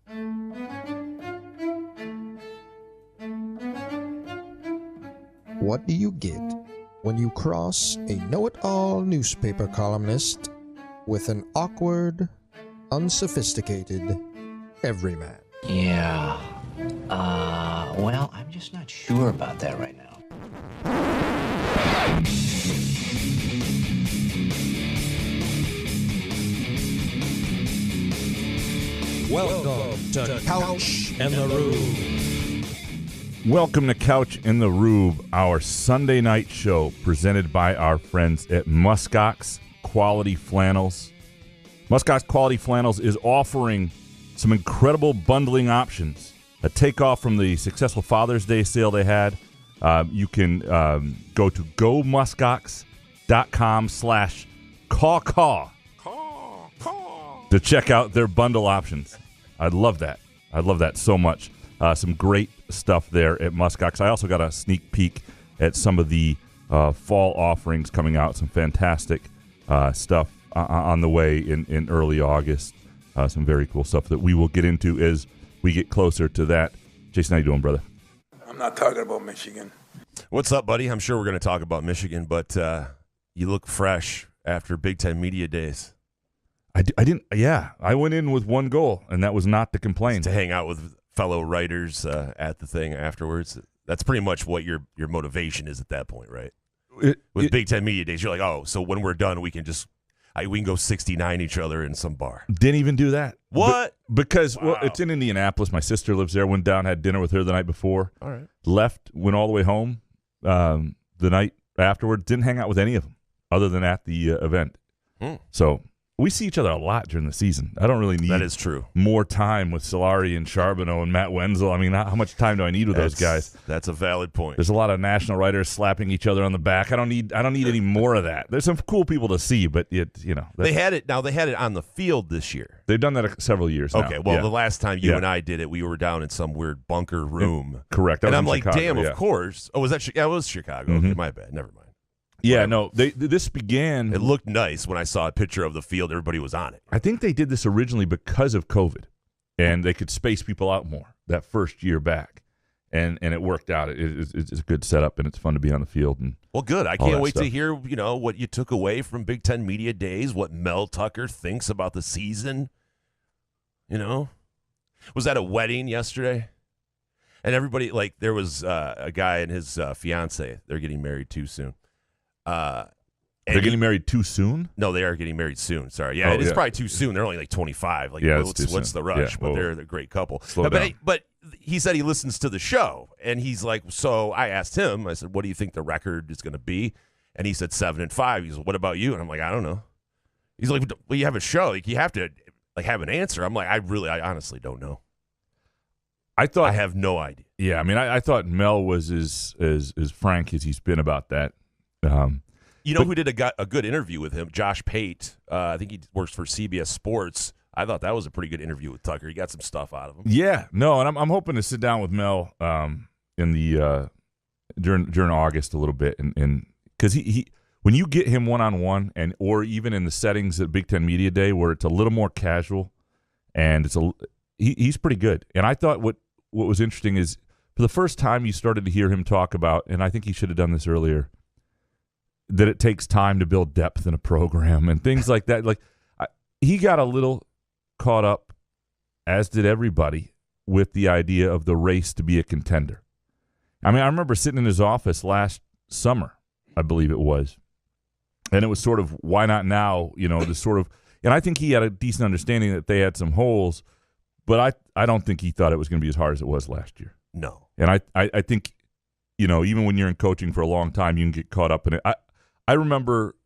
What do you get when you cross a know-it-all newspaper columnist with an awkward, unsophisticated everyman? Yeah. Well, I'm just not sure about that right now. Welcome to Couch and the Rube. Welcome to Couch in the Rube, our Sunday night show presented by our friends at Muskox Quality Flannels. Muskox Quality Flannels is offering some incredible bundling options. A takeoff from the successful Father's Day sale they had. You can go to gomuskox.com/caw to check out their bundle options. I love that. I love that so much. Some great stuff there at Muskox. I also got a sneak peek at some of the fall offerings coming out. Some fantastic stuff on the way in early August. Some very cool stuff that we will get into as we get closer to that. Jason, how you doing, brother? I'm not talking about Michigan. What's up, buddy? I'm sure we're going to talk about Michigan, but you look fresh after Big Ten Media Days. I didn't. Yeah, I went in with one goal, and that was not to complain. To hang out with fellow writers at the thing afterwards. That's pretty much what your motivation is at that point, right? With Big Ten Media Days, you're like, oh, so when we're done, we can just we can go 69 each other in some bar. Didn't even do that. What? Because well, it's in Indianapolis. My sister lives there. Went down, had dinner with her the night before. All right. Left, went all the way home the night afterward. Didn't hang out with any of them other than at the event. So we see each other a lot during the season. I don't really need that is true. More time with Solari and Charbonneau and Matt Wenzel. I mean, how much time do I need with those guys? That's a valid point. There's a lot of national writers slapping each other on the back. I don't need any more of that. There's some cool people to see, but they had it on the field this year. They've done that several years now. Okay, well, the last time you and I did it, we were down in some weird bunker room. Correct. And I'm like, Chicago, damn, of course. Oh, was that? Yeah, it was Chicago. Mm-hmm. Okay, my bad. Never mind. Yeah, no, this began. It looked nice when I saw a picture of the field. Everybody was on it. I think they did this originally because of COVID, and they could space people out more that first year back, and it worked out. It's a good setup, and it's fun to be on the field. And well, good. I can't wait to hear what you took away from Big Ten Media Days, what Mel Tucker thinks about the season. Was at a wedding yesterday, and everybody there was a guy and his fiance. They're getting married too soon. They're getting married too soon? No, they are getting married soon. Sorry. Yeah, it's probably too soon. They're only like 25. What's the rush? Yeah, but they're a great couple. But he said he listens to the show, and he's like, so I asked him, I said, what do you think the record is going to be? And he said 7-5. He's like, what about you? And I'm like, I don't know. He's like, well, you have a show. You have to have an answer. I'm like, I honestly don't know. I have no idea. Yeah, I mean, I thought Mel was as frank as he's been about that. Who did a good interview with him? Josh Pate. I think he works for CBS Sports. I thought that was a pretty good interview with Tucker. He got some stuff out of him. Yeah, no, and I'm hoping to sit down with Mel in the during August a little bit, and because he when you get him one-on-one or even in the settings at Big Ten Media Day where it's a little more casual, and he's pretty good. And I thought what was interesting is for the first time you started to hear him talk about, and I think he should have done this earlier, that it takes time to build depth in a program and things like that. He got a little caught up, as did everybody, with the idea of the race to be a contender. I mean, I remember sitting in his office last summer, I believe it was, and it was sort of, why not now, this sort of, and I think he had a decent understanding that they had some holes, but I don't think he thought it was going to be as hard as it was last year. No. And I think, even when you're in coaching for a long time, you can get caught up in it. I remember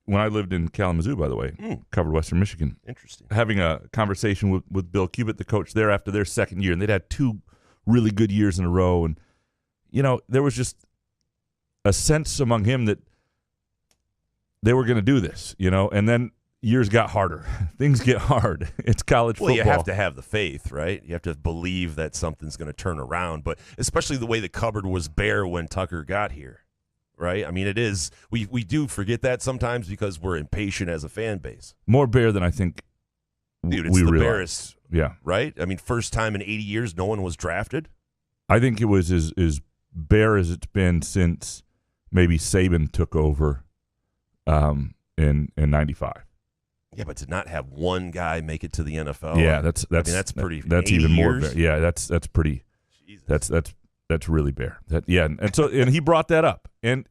when I lived in Kalamazoo, by the way, covered Western Michigan. Interesting. Having a conversation with Bill Cubitt, the coach there, after their second year, and they'd had 2 really good years in a row. And, there was just a sense among him that they were going to do this, and then years got harder. Things get hard. It's college football. Well, you have to have the faith, right? You have to believe that something's going to turn around, but especially the way the cupboard was bare when Tucker got here. Right? I mean, it is. We do forget that sometimes because we're impatient as a fan base. More bare than I think Dude, it's the realize. barest Yeah. Right? I mean, first time in 80 years no one was drafted. I think it was as bare as it's been since maybe Saban took over in 95. Yeah, but to not have one guy make it to the NFL. Yeah, that's pretty. That's even more bare. Yeah, that's pretty. Jesus. That's really bare. And he brought that up. And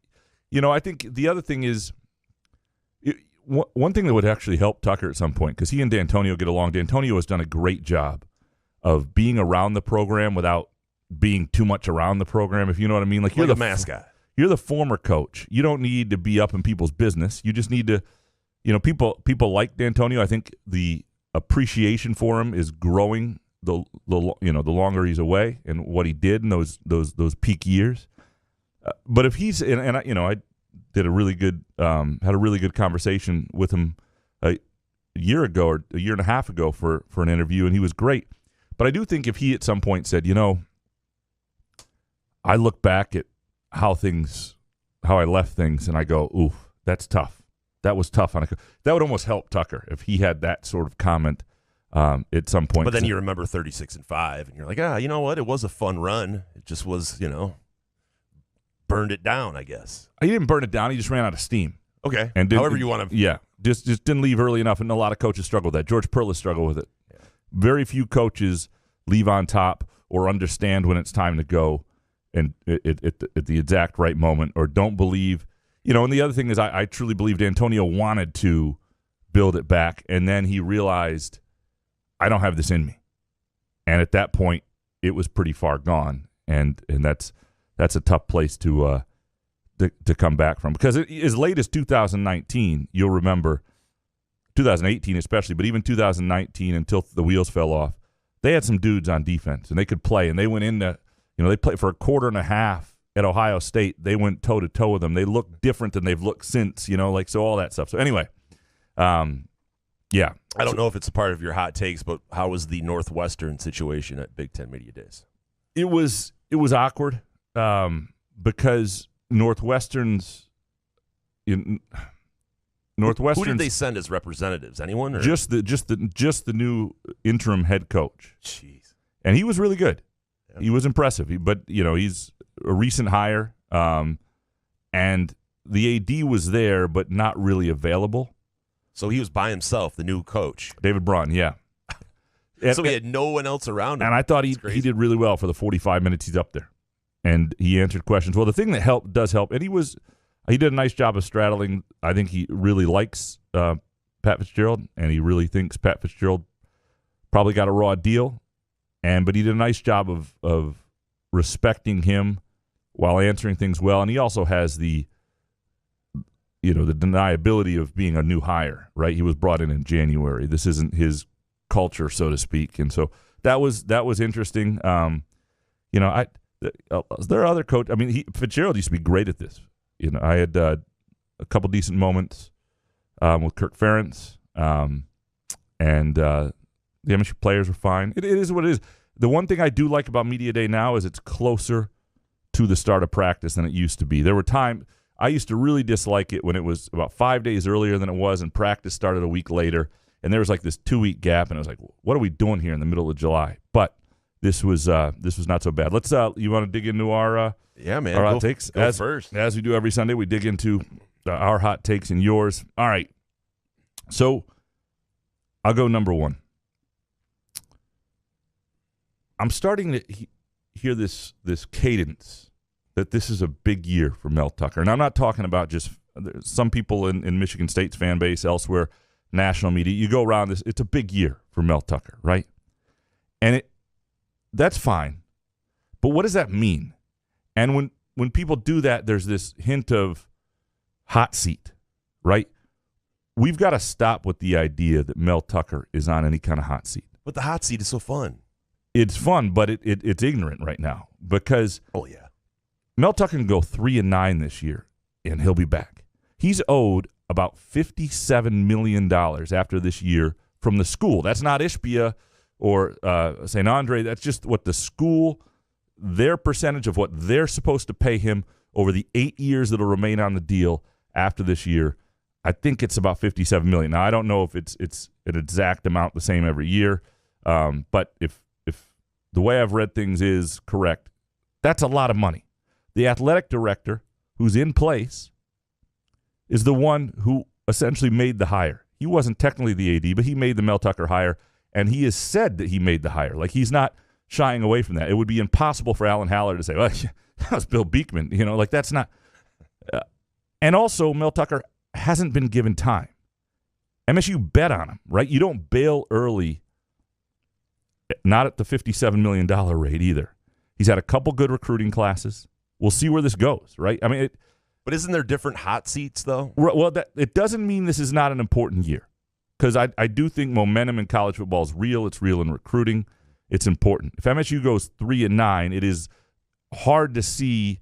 I think the other thing is one thing that would actually help Tucker at some point, because he and D'Antonio get along. D'Antonio has done a great job of being around the program without being too much around the program, if you know what I mean. Like you're the mascot. You're the former coach. You don't need to be up in people's business. You just need to, people like D'Antonio. I think the appreciation for him is growing the longer he's away and what he did in those peak years. But if he's I did a really good had a really good conversation with him a year ago or a year and a half ago for an interview, and he was great. But I do think if he at some point said, I look back at how I left things, and I go, oof, that's tough. That was tough. That would almost help Tucker if he had that sort of comment at some point. But then you remember 36-5, and you're like, you know what? It was a fun run. It just was, burned it down, I guess. He didn't burn it down. He just ran out of steam. Okay. And however you want to. Yeah. Just didn't leave early enough, and a lot of coaches struggle with that. George Perlis struggled with it. Yeah. Very few coaches leave on top or understand when it's time to go and at the exact right moment, or don't believe. And the other thing is I truly believed Antonio wanted to build it back, and then he realized, I don't have this in me. And at that point, it was pretty far gone, and that's a tough place to come back from. Because as late as 2019, you'll remember, 2018 especially, but even 2019 until the wheels fell off, they had some dudes on defense, and they could play, and they went into, they played for a quarter and a half at Ohio State. They went toe-to-toe with them. They looked different than they've looked since, so all that stuff. So anyway, yeah. I don't know if it's a part of your hot takes, but how was the Northwestern situation at Big Ten Media Days? It was awkward because Northwestern's Who did they send as representatives? Anyone? Or? Just the new interim head coach. Jeez. And he was really good. Yeah. He was impressive. But he's a recent hire, and the AD was there, but not really available. So he was by himself, the new coach. David Braun, yeah. So he had no one else around him. And I thought he did really well for the 45 minutes he's up there. And he answered questions. Well, the thing that does help, and he did a nice job of straddling. I think he really likes Pat Fitzgerald, and he really thinks Pat Fitzgerald probably got a raw deal. But he did a nice job of respecting him while answering things well. And he also has the deniability of being a new hire, right? He was brought in January. This isn't his culture, so to speak. And so that was interesting. There are other coaches. I mean, Fitzgerald used to be great at this. I had a couple decent moments with Kirk Ferentz, and the MSU players were fine. It is what it is. The one thing I do like about Media Day now is it's closer to the start of practice than it used to be. There were times I used to really dislike it when it was about 5 days earlier than it was, and practice started a week later, and there was like this 2-week gap, and I was like, what are we doing here in the middle of July? But this was not so bad. Let's you want to dig into our our hot takes? Go first. As we do every Sunday, we dig into our hot takes and yours. All right. So I'll go number one. I'm starting to hear this cadence that this is a big year for Mel Tucker. And I'm not talking about just some people in Michigan State's fan base, elsewhere, national media. You go around this, it's a big year for Mel Tucker, right? And that's fine. But what does that mean? And when people do that, there's this hint of hot seat, right? We've got to stop with the idea that Mel Tucker is on any kind of hot seat. But the hot seat is so fun. It's fun, but it's ignorant right now because Mel Tucker can go 3-9 this year, and he'll be back. He's owed about $57 million after this year from the school. That's not Ishbia or St. Andre. That's just what the school, their percentage of what they're supposed to pay him over the 8 years that will remain on the deal after this year. I think it's about $57 million. Now, I don't know if it's an exact amount the same every year. But if the way I've read things is correct, that's a lot of money. The athletic director, who's in place, is the one who essentially made the hire. He wasn't technically the AD, but he made the Mel Tucker hire, and he has said that he made the hire. Like, he's not shying away from that. It would be impossible for Alan Haller to say, well, that was Bill Beekman. Like, that's not. And also, Mel Tucker hasn't been given time. MSU bet on him, right? You don't bail early, not at the $57 million rate either. He's had a couple good recruiting classes. We'll see where this goes, right? I mean, but isn't there different hot seats, though? Well, it doesn't mean this is not an important year, because I do think momentum in college football is real. It's real in recruiting. It's important. If MSU goes 3-9, it is hard to see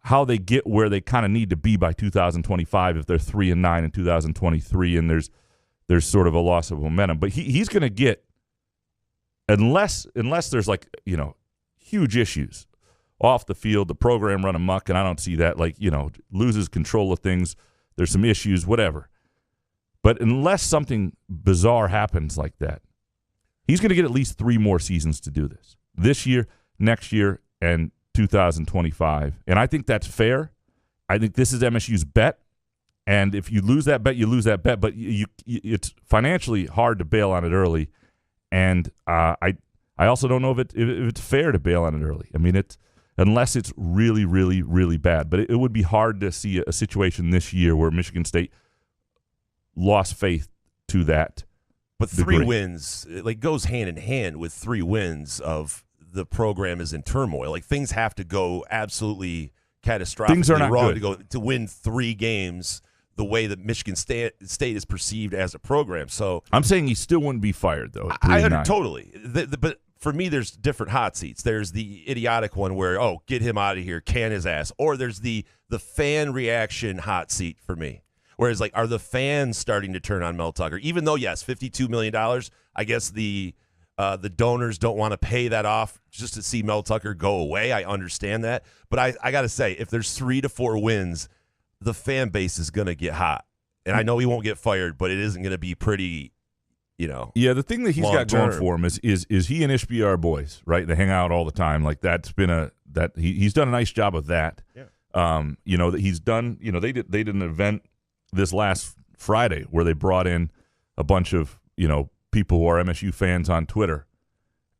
how they get where they kind of need to be by 2025 if they're 3-9 in 2023 and there's sort of a loss of momentum. But he's going to get, unless there's huge issues off the field, the program run amok, and I don't see that, loses control of things, there's some issues, whatever. But unless something bizarre happens like that, he's going to get at least 3 more seasons to do this year, next year, and 2025. And I think that's fair. I think this is MSU's bet. And if you lose that bet, you lose that bet. But it's financially hard to bail on it early. And I also don't know if it's fair to bail on it early. I mean, unless it's really, really, really bad. But it would be hard to see a situation this year where Michigan State lost faith to that. But degree. 3 wins, goes hand in hand with 3 wins of the program is in turmoil. Like, things have to go absolutely catastrophically things are not wrong good. to win 3 games the way that Michigan State is perceived as a program. So I'm saying he still wouldn't be fired, though. Totally. But for me, there's different hot seats. There's the idiotic one where, get him out of here, can his ass. Or there's the fan reaction hot seat for me. Whereas, are the fans starting to turn on Mel Tucker? Even though, yes, $52 million, I guess the donors don't want to pay that off just to see Mel Tucker go away. I understand that. But I got to say, if there's 3 to 4 wins, the fan base is going to get hot. And I know he won't get fired, but it isn't going to be pretty, Yeah, the thing that he's got going for him is he and Ishbia are boys, right? They hang out all the time. Like, that's been he's done a nice job of that. Yeah. That he's done, they did an event this last Friday where they brought in a bunch of, people who are MSU fans on Twitter,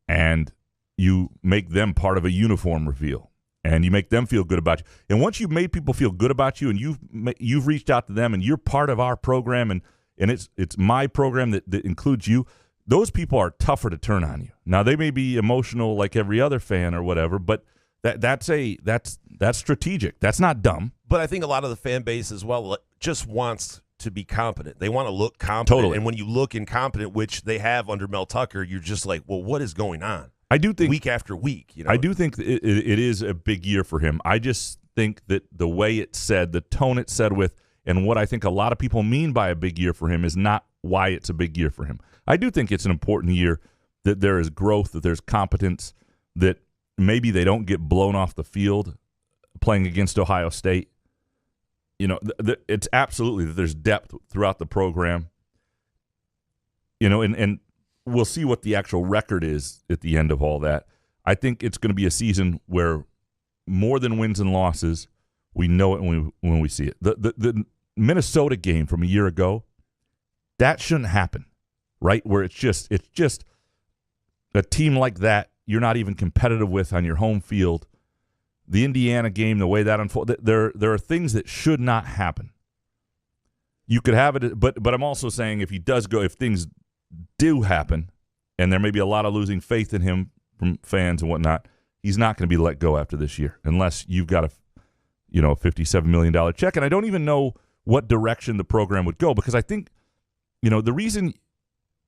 and you make them part of a uniform reveal, and you make them feel good about you. And once you've made people feel good about you, and you've reached out to them, and you're part of our program, and it's my program that includes you, those people are tougher to turn on you. Now, they may be emotional like every other fan or whatever, but that's strategic. That's not dumb. But I think a lot of the fan base as well just wants to be competent. They want to look competent. Totally. And when you look incompetent, which they have under Mel Tucker, you're just like, well, what is going on? I do think week after week. I do think it is a big year for him. I just think that the way it's said, the tone it's said with, and what I think a lot of people mean by a big year for him is not why it's a big year for him. I do think it's an important year, that there is growth, that there's competence, that maybe they don't get blown off the field playing against Ohio State. It's absolutely that there's depth throughout the program. And we'll see what the actual record is at the end of all that. I think it's going to be a season where more than wins and losses, we know it when we see it. The Minnesota game from a year ago, that shouldn't happen, right? Where it's just a team like that you're not even competitive with on your home field. The Indiana game, the way that unfolded, there are things that should not happen. You could have it, but I'm also saying if things do happen, and there may be a lot of losing faith in him from fans and whatnot, he's not going to be let go after this year unless you've got a $57 million check. And I don't even know what direction the program would go, because I think, the reason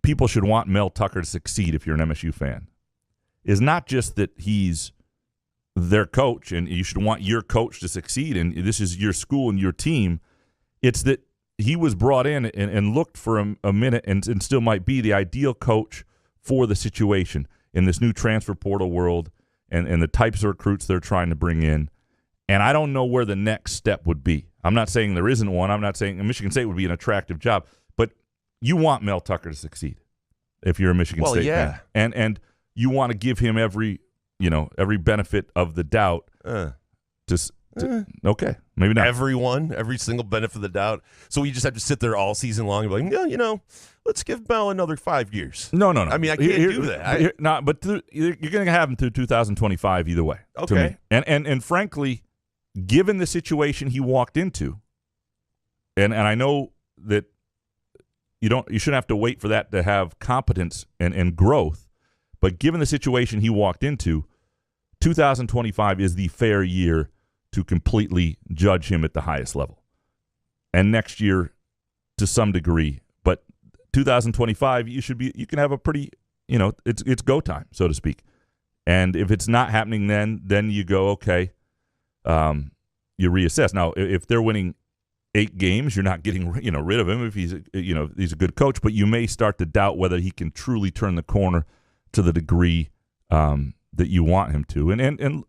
people should want Mel Tucker to succeed, if you're an MSU fan, is not just that he's their coach and you should want your coach to succeed and this is your school and your team. It's that he was brought in and looked for a minute and still might be the ideal coach for the situation in this new transfer portal world and the types of recruits they're trying to bring in. And I don't know where the next step would be. I'm not saying there isn't one. I'm not saying Michigan State would be an attractive job, but you want Mel Tucker to succeed. if you're a Michigan State fan. And you want to give him every benefit of the doubt. Okay, maybe not. Every single benefit of the doubt. So we just have to sit there all season long and be like, no, let's give Mel another 5 years. No. I mean, I can't do that. But you're going to have him through 2025 either way. Okay. To me. And frankly, given the situation he walked into, and I know that you shouldn't have to wait for that to have competence and growth, but given the situation he walked into, 2025 is the fair year to completely judge him at the highest level. And next year, to some degree, but 2025, you can have a pretty, it's go time, so to speak. And if it's not happening then you go, okay, you reassess. Now, if they're winning 8 games, you're not getting, rid of him if he's a good coach, but you may start to doubt whether he can truly turn the corner to the degree that you want him to. And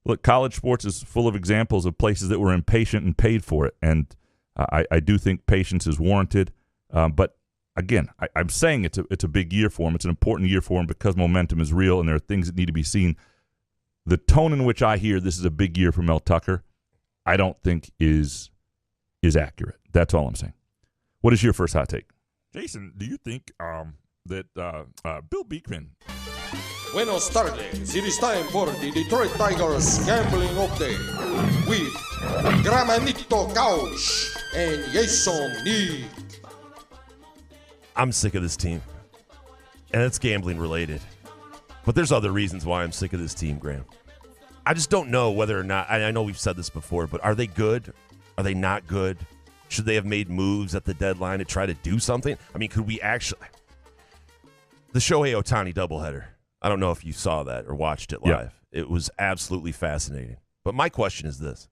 look, college sports is full of examples of places that were impatient and paid for it. And I do think patience is warranted. But again, I'm saying it's a big year for him. It's an important year for him because momentum is real and there are things that need to be seen. The tone in which I hear this is a big year for Mel Tucker, I don't think is accurate. That's all I'm saying. What is your first hot take? Jason, do you think that Bill Beekman... Buenos tardes. It is time for the Detroit Tigers Gambling Update with Gramanito Couch and Jason Nee. I'm sick of this team, and it's gambling related. But there's other reasons why I'm sick of this team, Graham. I just don't know whether or not, I know we've said this before, but are they good? Are they not good? Should they have made moves at the deadline to try to do something? I mean, could we actually... The Shohei Ohtani doubleheader. I don't know if you saw that or watched it live. Yeah. It was absolutely fascinating. But my question is this,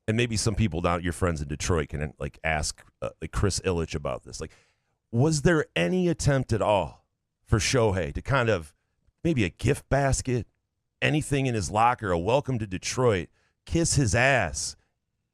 and maybe some people down, your friends in Detroit, can ask Chris Ilitch about this. Was there any attempt at all for Shohei to kind of maybe a gift basket, anything in his locker, a welcome to Detroit, kiss his ass,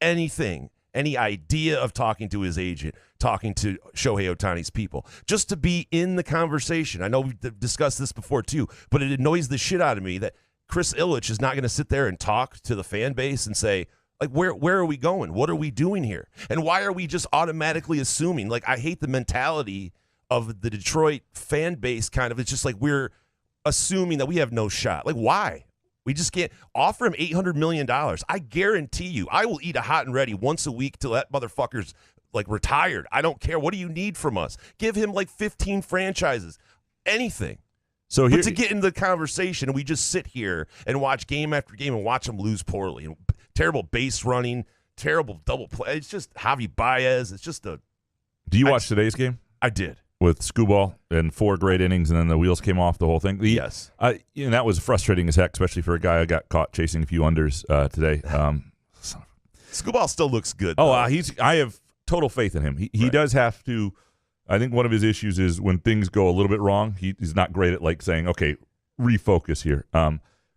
anything? Any idea of talking to his agent, talking to Shohei Ohtani's people, just to be in the conversation? I know we've discussed this before too, but it annoys the shit out of me that Chris Ilitch is not going to sit there and talk to the fan base and say, where are we going? What are we doing here? And why are we just automatically assuming? I hate the mentality of the Detroit fan base kind of. It's just we're assuming that we have no shot. Why? We just can't offer him $800 million. I guarantee you, I will eat a hot and ready once a week till that motherfucker's retired. I don't care. What do you need from us? Give him 15 franchises, anything. So but to get into the conversation, we just sit here and watch game after game and watch them lose poorly. And terrible base running, terrible double play. It's just Javi Baez. It's just a. Do you watch today's game? I did. With Skubal and 4 great innings, and then the wheels came off the whole thing. Yes. And that was frustrating as heck, especially for a guy who got caught chasing a few unders today. Skubal still looks good. Oh, I have total faith in him. He does have to. I think one of his issues is when things go a little bit wrong, he's not great at saying, okay, refocus here.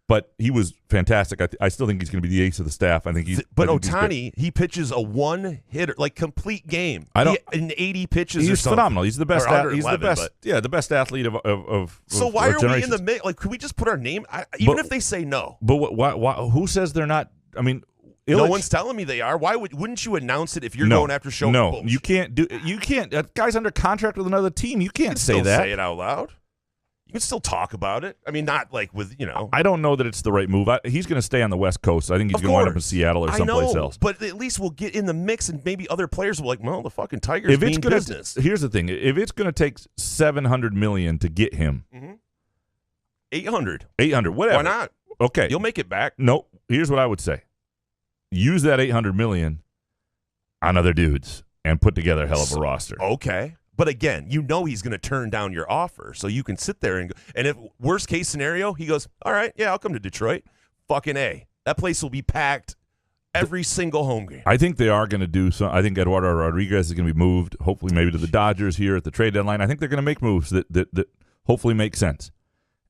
But he was fantastic. I still think he's going to be the ace of the staff. I think he's. But Ohtani, he pitches a one-hitter, complete game. In 80 pitches. He's or something. phenomenal. He's the best. He's 11, the best. Yeah, the best athlete of. So why are we in the mix? Could we just put our name? Even if they say no. But why? Who says they're not? I mean, Ilitch, no one's telling me they are. Why wouldn't you announce it if you're going after Shohei? No, bullshit? you can't do. You can't. That guy's under contract with another team. You can't say that. Say it out loud. You can still talk about it. I mean, not with. I don't know that it's the right move. He's going to stay on the West Coast. I think he's going to wind up in Seattle or someplace else. But at least we'll get in the mix, and maybe other players will well, the fucking Tigers mean business. Here's the thing: if it's going to take $700 million to get him, 800, whatever. Why not? Okay, you'll make it back. No, here's what I would say: use that $800 million on other dudes and put together a hell of a roster. Okay. But again, he's going to turn down your offer, so you can sit there and go. And if worst case scenario, he goes, all right, yeah, I'll come to Detroit. Fucking A. That place will be packed every single home game. I think they are going to do so. I think Eduardo Rodriguez is going to be moved, hopefully maybe to the Dodgers here at the trade deadline. I think they're going to make moves that hopefully make sense.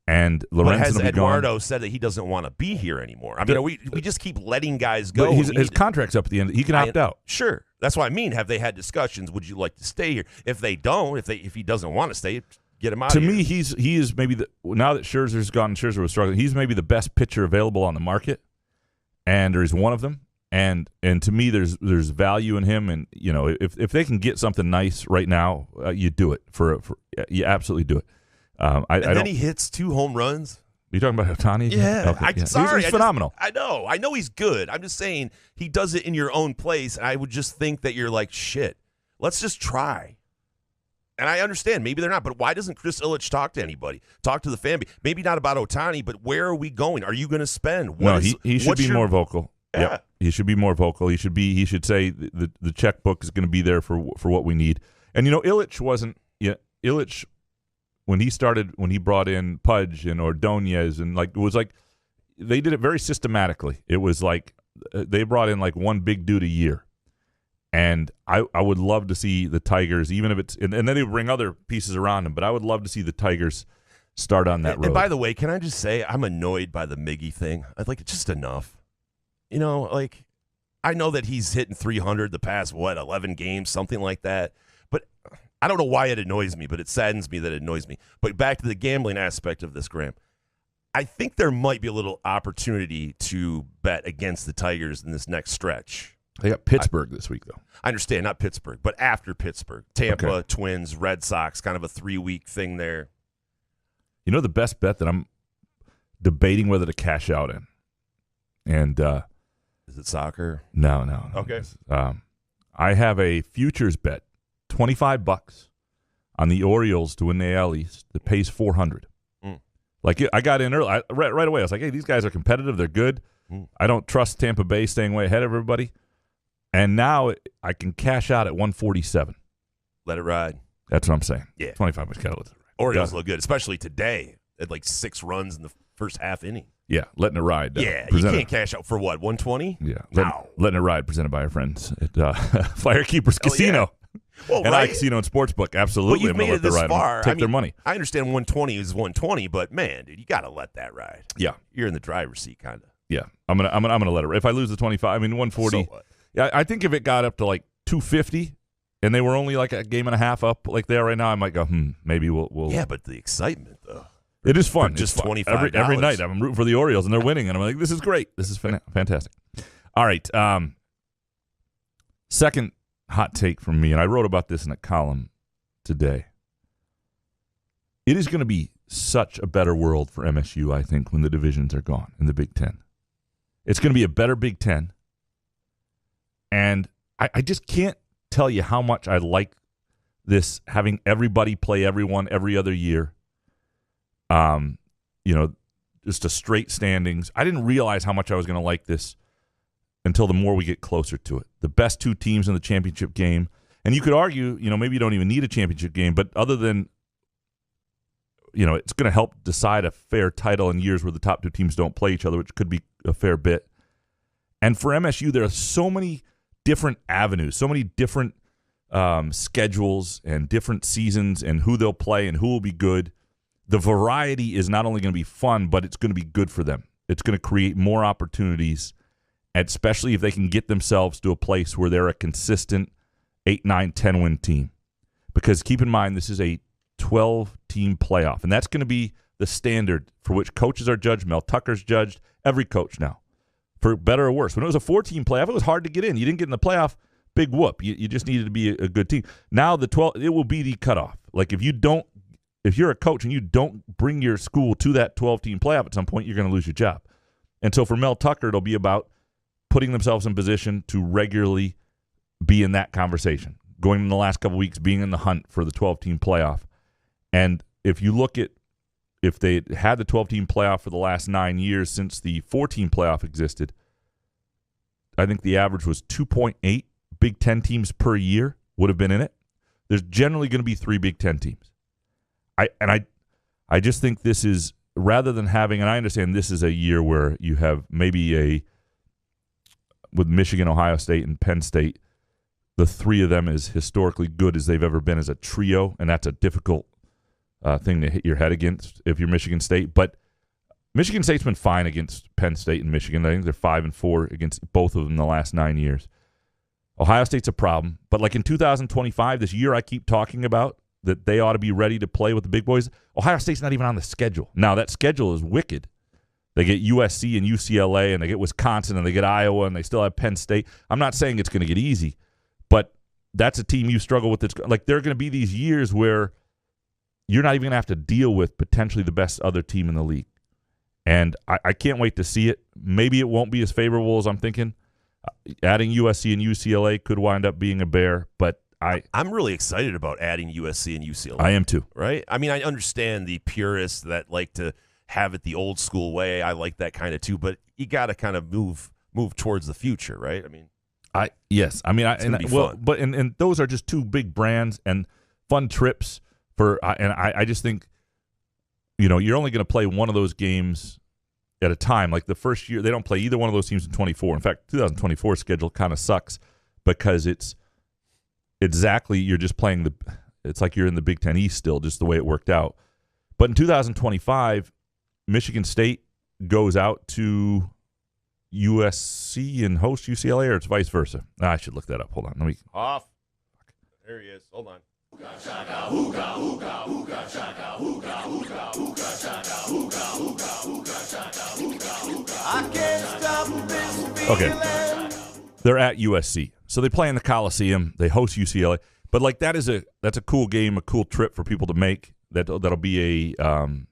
And Lorenzen has will be Eduardo gone. said that he doesn't want to be here anymore? I mean, we just keep letting guys go. His contract's up at the end. He can opt out. Sure. That's what I mean. Have they had discussions? Would you like to stay here? If they don't, if he doesn't want to stay, Get him out To of here. me, he is maybe now that Scherzer's gone, Scherzer was struggling. He's maybe the best pitcher available on the market, and or he's one of them. And to me, there's value in him. And if they can get something nice right now, you do it for you absolutely do it. Then he hits 2 home runs. You talking about Ohtani? Yeah. Okay, Sorry. he's phenomenal. I know he's good. I'm just saying he does it in your own place. And I would just think that you're like, shit, let's just try. And I understand maybe they're not, but why doesn't Chris Ilitch talk to anybody? Talk to the fan base. Maybe not about Ohtani, but where are we going? Are you going to spend? He should be more vocal. Yeah. Yep. He should be more vocal. He should say the checkbook is going to be there for what we need. And Ilitch wasn't. Ilitch when he brought in Pudge and Ordonez and it was like they did it very systematically. It was like they brought in like one big dude a year. And I would love to see the Tigers, even if it's and then they would bring other pieces around them, but I would love to see the Tigers start on that road. And by the way, can I just say I'm annoyed by the Miggy thing. I'd like it's just enough. I know that he's hitting 300 the past 11 games, something like that. But I don't know why it annoys me, but it saddens me that it annoys me. But back to the gambling aspect of this, Graham. I think there might be a little opportunity to bet against the Tigers in this next stretch. They got Pittsburgh this week, though. I understand, not Pittsburgh, but after Pittsburgh. Tampa, Twins, Red Sox, kind of a 3-week thing there. The best bet that I'm debating whether to cash out in. And is it soccer? No. Okay. I have a futures bet, $25 on the Orioles to win the AL East that pays $400. Like I got in early, right away. I was like, hey, these guys are competitive. They're good. I don't trust Tampa Bay staying way ahead of everybody. And now I can cash out at 147. Let it ride. That's what I'm saying. Yeah. 25 bucks. Got to let it ride. Orioles look good, especially today at 6 runs in the first half inning. Yeah, letting it ride. You can't cash out for what, 120? Yeah, letting it ride. Presented by our friends at Firekeepers Casino. Yeah. Well, and right? Casino and Sportsbook. Absolutely. But you've made it this far. Take their money. I understand 120 is 120, but man, dude, you got to let that ride. Yeah, you're in the driver's seat, kind of. Yeah, I'm gonna let it. If I lose the 25, 140. So what? Yeah, I think if it got up to 250, and they were only a game and a half up like they are right now, I might go, maybe we'll. Yeah, but the excitement though. It is fun. Just $25 every night. I'm rooting for the Orioles, and they're winning, and I'm like, this is great. This is fantastic. All right. Second hot take from me, and I wrote about this in a column today. It is going to be such a better world for MSU, I think, when the divisions are gone in the Big Ten. It's going to be a better Big Ten, and I just can't tell you how much I like this, having everybody play everyone every other year. Just a straight standings. I didn't realize how much I was going to like this until the more we get closer to it. The best 2 teams in the championship game. And you could argue, maybe you don't even need a championship game, but other than, it's going to help decide a fair title in years where the top 2 teams don't play each other, which could be a fair bit. And for MSU, there are so many different avenues, so many different schedules and different seasons and who they'll play and who will be good. The variety is not only going to be fun, but it's going to be good for them. It's going to create more opportunities, especially if they can get themselves to a place where they're a consistent 8, 9, 10-win team. Because keep in mind, this is a 12-team playoff, and that's going to be the standard for which coaches are judged. Mel Tucker's judged, every coach now, for better or worse. When it was a 4-team playoff, it was hard to get in. You didn't get in the playoff, big whoop. You just needed to be a good team. Now the 12, it will be the cutoff. Like if you're a coach and you don't bring your school to that 12-team playoff at some point, you're going to lose your job. And so for Mel Tucker, it'll be about putting themselves in position to regularly be in that conversation, going in the last couple of weeks, being in the hunt for the 12-team playoff. And if you look at if they had the 12-team playoff for the last 9 years since the 4-team playoff existed, I think the average was 2.8 Big Ten teams per year would have been in it. There's generally going to be 3 Big Ten teams. I just think this is, rather than having, and I understand this is a year where you have maybe with Michigan, Ohio State, and Penn State, the 3 of them as historically good as they've ever been as a trio, and that's a difficult thing to hit your head against if you're Michigan State. But Michigan State's been fine against Penn State and Michigan. I think they're 5-4 against both of them in the last 9 years. Ohio State's a problem, but in 2025, this year I keep talking about, that they ought to be ready to play with the big boys. Ohio State's not even on the schedule. Now, that schedule is wicked. They get USC and UCLA, and they get Wisconsin, and they get Iowa, and they still have Penn State. I'm not saying it's going to get easy, but that's a team you struggle with. Like, there are going to be these years where you're not even going to have to deal with potentially the best other team in the league. And I can't wait to see it. Maybe it won't be as favorable as I'm thinking. Adding USC and UCLA could wind up being a bear, but I'm really excited about adding USC and UCLA. I am too. Right? I mean, I understand the purists that like to have it the old school way. I like that kind of too, but you got to kind of move towards the future, right? I mean, yes. I mean, and those are just two big brands and fun trips for. And I just think, you're only going to play one of those games at a time. Like the first year, they don't play either one of those teams in 24. In fact, 2024 schedule kind of sucks because it's exactly you're just playing it's like you're in the Big Ten East still, just the way it worked out. But in 2025, Michigan State goes out to USC and hosts UCLA, or it's vice versa. I should look that up. Hold on. Let me off. There he is. Hold on. Okay. They're at USC. So they play in the Coliseum. They host UCLA. But like that's a cool game, a cool trip for people to make. That'll be the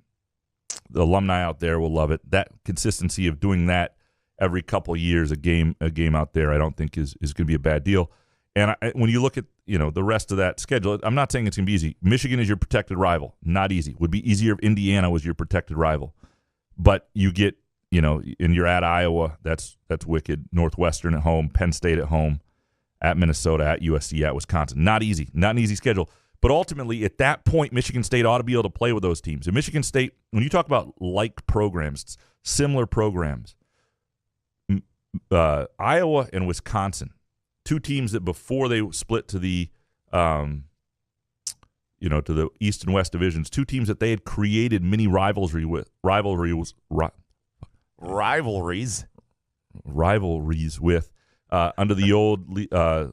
alumni out there will love it. That consistency of doing that every couple of years, a game out there, I don't think is going to be a bad deal. And when you look at the rest of that schedule, I'm not saying it's going to be easy. Michigan is your protected rival. Not easy. Would be easier if Indiana was your protected rival. But you get and you're at Iowa. That's wicked. Northwestern at home, Penn State at home, at Minnesota, at USC, at Wisconsin. Not easy. Not an easy schedule. But ultimately, at that point, Michigan State ought to be able to play with those teams. And Michigan State, when you talk about like programs, similar programs, Iowa and Wisconsin, two teams that before they split to the, to the East and West divisions, two teams that they had created mini rivalries with under the old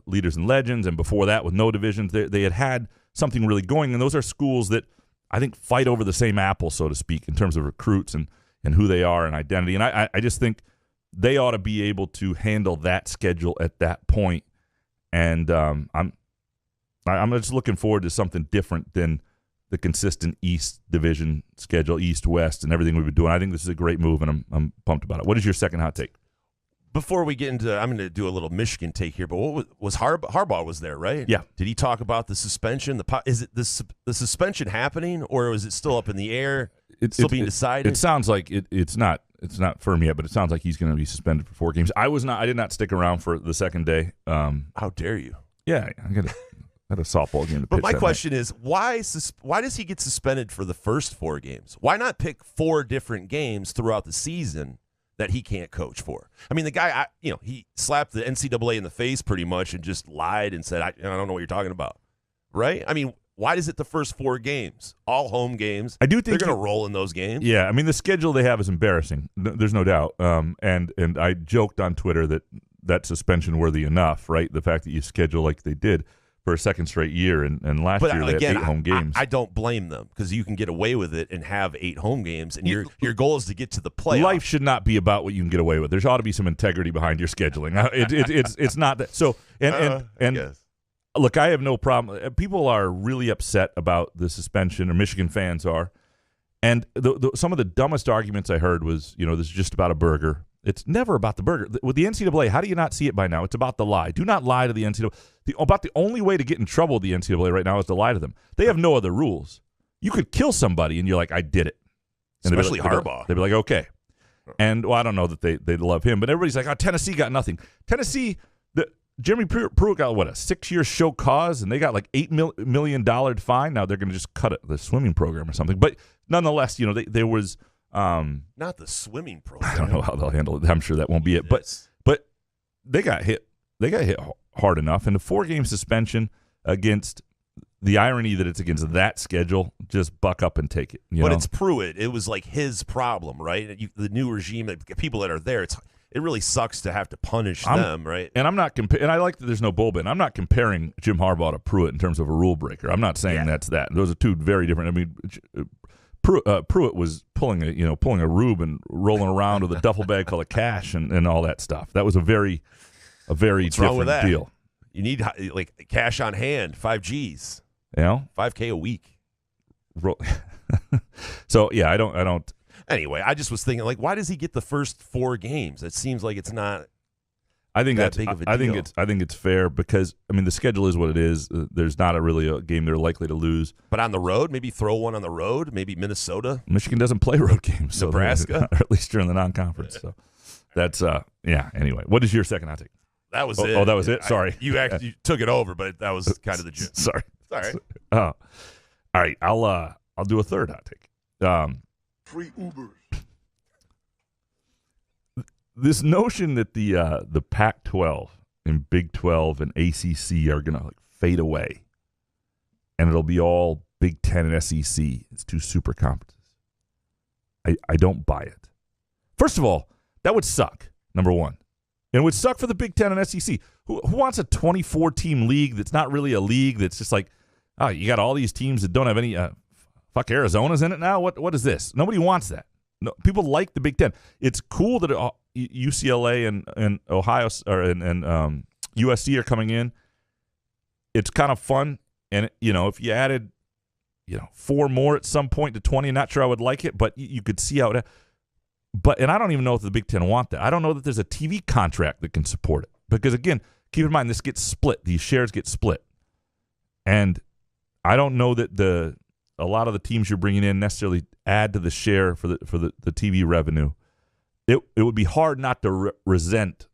leaders and legends, and before that with no divisions, they had something really going. And those are schools that I think fight over the same apple, so to speak, in terms of recruits and who they are and identity. And I just think they ought to be able to handle that schedule at that point. And I'm just looking forward to something different than the consistent East Division schedule, East-West, and everything we've been doing. I think this is a great move, and I'm pumped about it. What is your second hot take? Before we get into, I'm going to do a little Michigan take here, but what was Harbaugh was there, right? Yeah. Did he talk about the suspension? Is it the suspension happening, or is it still up in the air? It's still being decided. It sounds like it's not firm yet, but it sounds like he's going to be suspended for 4 games. I did not stick around for the second day. How dare you? Yeah, I got a softball game to pitch. But my question is, why does he get suspended for the first 4 games? Why not pick 4 different games throughout the season that he can't coach for? I mean, the guy, he slapped the NCAA in the face pretty much and just lied and said, I don't know what you're talking about, right? I mean, why is it the first 4 games, all home games? I do think they're going to roll in those games. Yeah, I mean, the schedule they have is embarrassing. There's no doubt. And I joked on Twitter that suspension worthy enough, right? The fact that you schedule like they did for a second straight year, and last year they had 8 home games. I don't blame them because you can get away with it and have 8 home games, and your goal is to get to the playoffs. Life should not be about what you can get away with. There ought to be some integrity behind your scheduling. It's not that. So and yes. Look, I have no problem. People are really upset about the suspension, or Michigan fans are, and some of the dumbest arguments I heard was, this is just about a burger. It's never about the burger. With the NCAA, how do you not see it by now? It's about the lie. Do not lie to the NCAA. About the only way to get in trouble with the NCAA right now is to lie to them. They have no other rules. You could kill somebody, and you're like, I did it. And especially Harbaugh. They'd be like, okay. And, I don't know that they love him, but everybody's like, Tennessee got nothing. Tennessee, Jeremy Pruitt got, a 6-year show cause, and they got like $8 million fine. Now they're going to just cut the swimming program or something. But nonetheless, there was – not the swimming program. I don't know how they'll handle it. I'm sure that won't be it. But they got hit. They got hit hard enough. And the 4-game suspension against the irony that it's against that schedule, just buck up and take it. But it's Pruitt. It was like his problem, right? The new regime, the people that are there, it really sucks to have to punish them, right? And I'm not and I like that there's no bowl ban. I'm not comparing Jim Harbaugh to Pruitt in terms of a rule breaker. I'm not saying that's that. Those are two very different. I mean, Pruitt was pulling a rube and rolling around with a duffel bag full of cash and all that stuff. That was a very What's different wrong with that? deal. You need like cash on hand, 5 Gs, $5K a week. So yeah, I don't. Anyway, I just was thinking, like, why does he get the first 4 games? It seems like it's not. I think that big of a deal. I think it's fair because I mean the schedule is what it is. There's not really a game they're likely to lose. But on the road, maybe throw one on the road. Maybe Minnesota. Michigan doesn't play road games. So Nebraska, or at least during the non-conference. So that's Anyway, what is your second hot take? That was it. Oh, that was it. Sorry, you actually took it over, but that was kind of the gist. Sorry. Sorry. All right. I'll do a third hot take. Free Ubers. This notion that the Pac-12 and Big 12 and ACC are gonna fade away, and it'll be all Big 10 and SEC. It's 2 super conferences. I don't buy it. First of all, that would suck. Number one, and it would suck for the Big 10 and SEC. Who wants a 24-team league that's not really a league? That's just like, oh, you got all these teams that don't have any. Fuck, Arizona's in it now. What is this? Nobody wants that. No, people like the Big 10. It's cool that UCLA and Ohio and USC are coming in. It's kind of fun, and if you added 4 more at some point to 20, I'm not sure I would like it, but you could see how it. And I don't even know if the Big 10 want that. I don't know that there's a TV contract that can support it because again, keep in mind this gets split. These shares get split, and I don't know that a lot of the teams you're bringing in necessarily add to the share for the TV revenue. It would be hard not to resent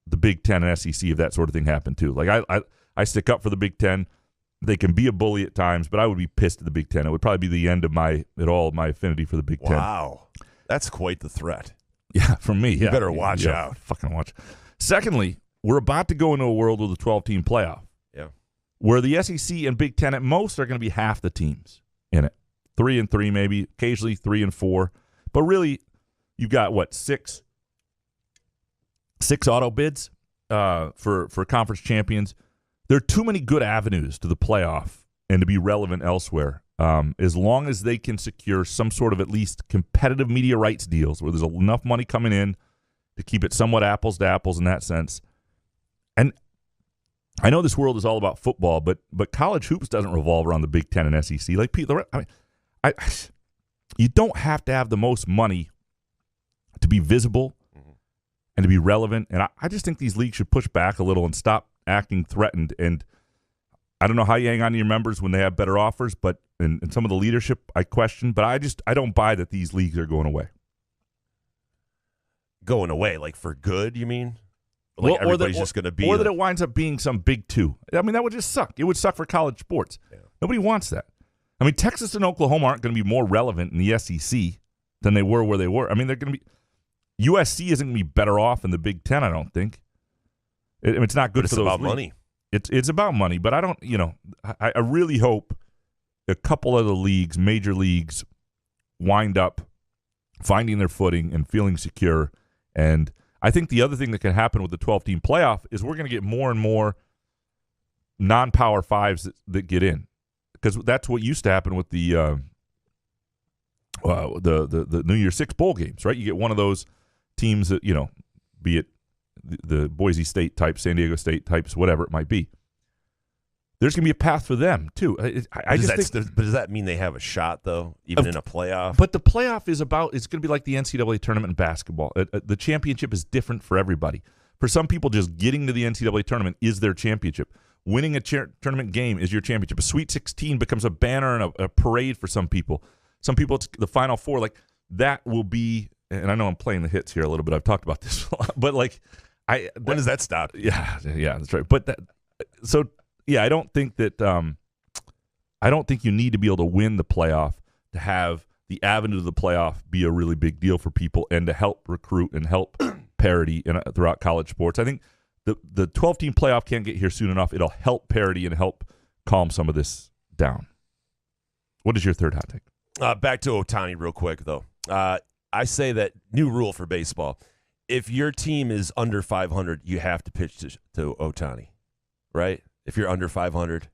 the Big 10 and SEC if that sort of thing happened too. Like I stick up for the Big 10. They can be a bully at times, but I would be pissed at the Big 10. It would probably be the end of my affinity for the Big 10. Wow, that's quite the threat. Yeah, for me. You better watch out. Fucking watch. Secondly, we're about to go into a world with a 12-team playoff. Yeah. Where the SEC and Big 10 at most are going to be half the teams in it. 3 and 3 maybe, occasionally 3 and 4. But really, you've got, 6 auto bids for conference champions. There are too many good avenues to the playoff and to be relevant elsewhere. As long as they can secure some sort of at least competitive media rights deals where there's enough money coming in to keep it somewhat apples to apples in that sense. And I know this world is all about football, but college hoops doesn't revolve around the Big 10 and SEC. Like people, you don't have to have the most money to be visible and to be relevant. And I just think these leagues should push back a little and stop acting threatened. And I don't know how you hang on to your members when they have better offers, but and some of the leadership I question. But I don't buy that these leagues are going away. Going away, like for good, you mean? Like everybody's just going to be, or that it winds up being some Big 2. I mean, that would just suck. It would suck for college sports. Yeah. Nobody wants that. I mean, Texas and Oklahoma aren't going to be more relevant in the SEC than they were where they were. I mean, they're going to be. USC isn't going to be better off in the Big 10. I don't think. It's not good for those. It's about money. It's about money, but I don't. I really hope a couple of the leagues, major leagues, wind up finding their footing and feeling secure. And I think the other thing that can happen with the 12-team playoff is we're going to get more and more non-power fives that get in, because that's what used to happen with the New Year's Six bowl games, right? You get one of those teams that be it the Boise State type, San Diego State types, whatever it might be. There's going to be a path for them too. I just think, but does that mean they have a shot though, even in a playoff? But the playoff is it's going to be like the NCAA tournament in basketball. The championship is different for everybody. For some people, just getting to the NCAA tournament is their championship. Winning a tournament game is your championship. A Sweet 16 becomes a banner and a parade for some people. Some people, it's the Final Four. Like that will be. And I know I'm playing the hits here a little bit. I've talked about this a lot, but when does that stop? Yeah, that's right. But I don't think that I don't think you need to be able to win the playoff to have the avenue to the playoff be a really big deal for people and to help recruit and help parity throughout college sports. I think the 12-team playoff can't get here soon enough. It'll help parity and help calm some of this down. What is your third hot take? Back to Ohtani real quick, though. I say that new rule for baseball. if your team is under 500, you have to pitch to Ohtani, right? If you're under 500,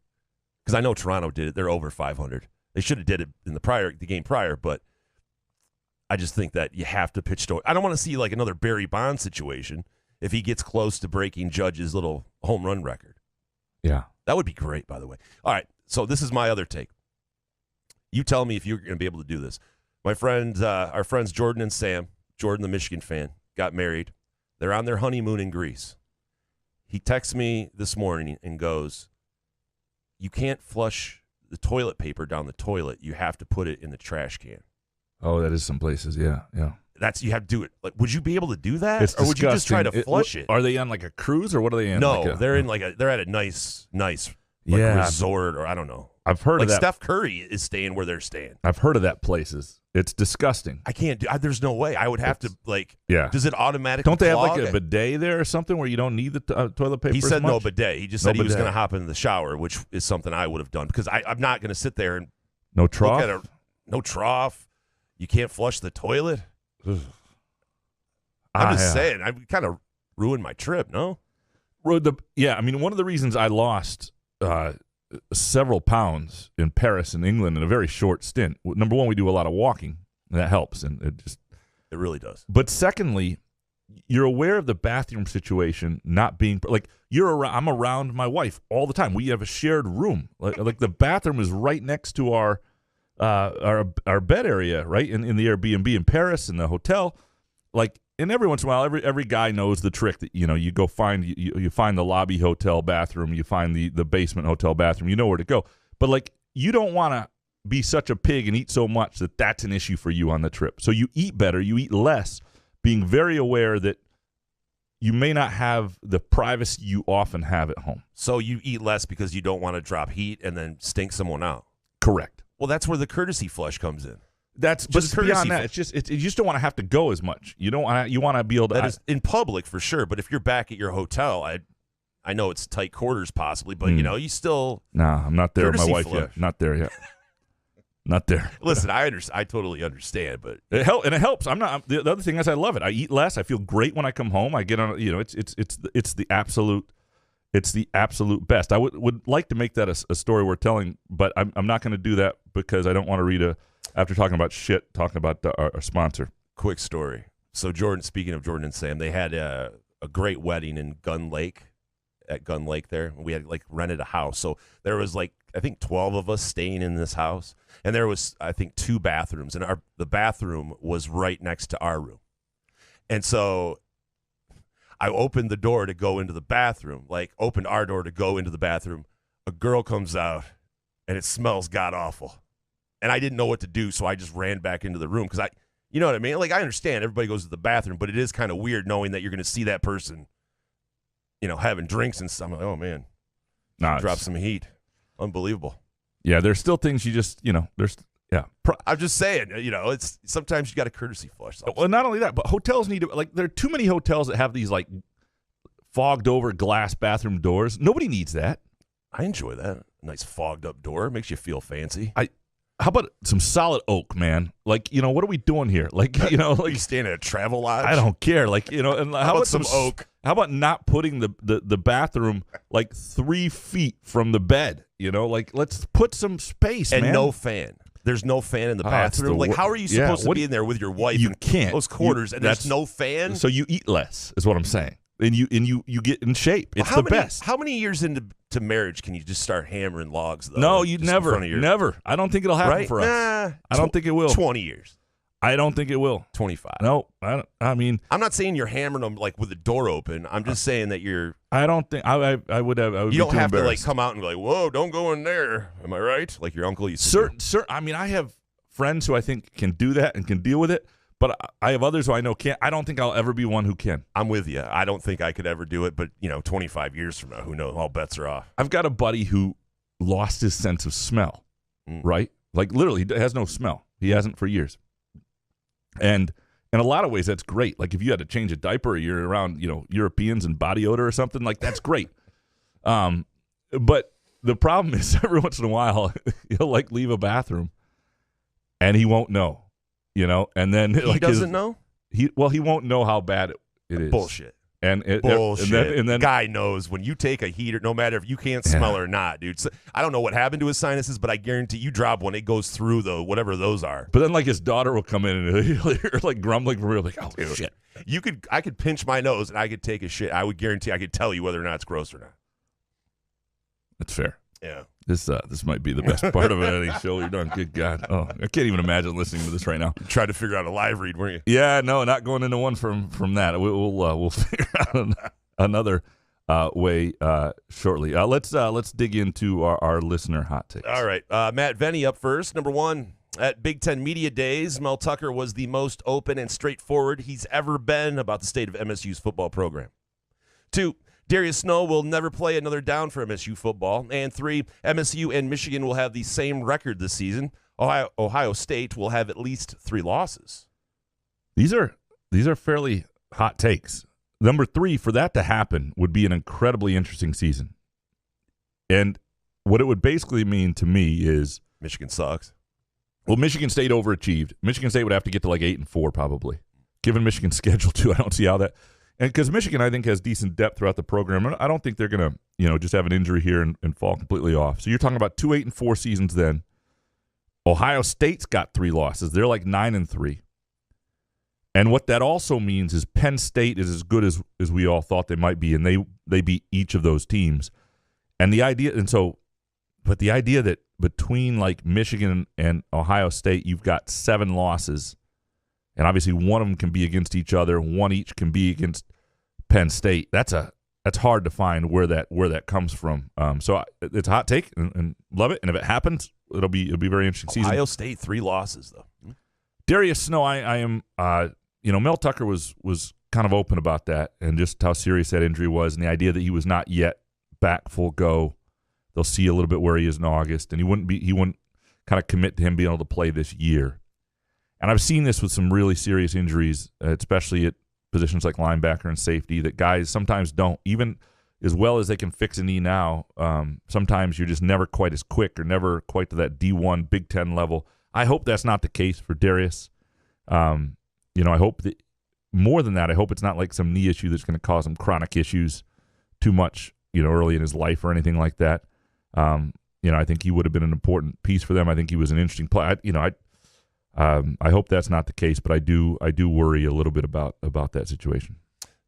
because I know Toronto did it. They're over 500. They should have did it in the game prior, but I just think that you have to pitch to. I don't want to see like another Barry Bonds situation if he gets close to breaking Judge's little home run record. Yeah. That would be great, by the way. All right, so this is my other take. You tell me if you're going to be able to do this. My friends, our friends Jordan and Sam, Jordan, the Michigan fan, got married. They're on their honeymoon in Greece. He texts me this morning and goes, you can't flush the toilet paper down the toilet. You have to put it in the trash can. Oh, that is some places, yeah. You have to do it. Like, would you be able to do that, it's or would you just try to flush it? Are they on like a cruise, or what are they in? No, they're at a nice resort, or I don't know. I've heard of that. Steph Curry is staying where they're staying. I've heard of that places. It's disgusting. I can't do. There's no way. I would have to Yeah. Does it automatically? Don't they have clog? like a bidet there or something where you don't need the toilet paper? He said much? no bidet. He just said he was going to hop into the shower, which is something I would have done because I'm not going to sit there and no trough. Look at no trough. You can't flush the toilet. I'm just saying. I kind of ruined my trip. No. Yeah, I mean, one of the reasons I lost several pounds in Paris and England in a very short stint. Number one, we do a lot of walking, and that helps, and it really does. But secondly, you're aware of the bathroom situation not being like I'm around my wife all the time. We have a shared room, like the bathroom is right next to our bed area, right in the Airbnb in Paris in the hotel, like. And every once in a while, every guy knows the trick that, you go find, you find the lobby hotel bathroom, you find the basement hotel bathroom, you know where to go. But, like, you don't want to be such a pig and eat so much that that's an issue for you on the trip. So you eat better, you eat less, being very aware that you may not have the privacy you often have at home. So you eat less because you don't want to drop heat and then stink someone out. Correct. Well, that's where the courtesy flush comes in. But beyond that, you just don't want to have to go as much. You want to be able to. That is in public for sure, but if you're back at your hotel, I know it's tight quarters possibly, but you still. Nah, I'm not there with my wife flush. yet. Not there yet. Not there. Listen, I totally understand, but it helps. I'm not. The other thing is, I love it. I eat less. I feel great when I come home. I get on. It's the absolute. It's the absolute best. I would like to make that a story we're telling, but I'm not going to do that because I don't want to read after talking about our sponsor. Quick story. So speaking of Jordan and Sam, they had a great wedding in Gun Lake. At Gun Lake there. We had rented a house. So there was I think 12 of us staying in this house. And there was I think 2 bathrooms. And the bathroom was right next to our room. And so I opened the door to go into the bathroom. Opened our door to go into the bathroom. A girl comes out and it smells god awful. And I didn't know what to do, so I just ran back into the room because you know what I mean? I understand everybody goes to the bathroom, but it is kind of weird knowing that you're going to see that person, having drinks and stuff. I'm like, oh, man. Drop some heat. Unbelievable. Yeah, there's still things you just, I'm just saying, it's sometimes you got a courtesy flush. Well, not only that, but hotels need to, there are too many hotels that have these, fogged over glass bathroom doors. Nobody needs that. I enjoy that. A nice fogged up door. Makes you feel fancy. How about some solid oak, man? What are we doing here? You staying at a travel lodge? I don't care. And how about some oak? How about not putting the bathroom 3 feet from the bed? Let's put some space, and man. No fan. There's no fan in the bathroom. How are you supposed to be in there with your wife? You can't. Those quarters, and there's no fan. So you eat less, is what I'm saying. And you get in shape. It's the best. How many years into marriage can you just start hammering logs, though? No, you never. I don't think it'll happen for us. I don't think it will. 20 years. I don't think it will. 25. No, I mean, I'm not saying you're hammering them with the door open. I'm just saying that you're. I don't think I would have. I would you don't be too have embarrassed. to come out and be like, "Whoa, don't go in there." Am I right? Like your uncle used to. Certain. I mean, I have friends who I think can do that and can deal with it. But I have others who I know can't. I don't think I'll ever be one who can. I'm with you. I don't think I could ever do it. But 25 years from now, who knows? All bets are off. I've got a buddy who lost his sense of smell. Right? Literally, he has no smell. He hasn't for years. And in a lot of ways, that's great. If you had to change a diaper, or you're around Europeans and body odor or something, that's great. But the problem is, every once in a while, he'll leave a bathroom, and he won't know. And then he doesn't know. He won't know how bad It is bullshit. And Bullshit. And then guy knows when you take a heater, no matter if you can't smell or not, dude. So, I don't know what happened to his sinuses, but I guarantee you drop one, it goes through whatever those are. But then, like, his daughter will come in and he'll hear, like, grumbling from real, like, oh, Dude, shit. I could pinch my nose and I could take a shit. I would guarantee I could tell you whether or not it's gross or not. That's fair. Yeah. This might be the best part of any show we've done. Good God. Oh, I can't even imagine listening to this right now. You tried to figure out a live read, weren't you? Yeah, no, not going into one from that. We'll figure out another way shortly. Let's dig into our listener hot takes. All right. Matt Venny up first. Number one, at Big Ten Media Days, Mel Tucker was the most open and straightforward he's ever been about the state of MSU's football program. 2, Darius Snow will never play another down for MSU football. And 3, MSU and Michigan will have the same record this season. Ohio State will have at least 3 losses. These are fairly hot takes. Number 3, for that to happen would be an incredibly interesting season. And what it would basically mean to me is Michigan sucks. Well, Michigan State overachieved. Michigan State would have to get to like 8-4 probably. Given Michigan's schedule too, I don't see how that. And because Michigan, I think, has decent depth throughout the program. I don't think they're going to, just have an injury here and fall completely off. So you're talking about 2 8-4 seasons then. Ohio State's got 3 losses. They're like 9-3. And what that also means is Penn State is as good as we all thought they might be, and they beat each of those teams. And the idea that between like Michigan and Ohio State, you've got 7 losses. And obviously one of them can be against each other. One each can be against Penn State. That's hard to find where that comes from. So it's a hot take and love it. And if it happens, it'll be a very interesting season. Ohio State 3 losses though. Darius Snow, I am. Mel Tucker was kind of open about that and just how serious that injury was, and the idea that he was not yet back full go. They'll see a little bit where he is in August, and he wouldn't kind of commit to him being able to play this year. And I've seen this with some really serious injuries, especially at positions like linebacker and safety, that guys sometimes don't, even as well as they can fix a knee now, sometimes you're just never quite as quick or never quite to that D1 Big Ten level. I hope that's not the case for Darius. I hope that more than that, I hope it's not like some knee issue that's going to cause him chronic issues too much, early in his life or anything like that. I think he would have been an important piece for them. I think he was an interesting player. I hope that's not the case, but I do worry a little bit about that situation.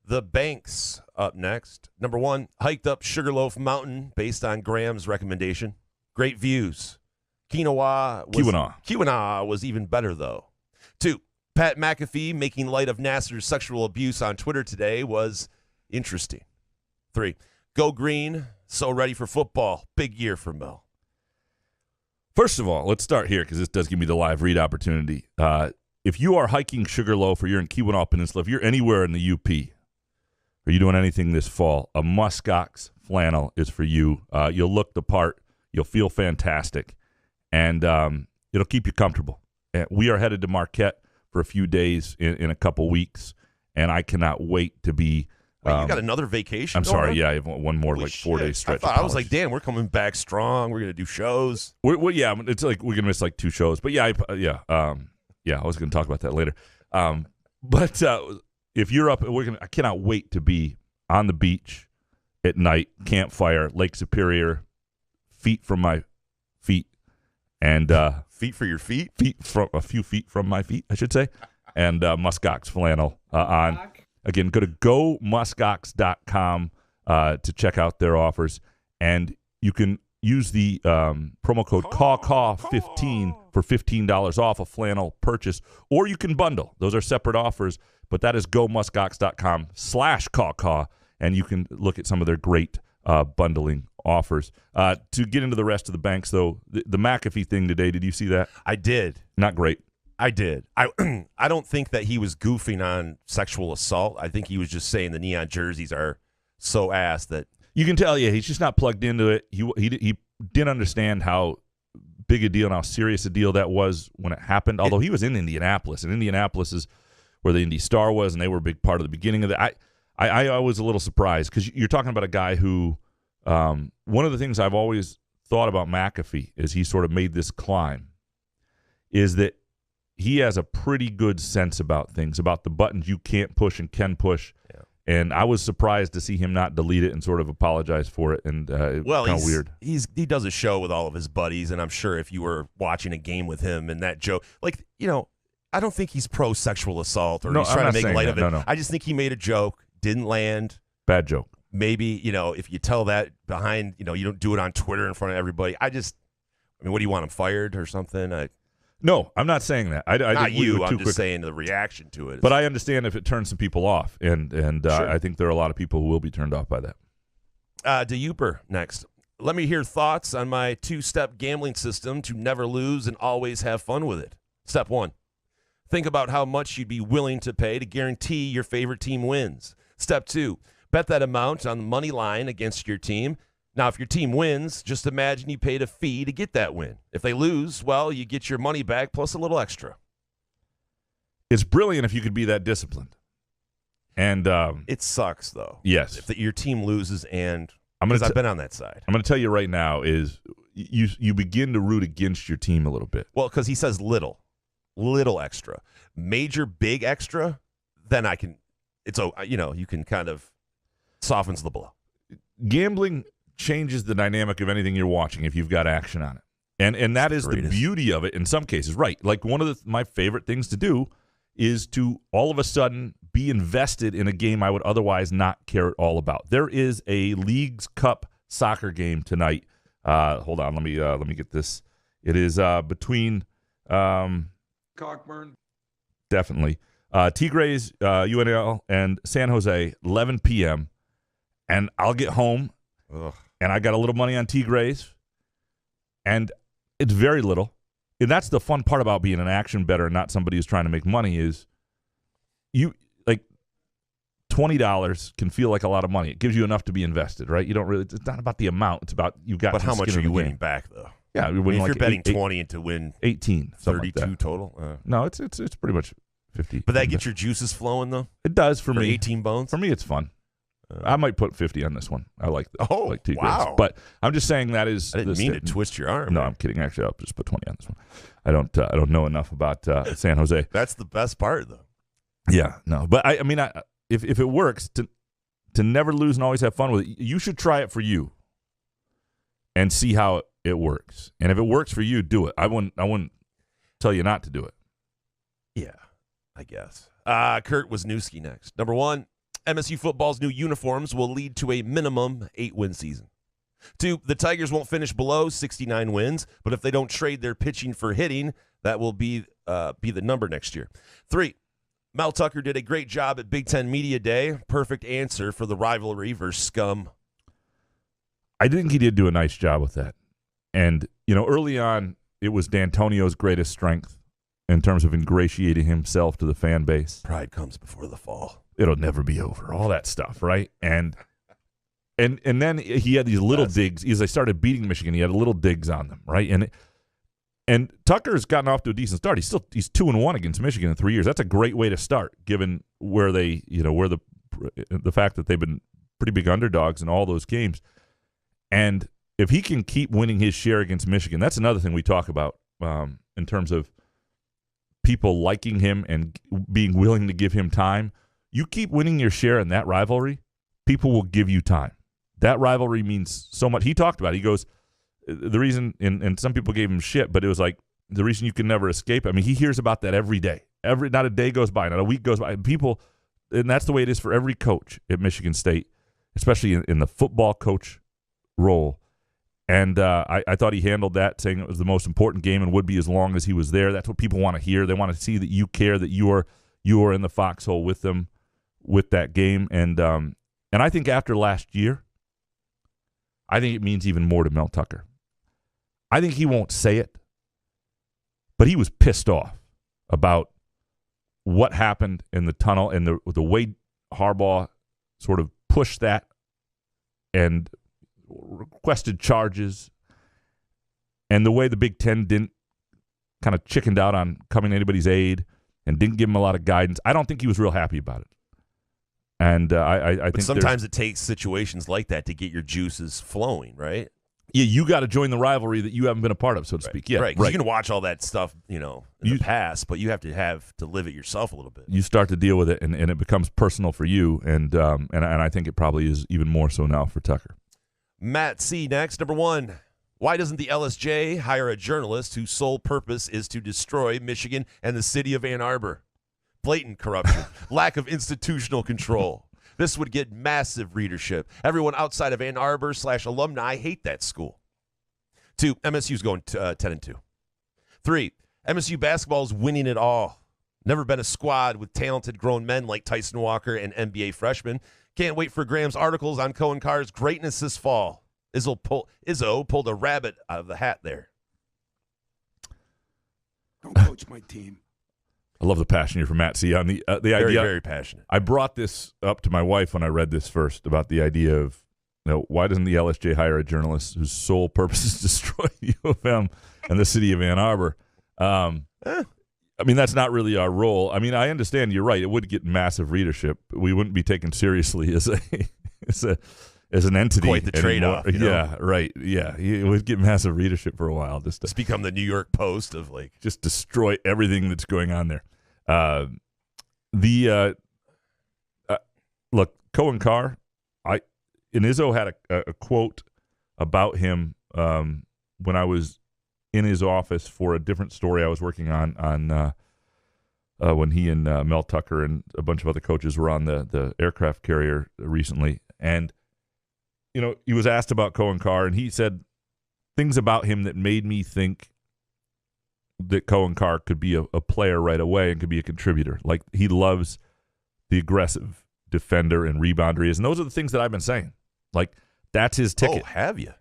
The Banks up next. Number 1, hiked up Sugarloaf Mountain based on Graham's recommendation. Great views. Keweenaw was even better, though. 2, Pat McAfee making light of Nassar's sexual abuse on Twitter today was interesting. 3, go green, so ready for football. Big year for Mel. First of all, let's start here because this does give me the live read opportunity. If you are hiking Sugarloaf or you're in Keweenaw Peninsula, if you're anywhere in the UP, or you're doing anything this fall, a muskox flannel is for you. You'll look the part. You'll feel fantastic. And it'll keep you comfortable. And we are headed to Marquette for a few days in a couple weeks, and I cannot wait to be Wait, you got another vacation? I'm sorry. On? Yeah, I have one more 4-day stretch. I was like, damn, we're coming back strong. We're gonna do shows. Yeah, it's like we're gonna miss like 2 shows. But I was gonna talk about that later. But if you're up, I cannot wait to be on the beach at night, campfire, Lake Superior, feet from my feet, and feet for your feet, a few feet from my feet, I should say, and muskox flannel on. Again, go to gomuskox.com to check out their offers, and you can use the promo code CAW15 for $15 off a flannel purchase, or you can bundle. Those are separate offers, but that is gomuskox.com/CAW, and you can look at some of their great bundling offers. To get into the rest of the banks, though, the McAfee thing today, did you see that? I did. Not great. I did. I don't think that he was goofing on sexual assault. I think he was just saying the neon jerseys are so ass that you can tell. Yeah, he's just not plugged into it. He didn't understand how big a deal and how serious a deal that was when it happened. Although he was in Indianapolis, and Indianapolis is where the Indy Star was, and they were a big part of the beginning of that. I was a little surprised because you're talking about a guy who one of the things I've always thought about McAfee is he sort of made this climb is that he has a pretty good sense about things, about the buttons you can't push and can push. Yeah. And I was surprised to see him not delete it and sort of apologize for it. And kind of weird. He does a show with all of his buddies, and I'm sure if you were watching a game with him and that joke, like, I don't think he's pro sexual assault or he's trying to make light of it. No. I just think he made a joke, didn't land. Bad joke. Maybe, if you tell that behind, you don't do it on Twitter in front of everybody. I mean, what do you want him fired or something? No, I'm not saying that. Not you. I'm just saying the reaction to it. But I understand if it turns some people off, and sure. I think there are a lot of people who will be turned off by that. DeUper next. Let me hear thoughts on my 2-step gambling system to never lose and always have fun with it. Step 1. Think about how much you'd be willing to pay to guarantee your favorite team wins. Step 2. Bet that amount on the money line against your team. Now, if your team wins, just imagine you paid a fee to get that win. If they lose, well, you get your money back plus a little extra. It's brilliant if you could be that disciplined. And it sucks, though. Yes. If your team loses, and I've been on that side. I'm going to tell you right now is you begin to root against your team a little bit. Well, because he says little extra. Major, big extra, then I can, you can kind of softens the blow. Gambling changes the dynamic of anything you're watching if you've got action on it. And that is the beauty of it in some cases, right? Like one of my favorite things to do is to all of a sudden be invested in a game I would otherwise not care at all about. There is a Leagues Cup soccer game tonight. Hold on, let me get this. It is between Cockburn. Definitely. Tigres, UNL, and San Jose, 11 p.m. And I'll get home, and I got a little money on Tigres, and it's very little. And that's the fun part about being an action bettor and not somebody who's trying to make money is you like $20 can feel like a lot of money. It gives you enough to be invested, right? You don't really. It's not about the amount. It's about you got. But how much are you winning game. Back though? Yeah, you're winning if like you're betting 20 and to win 18, 32 like total. No, it's pretty much 50. But that gets your juices flowing though. It does for me. 18 bones. For me, it's fun. I might put 50 on this one. I like Tigres. Wow. But I'm just saying that is. I didn't mean to twist your arm. No, I'm kidding. Actually, I'll just put 20 on this one. I don't know enough about San Jose. That's the best part, though. Yeah, no, but I mean, if it works to never lose and always have fun with it, you should try it for you and see how it works. And if it works for you, do it. I wouldn't tell you not to do it. Yeah, I guess. Kurt Wisniewski next. Number 1. MSU football's new uniforms will lead to a minimum 8-win season. 2, the Tigers won't finish below 69 wins, but if they don't trade their pitching for hitting, that will be the number next year. 3, Mel Tucker did a great job at Big Ten Media Day. Perfect answer for the rivalry versus scum. I think he did do a nice job with that. And, early on, it was D'Antonio's greatest strength in terms of ingratiating himself to the fan base. Pride comes before the fall. It'll never be over. All that stuff, right? And then he had these little digs. As they started beating Michigan, he had little digs on them, right? And Tucker's gotten off to a decent start. He's 2-1 against Michigan in 3 years. That's a great way to start, given where they, where the fact that they've been pretty big underdogs in all those games. And if he can keep winning his share against Michigan, that's another thing we talk about in terms of people liking him and being willing to give him time. You keep winning your share in that rivalry, people will give you time. That rivalry means so much. He talked about it. He goes, the reason, and some people gave him shit, but it was like the reason you can never escape. I mean, he hears about that every day. Not a day goes by, not a week goes by. People, and that's the way it is for every coach at Michigan State, especially in the football coach role. And I thought he handled that, saying it was the most important game and would be as long as he was there. That's what people want to hear. They want to see that you care, that you are in the foxhole with them, with that game. And I think after last year, I think it means even more to Mel Tucker. I think he won't say it, but he was pissed off about what happened in the tunnel and the way Harbaugh sort of pushed that and requested charges, and the way the Big Ten didn't kind of chickened out on coming to anybody's aid and didn't give him a lot of guidance. I don't think he was real happy about it. And I think sometimes it takes situations like that to get your juices flowing, right? Yeah, you got to join the rivalry that you haven't been a part of, so to speak. Yeah, right. 'Cause you can watch all that stuff, in the past, but you have to live it yourself a little bit. You start to deal with it, and it becomes personal for you, and I think it probably is even more so now for Tucker. Matt C. next. Number 1, why doesn't the LSJ hire a journalist whose sole purpose is to destroy Michigan and the city of Ann Arbor? Blatant corruption, lack of institutional control. This would get massive readership. Everyone outside of Ann Arbor / alumni hate that school. 2, MSU's going 10-2. 3, MSU basketball is winning it all. Never been a squad with talented grown men like Tyson Walker and NBA freshmen. Can't wait for Graham's articles on Cohen Carr's greatness this fall. Izzo pulled a rabbit out of the hat there. Don't coach my team. I love the passion here from Matt C. on the Very, idea. very passionate. I brought this up to my wife when I read this first about the idea of, why doesn't the LSJ hire a journalist whose sole purpose is to destroy U of M and the city of Ann Arbor? I mean, that's not really our role. I mean, I understand you're right. It would get massive readership. We wouldn't be taken seriously as an entity. Quite the trade-off. Yeah, right. Yeah, it would get massive readership for a while. It's become the New York Post of just destroy everything that's going on there. Look, Cohen Carr. Izzo had a quote about him when I was in his office for a different story I was working on when he and Mel Tucker and a bunch of other coaches were on the aircraft carrier recently. And, he was asked about Cohen Carr, and he said things about him that made me think that Cohen Carr could be a player right away and could be a contributor. Like, he loves the aggressive defender and rebounder he is. And those are the things that I've been saying. Like, that's his ticket. Oh, have you?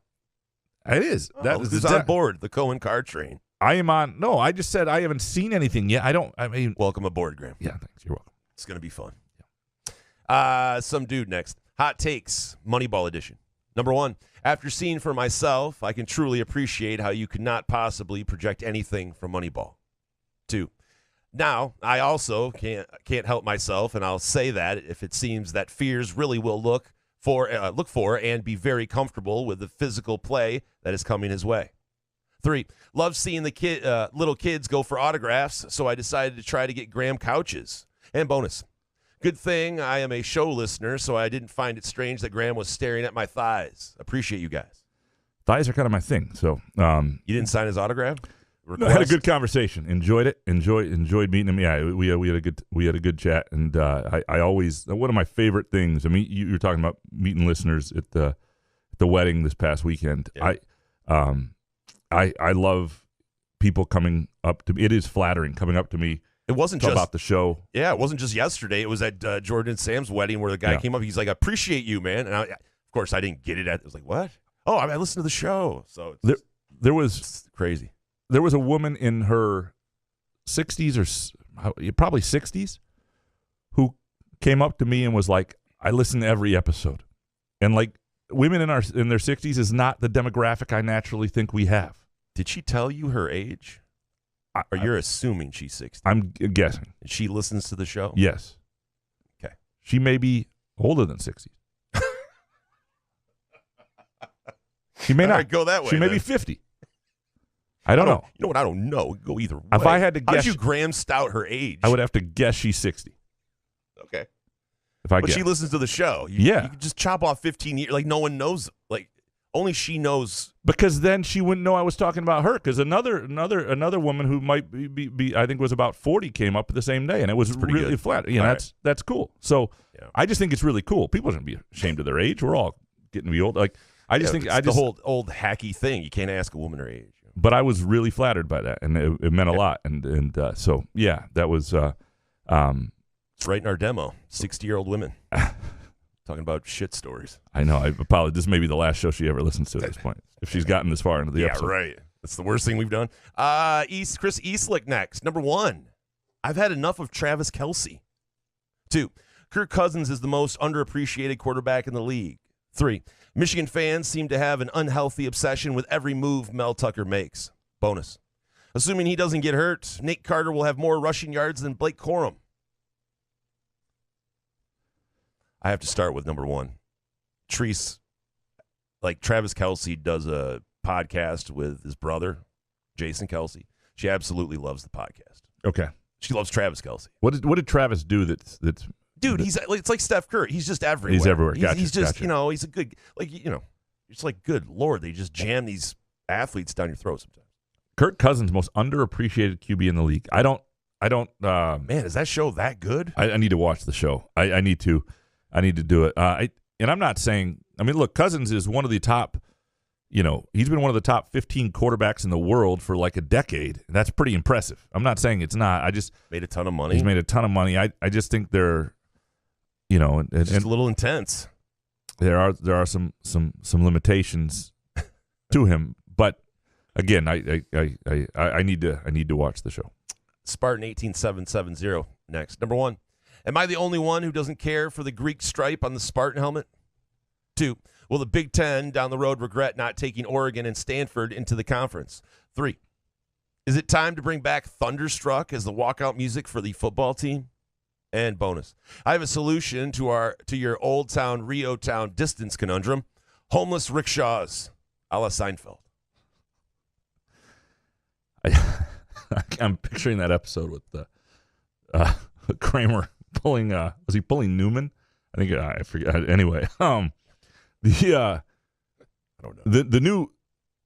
It is. Who's on board the Cohen Carr train? I am on. No, I just said I haven't seen anything yet. Welcome aboard, Graham. Yeah, thanks. You're welcome. It's going to be fun. Yeah. Some dude next. Hot takes, Moneyball edition. Number 1, after seeing for myself, I can truly appreciate how you could not possibly project anything from Moneyball. 2, now I also can't help myself, and I'll say that if it seems that Fears really will look for and be very comfortable with the physical play that is coming his way. 3, love seeing the little kids go for autographs, so I decided to try to get Graham couches. And bonus, good thing I am a show listener, so I didn't find it strange that Graham was staring at my thighs. Appreciate you guys. Thighs are kind of my thing. So you didn't sign his autograph? No, I had a good conversation. Enjoyed it. Enjoyed meeting him. Yeah, we had a good chat, and I always, one of my favorite things. I mean, you were talking about meeting listeners at the wedding this past weekend. Yeah. I love people coming up to me. It is flattering coming up to me. It wasn't just about the show. Yeah, it wasn't just yesterday. It was at Jordan and Sam's wedding where the guy came up. He's like, "I appreciate you, man." And of course, I didn't get it. I was like, "What? Oh, I listened to the show." So there was it's crazy. There was a woman in her 60s or probably 60s who came up to me and was like, "I listen to every episode," and like women in their 60s is not the demographic I naturally think we have. Did she tell you her age? Or you're assuming she's 60? I'm guessing. And she listens to the show? Yes. Okay. She may be older than 60. She may not. Right, go that way. She may be 50. I don't know. You know what? I don't know. Go either way. If I had to guess, how did you Graham Stout her age? I would have to guess she's 60. Okay. But she listens to the show. You could just chop off 15 years. Like, no one knows. Like, only she knows. Because then she wouldn't know I was talking about her. Because another woman who might be I think was about 40 came up the same day, and it was really flat. You know, that's cool. So I just think it's really cool. People shouldn't be ashamed of their age. We're all getting to be old. Like I just think the whole old hacky thing. You can't ask a woman her age. But I was really flattered by that, and it meant a lot. And so yeah, that was. It's right in our demo. 60-year-old women. Talking about shit stories. I know. I apologize. This may be the last show she ever listens to at this point, if she's gotten this far into the episode. Yeah, right. That's the worst thing we've done. Chris Eastlick next. Number 1, I've had enough of Travis Kelce. 2, Kirk Cousins is the most underappreciated quarterback in the league. 3, Michigan fans seem to have an unhealthy obsession with every move Mel Tucker makes. Bonus. Assuming he doesn't get hurt, Nate Carter will have more rushing yards than Blake Corum. I have to start with number 1. Treese like Travis Kelce does a podcast with his brother, Jason Kelce. She absolutely loves the podcast. Okay. She loves Travis Kelce. What did Travis do that's Dude, it's like Steph Curry. He's just everywhere. He's everywhere. Gotcha, he's just, gotcha. he's a good, it's like, good Lord, they just jam these athletes down your throat sometimes. Kirk Cousins, most underappreciated QB in the league. I don't. Man, is that show that good? I need to watch the show. I need to do it. And I'm not saying. I mean, look, Cousins is one of the top. He's been one of the top 15 quarterbacks in the world for like a decade. That's pretty impressive. I'm not saying it's not. I just made a ton of money. He's made a ton of money. I just think they're, it's just a little intense. There are some limitations to him, but again, I need to watch the show. Spartan 18770 next. Number 1, am I the only one who doesn't care for the Greek stripe on the Spartan helmet? 2, will the Big Ten down the road regret not taking Oregon and Stanford into the conference? 3, is it time to bring back Thunderstruck as the walkout music for the football team? And bonus, I have a solution to your Old Town, Rio Town distance conundrum. Homeless rickshaws, a la Seinfeld. I'm picturing that episode with the Kramer pulling. Was he pulling Newman? I think I forget. Anyway, I don't know.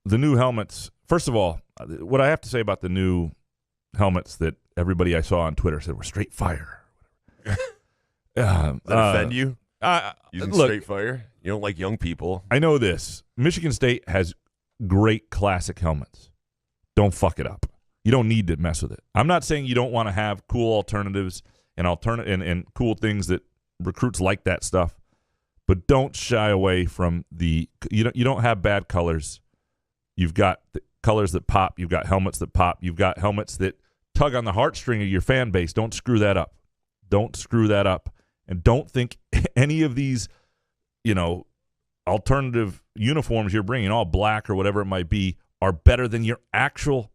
The new helmets. First of all, what I have to say about the new helmets that everybody I saw on Twitter said were straight fire. Does that offend you? Using look, straight fire? You don't like young people? I know this. Michigan State has great classic helmets. Don't fuck it up. You don't need to mess with it. I'm not saying you don't want to have cool alternatives and cool things that recruits like that stuff, but don't shy away from you don't have bad colors. You've got the colors that pop. You've got helmets that pop. You've got helmets that tug on the heartstring of your fan base. Don't screw that up. Don't screw that up. And don't think any of these, alternative uniforms you're bringing, all black or whatever it might be, are better than your actual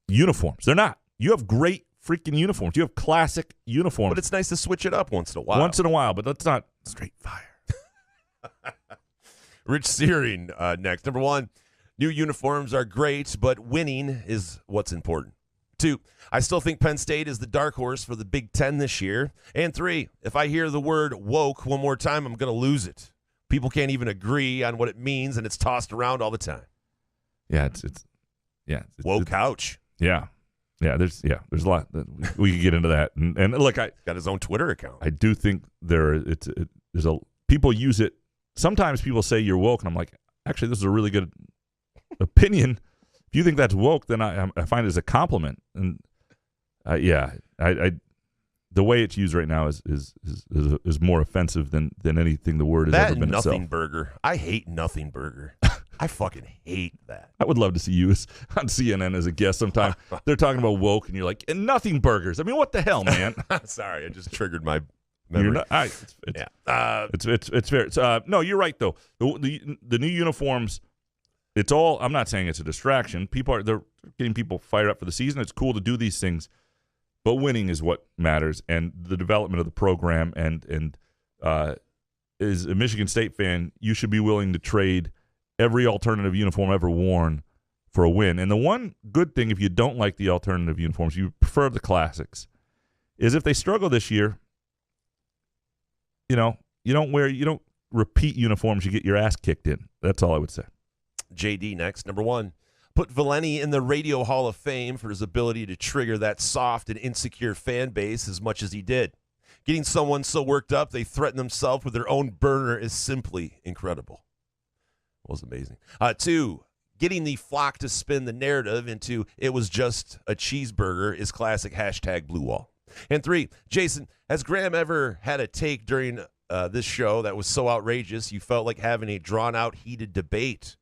uniforms. They're not. You have great freaking uniforms. You have classic uniforms. But it's nice to switch it up once in a while. But that's not straight fire. Rich Searing next. Number 1, new uniforms are great, but winning is what's important. 2, I still think Penn State is the dark horse for the Big Ten this year. And 3, if I hear the word woke one more time, I'm going to lose it. People can't even agree on what it means, and it's tossed around all the time. Yeah, it's woke couch. Yeah. There's a lot that we could get into that. And look, got his own Twitter account. I do think people use it. Sometimes people say you're woke, and I'm like, actually, this is a really good opinion. If you think that's woke, then I find it as a compliment. And the way it's used right now is more offensive than anything the word has ever been itself. Nothing burger. I hate nothing burger. I fucking hate that. I would love to see you on CNN as a guest sometime. They're talking about woke, and you're like, and nothing burgers. I mean, what the hell, man? Sorry, I just triggered my memory. It's fair. No, you're right though. The new uniforms. It's all. I'm not saying it's a distraction. They're getting people fired up for the season. It's cool to do these things, but winning is what matters, and the development of the program. And as a Michigan State fan, you should be willing to trade every alternative uniform ever worn for a win. And the one good thing, if you don't like the alternative uniforms, you prefer the classics, is if they struggle this year, you don't repeat uniforms you get your ass kicked in. That's all I would say. JD next. Number 1, put Valeni in the Radio Hall of Fame for his ability to trigger that soft and insecure fan base as much as he did. Getting someone so worked up they threaten themselves with their own burner is simply incredible. It was amazing. 2, getting the flock to spin the narrative into it was just a cheeseburger is classic #Blue Wall. And 3, Jason, has Graham ever had a take during this show that was so outrageous you felt like having a drawn-out, heated debate?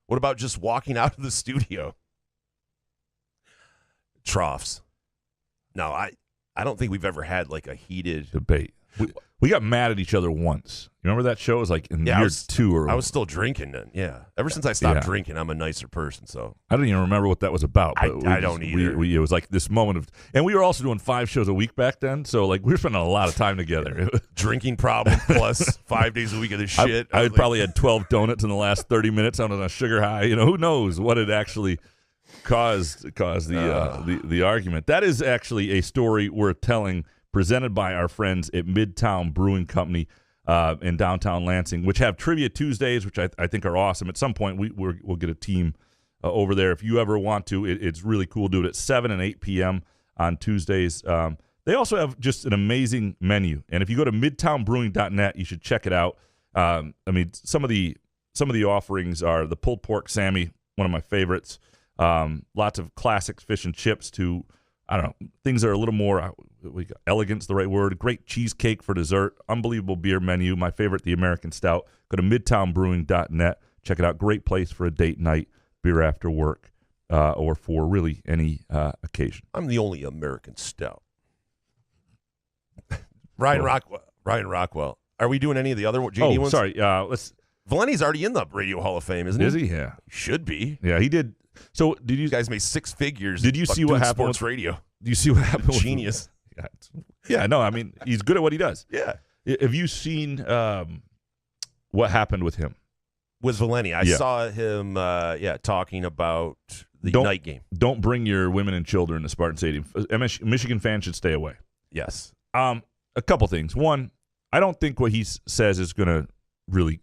What about just walking out of the studio? Troughs. No, I don't think we've ever had like a heated debate. We got mad at each other once. You remember that show? It was like in year 2 or I was still drinking then. Yeah. Ever since I stopped drinking, I'm a nicer person. So I don't even remember what that was about. But I don't either. It was like this moment of, and we were also doing 5 shows a week back then. So like we were spending a lot of time together. Drinking problem plus 5 days a week of this shit. I probably had 12 donuts in the last 30 minutes. I was on a sugar high. Who knows what had actually caused the argument. That is actually a story we're telling, presented by our friends at Midtown Brewing Company in downtown Lansing, which have Trivia Tuesdays, which I think are awesome. At some point, we'll get a team over there. If you ever want to, it's really cool. Do it at 7 and 8 p.m. on Tuesdays. They also have just an amazing menu. And if you go to midtownbrewing.net, you should check it out. I mean, some of the offerings are the pulled pork Sammy, one of my favorites. Lots of classics, fish and chips to, I don't know, things that are a little more elegant's the right word. Great cheesecake for dessert. Unbelievable beer menu. My favorite, the American Stout. Go to midtownbrewing.net. Check it out. Great place for a date night, beer after work, or for really any occasion. I'm the only American Stout. Ryan Rockwell. Are we doing any of the other JD ones? Sorry. Valenti's already in the Radio Hall of Fame, isn't he? Is he? Yeah. Should be. Yeah, he did. So did you guys made 6 figures? Did you see what happened with sports radio? Do you see what happened? Genius. Yeah, no, I mean, he's good at what he does. Yeah. Have you seen what happened with him? With Valenti. I saw him talking about the night game. Don't bring your women and children to Spartan Stadium. Michigan fans should stay away. Yes. A couple things. One, I don't think what he says is going to really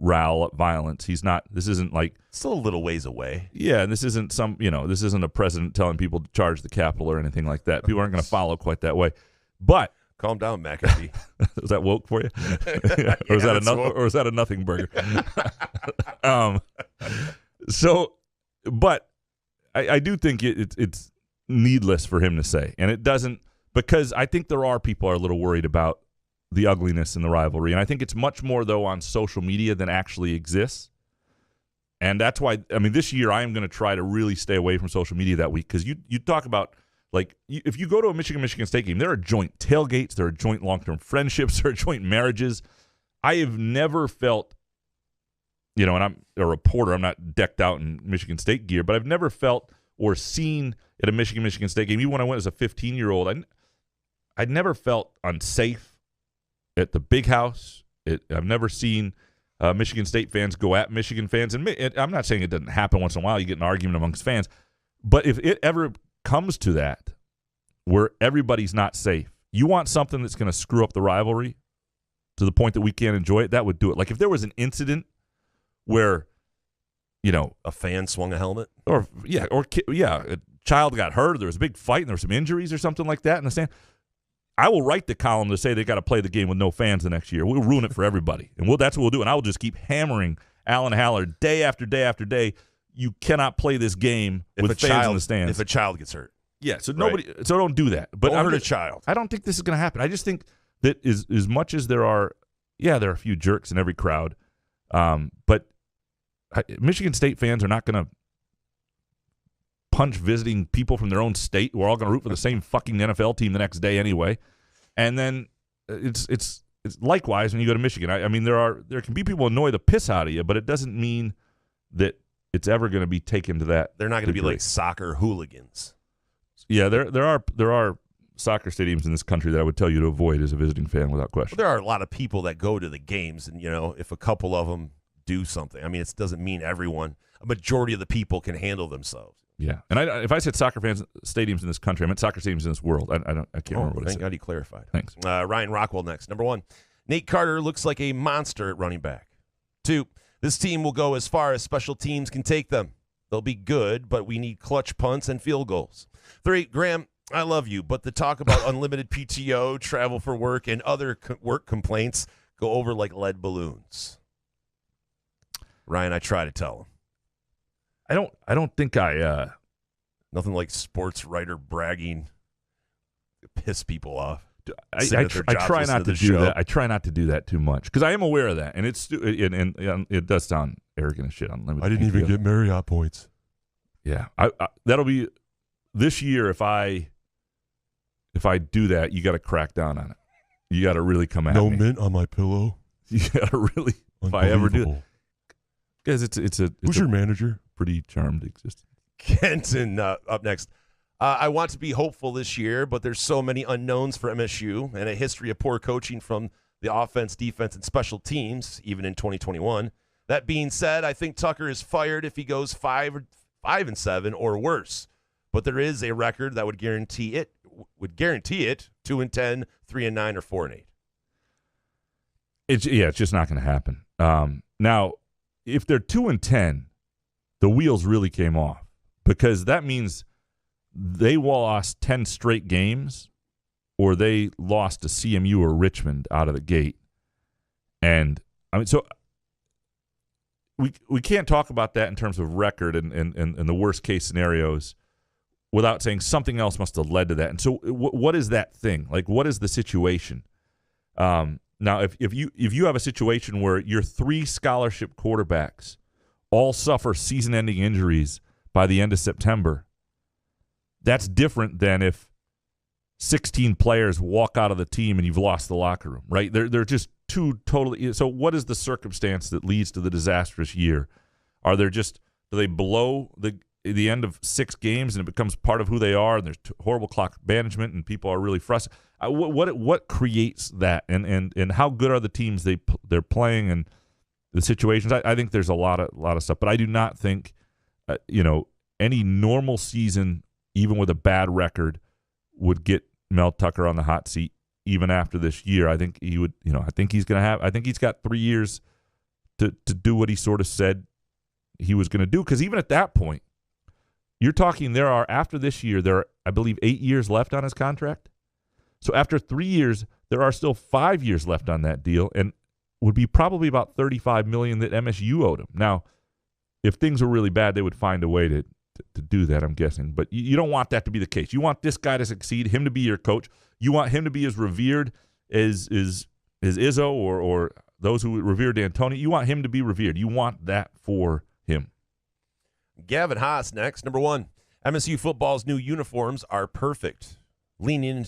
rile up violence. This isn't like still a little ways away. Yeah, and this isn't this isn't a president telling people to charge the Capitol or anything like that. People aren't going to follow quite that way. But calm down, McAfee. Is that woke for you? Or is that a nothing burger? But I do think it's needless for him to say, and it doesn't, because I think there are people who are a little worried about the ugliness in the rivalry. And I think it's much more, though, on social media than actually exists. And that's why, I mean, this year I am going to try to really stay away from social media that week, because you talk about, like, if you go to a Michigan State game, there are joint tailgates, there are joint long-term friendships, there are joint marriages. I have never felt, and I'm a reporter, I'm not decked out in Michigan State gear, but I've never felt or seen at a Michigan State game, even when I went as a 15-year-old, I'd never felt unsafe at the big house. I've never seen Michigan State fans go at Michigan fans. And I'm not saying it doesn't happen once in a while. You get an argument amongst fans. But if it ever comes to that, where everybody's not safe, you want something that's going to screw up the rivalry to the point that we can't enjoy it, that would do it. Like if there was an incident where, a fan swung a helmet? Or a child got hurt, or there was a big fight and there were some injuries or something like that in the stand, I will write the column to say they got to play the game with no fans the next year. We'll ruin it for everybody. And that's what we'll do. And I will just keep hammering Alan Haller day after day after day. You cannot play this game with fans in the stands. If a child gets hurt. Yeah, so so don't do that. But don't hurt a child. I don't think this is going to happen. I just think that as much as there are a few jerks in every crowd, but Michigan State fans are not going to punch visiting people from their own state. We're all going to root for the same fucking NFL team the next day anyway. And then it's likewise when you go to Michigan. I mean, there can be people who annoy the piss out of you, but it doesn't mean that it's ever going to be taken to that. They're not going to be like soccer hooligans. Yeah, there are soccer stadiums in this country that I would tell you to avoid as a visiting fan without question. Well, there are a lot of people that go to the games, and if a couple of them do something, I mean, it doesn't mean everyone. A majority of the people can handle themselves. Yeah, and if I said soccer fans stadiums in this country, I meant soccer stadiums in this world. I can't remember what I said. Thank God he clarified. Thanks. Ryan Rockwell next. Number 1, Nate Carter looks like a monster at running back. 2, this team will go as far as special teams can take them. They'll be good, but we need clutch punts and field goals. 3, Graham, I love you, but the talk about unlimited PTO, travel for work, and other work complaints go over like lead balloons. Ryan, I try to tell him. I don't think nothing like sports writer bragging to piss people off. I try not to do that. I try not to do that too much because I am aware of that, and it does sound arrogant as shit. Unlimited. I didn't even get Marriott points. Yeah, that'll be this year. If I do that, you got to crack down on it. You got to really come at No me. mint on my pillow. You got to really, if I ever do it. Guys, it's Who's your manager? pretty charmed existence. Kenton up next. I want to be hopeful this year, but there's so many unknowns for MSU and a history of poor coaching from the offense, defense, and special teams, even in 2021. That being said, I think Tucker is fired if he goes 5-7 or worse. But there is a record that would guarantee it 2-10, 3-9, or 4-8. It's just not going to happen. Now, if they're 2-10, the wheels really came off, because that means they lost 10 straight games, or they lost to CMU or Richmond out of the gate. And I mean, so we can't talk about that in terms of record and the worst case scenarios without saying something else must have led to that. And so what is that thing? Like, what is the situation? Now, if you have a situation where your 3 scholarship quarterbacks all suffer season-ending injuries by the end of September, that's different than if 16 players walk out of the team and you've lost the locker room, right? They're just two totally. So what is the circumstance that leads to the disastrous year? Do they blow the end of 6 games and it becomes part of who they are, and there's horrible clock management and people are really frustrated? What creates that, and how good are the teams they're playing and the situations? I think there's a lot of stuff, but I do not think any normal season, even with a bad record, would get Mel Tucker on the hot seat even after this year. I think he would. I think he's going to have. I think he's got 3 years to do what he sort of said he was going to do. Because even at that point, you're talking after this year, there are, I believe, 8 years left on his contract. So after 3 years, there are still 5 years left on that deal, and would be probably about $35 million that MSU owed him. Now, if things were really bad, they would find a way to do that, I'm guessing. But you don't want that to be the case. You want this guy to succeed, him to be your coach. You want him to be as revered as Izzo or those who revered D'Antoni. You want him to be revered. You want that for him. Gavin Haas next. Number 1, MSU football's new uniforms are perfect. Leaning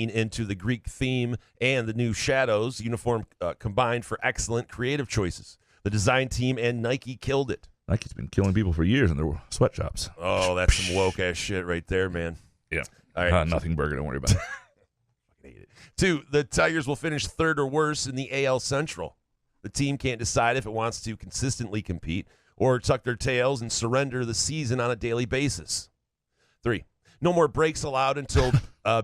into the Greek theme and the new shadows uniform combined for excellent creative choices. The design team and Nike killed it. Nike's been killing people for years in their sweatshops. Oh, that's some woke-ass shit right there, man. Yeah. All right. Nothing burger, don't worry about it. I hate it. 2, the Tigers will finish 3rd or worse in the AL Central. The team can't decide if it wants to consistently compete or tuck their tails and surrender the season on a daily basis. 3, no more breaks allowed until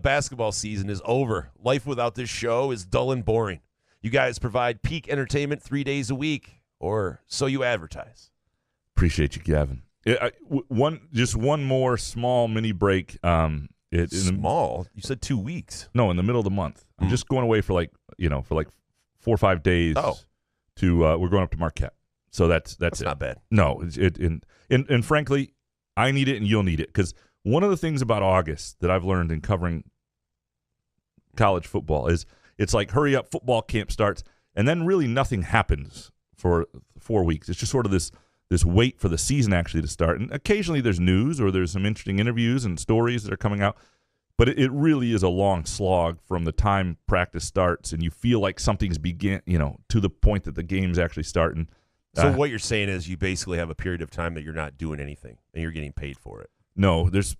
basketball season is over. Life without this show is dull and boring. You guys provide peak entertainment 3 days a week, or so you advertise. Appreciate you, Gavin. One more small mini break. Small? You said 2 weeks. No, in the middle of the month. I'm just going away for 4 or 5 days. Oh. We're going up to Marquette. So that's it. Not bad. No, and frankly, I need it and you'll need it, because one of the things about August that I've learned in covering college football is it's like hurry up, football camp starts, and then really nothing happens for 4 weeks. It's just sort of this wait for the season actually to start. And occasionally there's news or there's some interesting interviews and stories that are coming out. But it really is a long slog from the time practice starts and you feel like something's to the point that the game's actually starting. So what you're saying is you basically have a period of time that you're not doing anything and you're getting paid for it. No, It's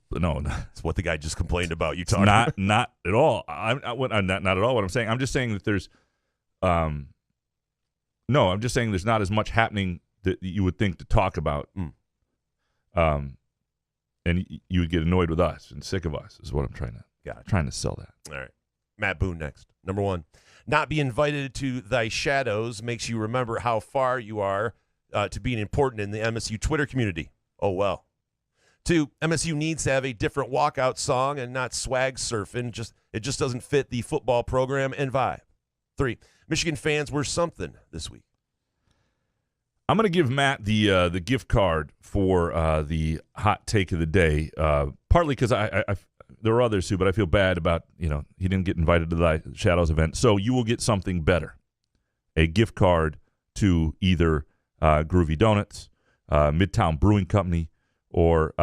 what the guy just complained about. You talking not at all. I'm not at all what I'm saying. I'm just saying that there's I'm just saying there's not as much happening that you would think to talk about. And you would get annoyed with us and sick of us is what I'm trying to sell that. All right. Matt Boone next. Number 1, not be invited to thy shadows makes you remember how far you are to being important in the MSU Twitter community. Oh, well. 2, MSU needs to have a different walkout song and not swag surfing. It just doesn't fit the football program and vibe. 3, Michigan fans were something this week. I'm going to give Matt the gift card for the hot take of the day, partly because I there are others too, but I feel bad about, he didn't get invited to the Shadows event. So you will get something better, a gift card to either Groovy Donuts, Midtown Brewing Company, or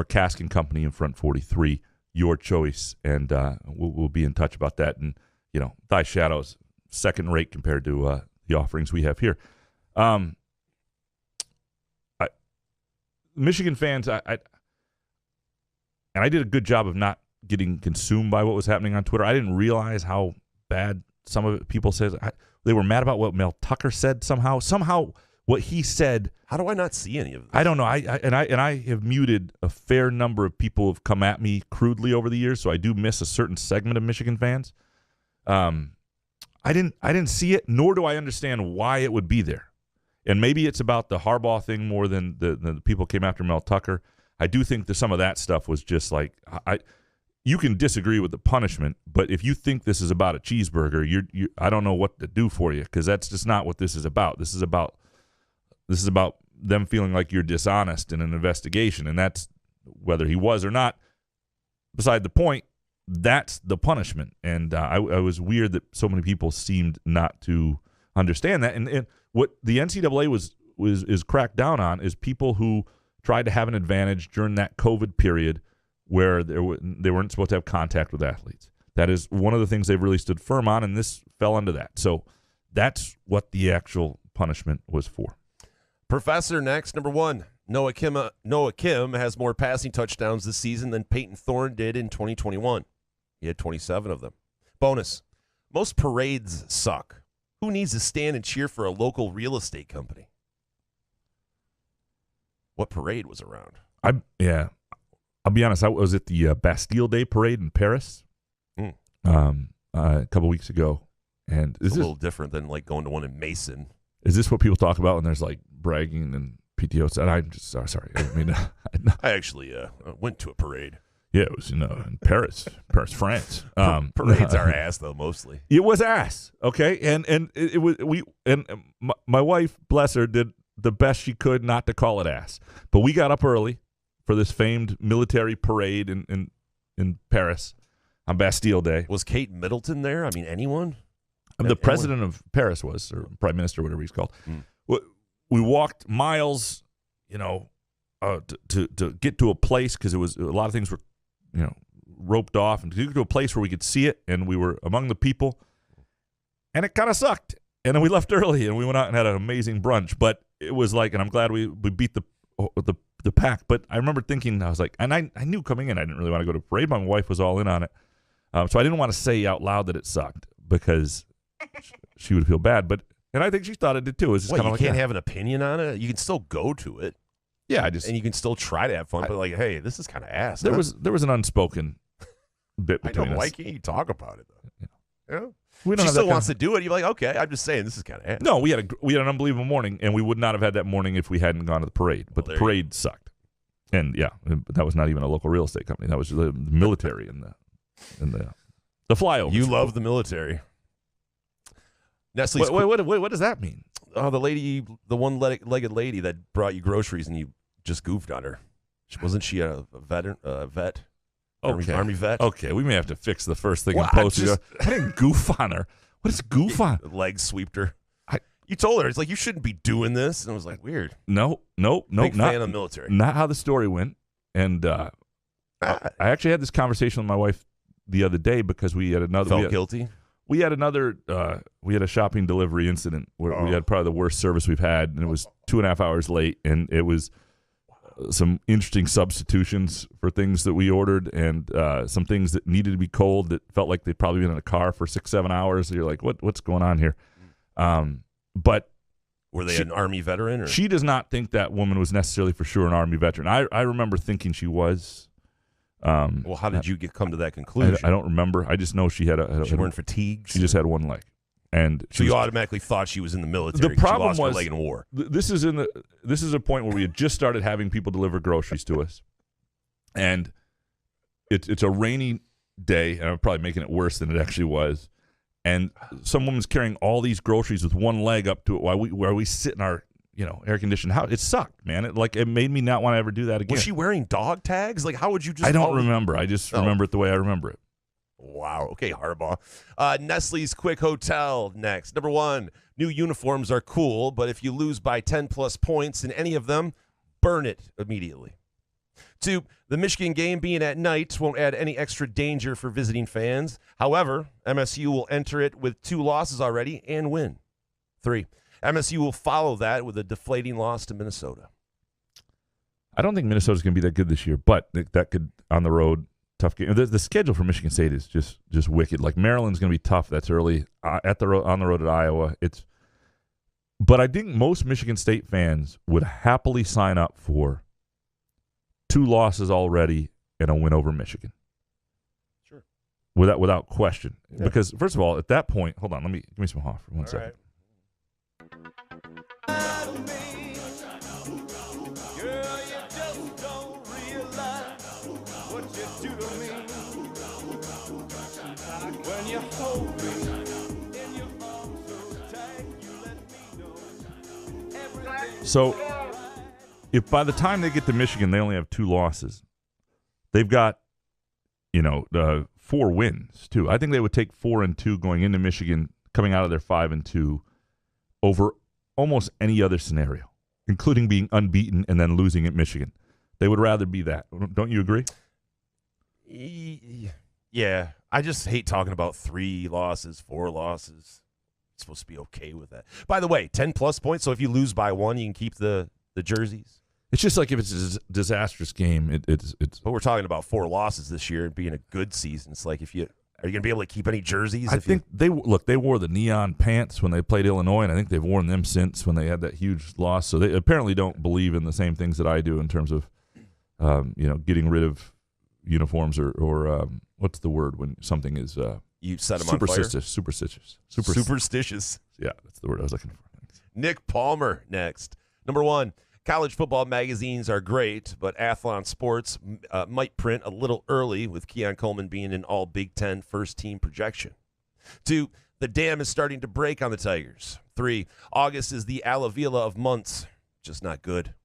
Cask and Company in Front 43, your choice, and we'll be in touch about that. And thy shadow's second rate compared to the offerings we have here. Michigan fans, I did a good job of not getting consumed by what was happening on Twitter. I didn't realize how bad some of it people said. They were mad about what Mel Tucker said somehow. Somehow what he said. How do I not see any of this? I don't know. I have muted a fair number of people who have come at me crudely over the years, so I do miss a certain segment of Michigan fans. I didn't see it, nor do I understand why it would be there. And maybe it's about the Harbaugh thing more than the people came after Mel Tucker. I do think that some of that stuff was just like you can disagree with the punishment, but if you think this is about a cheeseburger, I don't know what to do for you, because that's just not what this is about. This is about them feeling like you're dishonest in an investigation, and that's whether he was or not. Beside the point, that's the punishment, and I was weird that so many people seemed not to understand that. And what the NCAA is cracked down on is people who tried to have an advantage during that COVID period where they weren't supposed to have contact with athletes. That is one of the things they've really stood firm on, and this fell under that. So that's what the actual punishment was for. Professor next, number 1. Noah Kim has more passing touchdowns this season than Peyton Thorne did in 2021. He had 27 of them. Bonus, most parades suck. Who needs to stand and cheer for a local real estate company? What parade was around? I'll be honest. I was at the Bastille Day parade in Paris a couple weeks ago, and it's a little different than like going to one in Mason. Is this what people talk about when there's like bragging and PTO? And I'm just sorry. I mean, I actually went to a parade. Yeah, it was in Paris, France. Parades are ass though, mostly. It was ass. Okay, and it was my wife, bless her, did the best she could not to call it ass. But we got up early for this famed military parade in Paris on Bastille Day. Was Kate Middleton there? I mean, anyone? The president of Paris was, or prime minister, whatever he's called. We walked miles, to get to a place, because it was a lot of things were, roped off, and to get to a place where we could see it, and we were among the people, and it kind of sucked. And then we left early, and we went out and had an amazing brunch. But it was like, and I'm glad we beat the pack. But I remember thinking, I was like, and I knew coming in I didn't really want to go to a parade, but my wife was all in on it. So I didn't want to say out loud that it sucked, because she would feel bad. And I think she thought it did too. It's just you can't have an opinion on it. You can still go to it. Yeah, and you can still try to have fun, but like, hey, this is kind of ass. There was an unspoken bit between us. Why can't you talk about it though? Yeah. She still wants to do it. You're like, okay, I'm just saying this is kind of ass. No, we had an unbelievable morning, and we would not have had that morning if we hadn't gone to the parade. But the parade sucked, and that was not even a local real estate company. That was the military and the flyover. You love the military. Nestle's. What does that mean? Oh, the one-legged lady that brought you groceries and you just goofed on her. Wasn't she a vet? Okay. Army vet? Okay, we may have to fix the first thing in post. I didn't goof on her. What is goof on? Leg sweeped her. You told her, it's like, you shouldn't be doing this. And I was like, weird. No. Big fan of the military. Not how the story went. And I actually had this conversation with my wife the other day, because we had another. Felt guilty? We had a shopping delivery incident where we had probably the worst service we've had, and it was 2.5 hours late, and it was some interesting substitutions for things that we ordered, and some things that needed to be cold that felt like they'd probably been in a car for 6-7 hours. You're like, what's going on here? But were they an Army veteran? Or? She does not think that woman was necessarily for sure an Army veteran. I remember thinking she was. Well, how did you come to that conclusion? I don't remember. I just know she had she weren't fatigued. She just had one leg, and so you automatically thought she was in the military. The problem she lost was her leg in war. This is a point where we had just started having people deliver groceries to us, and it's a rainy day, and I'm probably making it worse than it actually was. And some woman's carrying all these groceries with one leg up to it while we sit in our air conditioned house. It sucked, man. It made me not want to ever do that again. Was she wearing dog tags? Like, how would you just? I don't remember. I just remember it the way I remember it. Wow. Okay, Harbaugh. Nestle's Quick Hotel next. Number 1, new uniforms are cool, but if you lose by 10+ points in any of them, burn it immediately. 2, the Michigan game being at night won't add any extra danger for visiting fans. However, MSU will enter it with 2 losses already and win. 3, MSU will follow that with a deflating loss to Minnesota. I don't think Minnesota's going to be that good this year, but that could, on the road, tough game. The schedule for Michigan State is just wicked. Like, Maryland's going to be tough. That's early. On the road at Iowa. But I think most Michigan State fans would happily sign up for 2 losses already and a win over Michigan. Sure. Without question. Yeah. Because, first of all, at that point, hold on, give me some Hoff for 1 second. Right. So, if by the time they get to Michigan, they only have 2 losses, they've got, 4 wins too. I think they would take 4-2 going into Michigan, coming out of their 5-2, over almost any other scenario, including being unbeaten and then losing at Michigan. They would rather be that. Don't you agree? Yeah, I just hate talking about 3 losses, 4 losses. I'm supposed to be okay with that. By the way, 10-plus points, so if you lose by 1, you can keep the jerseys. It's just like if it's a disastrous game, it's. But we're talking about 4 losses this year and being a good season. It's like, are you going to be able to keep any jerseys? I think they wore the neon pants when they played Illinois, and I think they've worn them since when they had that huge loss. So they apparently don't believe in the same things that I do in terms of, getting rid of uniforms or what's the word when something is you set them on fire? Superstitious. Yeah, that's the word I was looking for. Thanks. Nick Palmer next. Number 1, college football magazines are great, but Athlon Sports might print a little early with Keon Coleman being an all Big Ten first-team projection. 2, the dam is starting to break on the Tigers. 3, August is the Alavila of months. Just not good.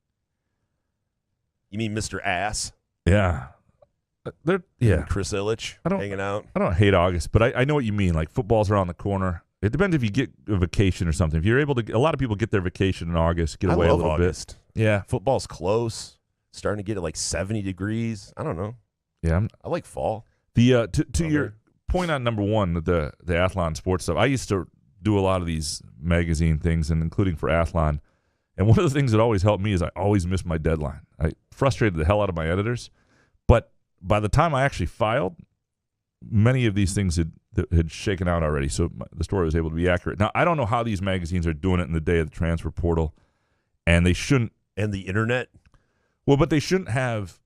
You mean Mr. Ass? Yeah. Chris Ilitch hanging out. I don't hate August, but I know what you mean. Like, football's around the corner. It depends if you get a vacation or something. If you're able to, a lot of people get their vacation in August, get away a little August. bit. Yeah, football's close. Starting to get at like 70 degrees. I don't know. Yeah, I like fall. The to your point on number 1, the Athlon sports stuff. I used to do a lot of these magazine things, and including for Athlon. And one of the things that always helped me is I always missed my deadline. I frustrated the hell out of my editors, but by the time I actually filed, many of these things had shaken out already, so the story was able to be accurate. Now, I don't know how these magazines are doing it in the day of the transfer portal, and they shouldn't. And the internet? Well, but they shouldn't have.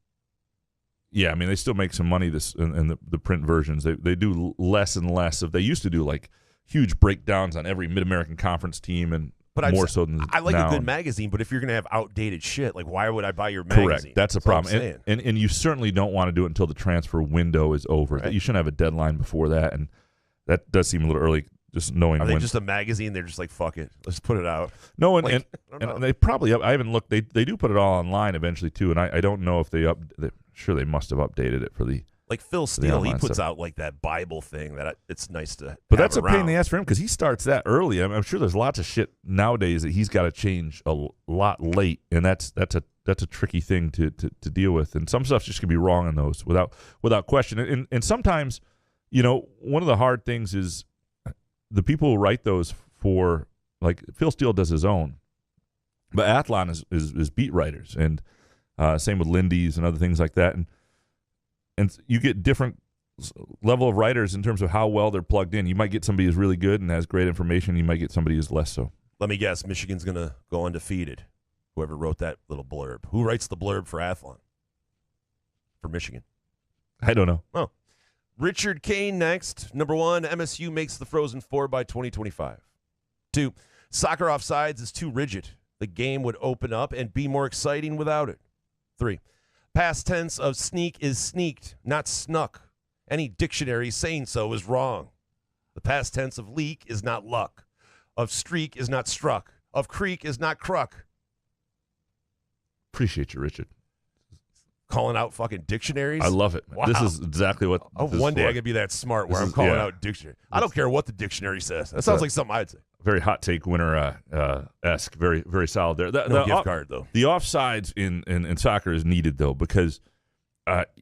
Yeah, I mean, they still make some money in the print versions. They do less and less. If they used to do like huge breakdowns on every Mid-American Conference team and more so than I like now. a good magazine, but if you're going to have outdated shit, like why would I buy your magazine? Correct. That's a problem. And you certainly don't want to do it until the transfer window is over. Right. You shouldn't have a deadline before that, and that does seem a little early, just knowing Are they just a magazine? They're just like, fuck it. Let's put it out. No, and they probably, I haven't looked, they do put it all online eventually, too, and I don't know if sure they must have updated it for the... Like Phil Steele, he puts out like that Bible thing that it's nice to. But that's a pain in the ass for him because he starts that early. I'm sure there's lots of shit nowadays that he's got to change a lot late, and that's a tricky thing to deal with. And some stuff's just gonna be wrong on those without question. And sometimes, one of the hard things is the people who write those for, like Phil Steele does his own, but Athlon is beat writers, and same with Lindy's and other things like that, and you get different level of writers in terms of how well they're plugged in. You might get somebody who's really good and has great information. You might get somebody who's less so. Let me guess, Michigan's going to go undefeated. Whoever wrote that little blurb. Who writes the blurb for Athlon? For Michigan? I don't know. Oh. Richard Kane next. Number 1, MSU makes the Frozen Four by 2025. 2, soccer offsides is too rigid. The game would open up and be more exciting without it. 3, past tense of sneak is sneaked, not snuck. Any dictionary saying so is wrong. The past tense of leak is not luck. Of streak is not struck. Of creek is not cruck. Appreciate you, Richard. Calling out fucking dictionaries? I love it. Wow. This is exactly what. One day I could be that smart where I'm calling out dictionary. I don't care what the dictionary says. That sounds like something I'd say. very hot take winner esque. Very, very solid there. No gift card, though. The offsides in soccer is needed, though, because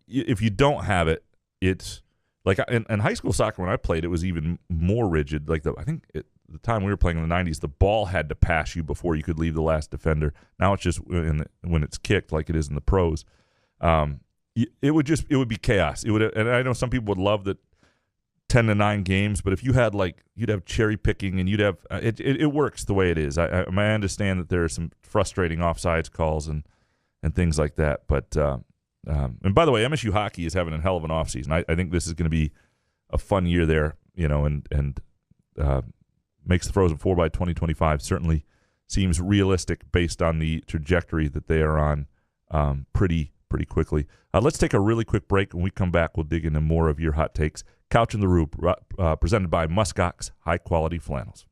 if you don't have it, it's like in high school soccer when I played, it was even more rigid. Like I think the time we were playing in the 90s, the ball had to pass you before you could leave the last defender. Now it's just when it's kicked, like it is in the pros. It would be chaos. And I know some people would love that 10-9 games, but if you had you'd have cherry picking, and you'd have it works the way it is. I understand that there are some frustrating offsides calls and things like that, but and by the way, MSU hockey is having a hell of an offseason. I think this is going to be a fun year there, and makes the Frozen Four by 2025 certainly seems realistic based on the trajectory that they are on pretty quickly. Let's take a really quick break. When we come back, we'll dig into more of your hot takes. Couch in the Roof, presented by Muskox high-quality flannels.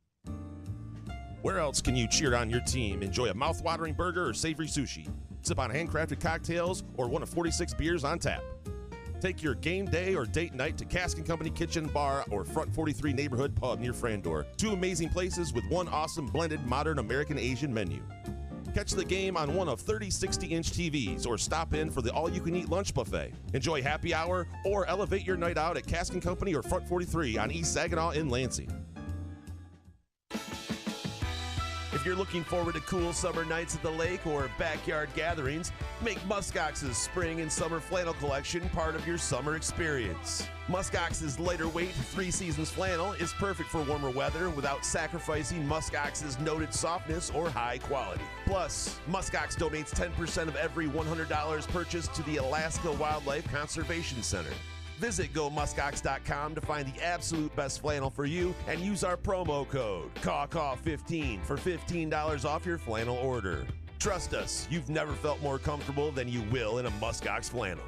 Where else can you cheer on your team, enjoy a mouth-watering burger or savory sushi, sip on handcrafted cocktails, or one of 46 beers on tap? Take your game day or date night to Cask & Company Kitchen, Bar, or Front 43 Neighborhood Pub near Frandor. Two amazing places with one awesome blended modern American-Asian menu. Catch the game on one of 30 60-inch TVs or stop in for the all-you-can-eat lunch buffet. Enjoy happy hour or elevate your night out at Cask & Company or Front 43 on East Saginaw in Lansing. If you're looking forward to cool summer nights at the lake or backyard gatherings, make Muskox's spring and summer flannel collection part of your summer experience. Muskox's lighter weight 3 Seasons flannel is perfect for warmer weather without sacrificing Muskox's noted softness or high quality. Plus, Muskox donates 10% of every $100 purchased to the Alaska Wildlife Conservation Center. Visit GoMuskox.com to find the absolute best flannel for you and use our promo code CAWCAW15 for $15 off your flannel order. Trust us, you've never felt more comfortable than you will in a Muskox flannel.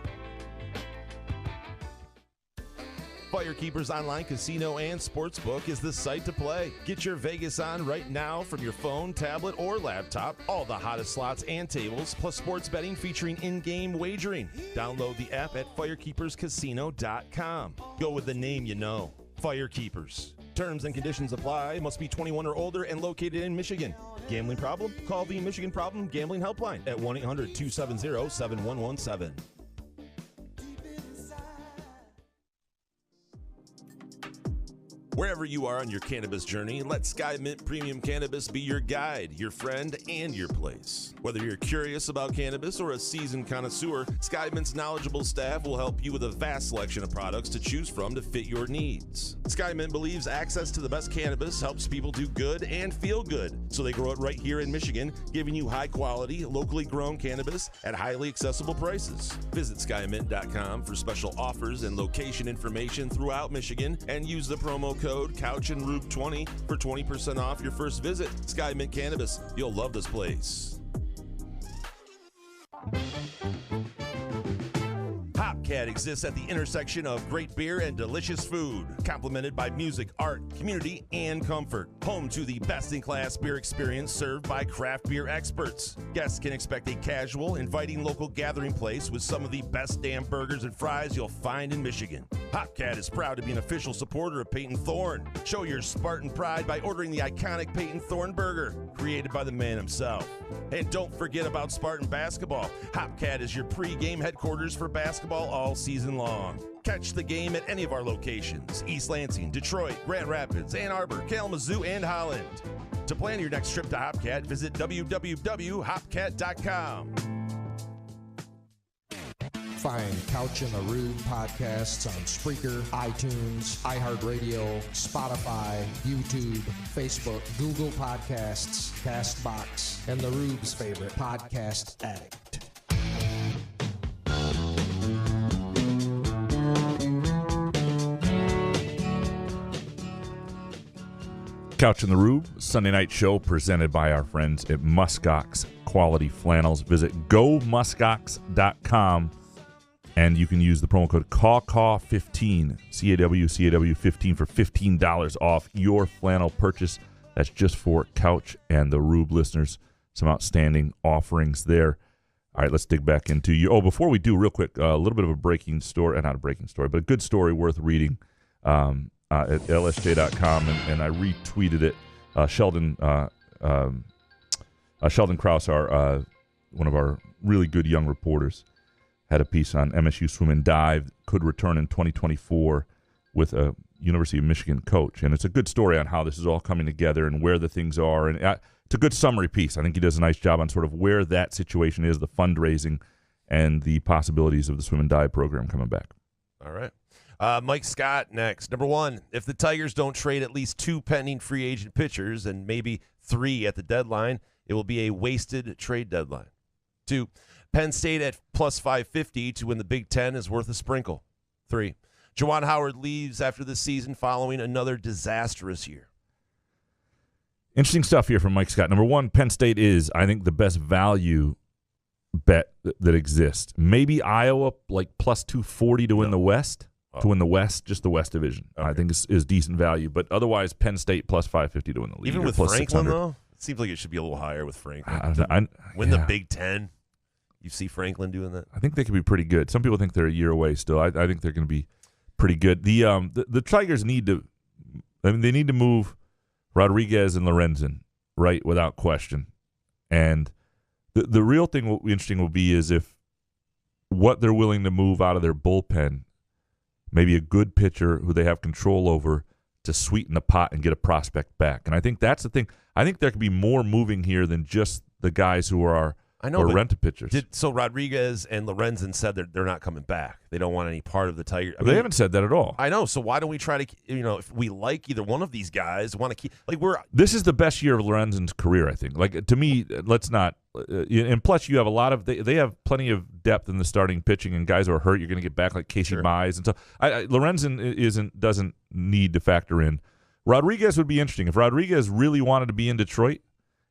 Firekeepers Online Casino and Sportsbook is the site to play. Get your Vegas on right now from your phone, tablet, or laptop. All the hottest slots and tables, plus sports betting featuring in-game wagering. Download the app at firekeeperscasino.com. Go with the name you know. Firekeepers. Terms and conditions apply. Must be 21 or older and located in Michigan. Gambling problem? Call the Michigan Problem Gambling Helpline at 1-800-270-7117. Wherever you are on your cannabis journey, let Sky Mint Premium Cannabis be your guide, your friend, and your place. Whether you're curious about cannabis or a seasoned connoisseur, Sky Mint's knowledgeable staff will help you with a vast selection of products to choose from to fit your needs. Sky Mint believes access to the best cannabis helps people do good and feel good, so they grow it right here in Michigan, giving you high-quality, locally grown cannabis at highly accessible prices. Visit skymint.com for special offers and location information throughout Michigan, and use the promo code CouchAndRube20 for 20% off your first visit. Sky Mint Cannabis. You'll love this place. Hopcat exists at the intersection of great beer and delicious food, complemented by music, art, community, and comfort. Home to the best-in-class beer experience served by craft beer experts. Guests can expect a casual, inviting local gathering place with some of the best damn burgers and fries you'll find in Michigan. Hopcat is proud to be an official supporter of Peyton Thorne. Show your Spartan pride by ordering the iconic Peyton Thorne burger, created by the man himself. And don't forget about Spartan basketball. Hopcat is your pre-game headquarters for basketball all season long. Catch the game at any of our locations: East Lansing, Detroit, Grand Rapids, Ann Arbor, Kalamazoo, and Holland. To plan your next trip to Hopcat, visit www.hopcat.com. Find Couch in the Rube podcasts on Spreaker, iTunes, iHeartRadio, Spotify, YouTube, Facebook, Google Podcasts, CastBox, and the Rube's favorite podcast addict. Couch in the Rube, Sunday night show presented by our friends at Muskox Quality Flannels. Visit GoMuskox.com and you can use the promo code CAWCAW15, CAW15 for $15 off your flannel purchase. That's just for Couch and the Rube listeners. Some outstanding offerings there. All right, let's dig back into you. Oh, before we do, real quick, a little bit of a breaking story, not a breaking story, but a good story worth reading. At lsj.com, and I retweeted it. Sheldon Krause, one of our really good young reporters, had a piece on MSU swim and dive, could return in 2024 with a University of Michigan coach. And it's a good story on how this is all coming together and where the things are. And it's a good summary piece. I think he does a nice job on sort of where that situation is, the fundraising, and the possibilities of the swim and dive program coming back. All right. Mike Scott next. Number one, if the Tigers don't trade at least 2 pending free agent pitchers and maybe 3 at the deadline, it will be a wasted trade deadline. 2, Penn State at plus 550 to win the Big Ten is worth a sprinkle. 3, Juwan Howard leaves after the season following another disastrous year. Interesting stuff here from Mike Scott. Number one, Penn State is, I think, the best value bet that exists. Maybe Iowa like plus 240 to win the West. To win the West, just the West Division, okay. I think is decent value. But otherwise, Penn State plus 550 to win the league. Even with plus Franklin, 600. though? It seems like it should be a little higher with Franklin. Win the Big Ten. You see Franklin doing that? I think they could be pretty good. Some people think they're a year away still. I think they're going to be pretty good. The Tigers need to – I mean, they need to move Rodriguez and Lorenzen, right, without question. And the real thing will be interesting will be is if what they're willing to move out of their bullpen – maybe a good pitcher who they have control over to sweeten the pot and get a prospect back. And I think that's the thing. I think there could be more moving here than just the guys who are rented pitchers. So Rodriguez and Lorenzen said they're not coming back. They don't want any part of the Tigers. They haven't said that at all. I know. So why don't we try to, if we like either one of these guys, want to keep This is the best year of Lorenzen's career, I think. Like, to me, let's not. And plus, you have a lot of they have plenty of depth in the starting pitching, and guys who are hurt, you're going to get back like Casey Mize and so. Lorenzen doesn't need to factor in. Rodriguez would be interesting if Rodriguez really wanted to be in Detroit.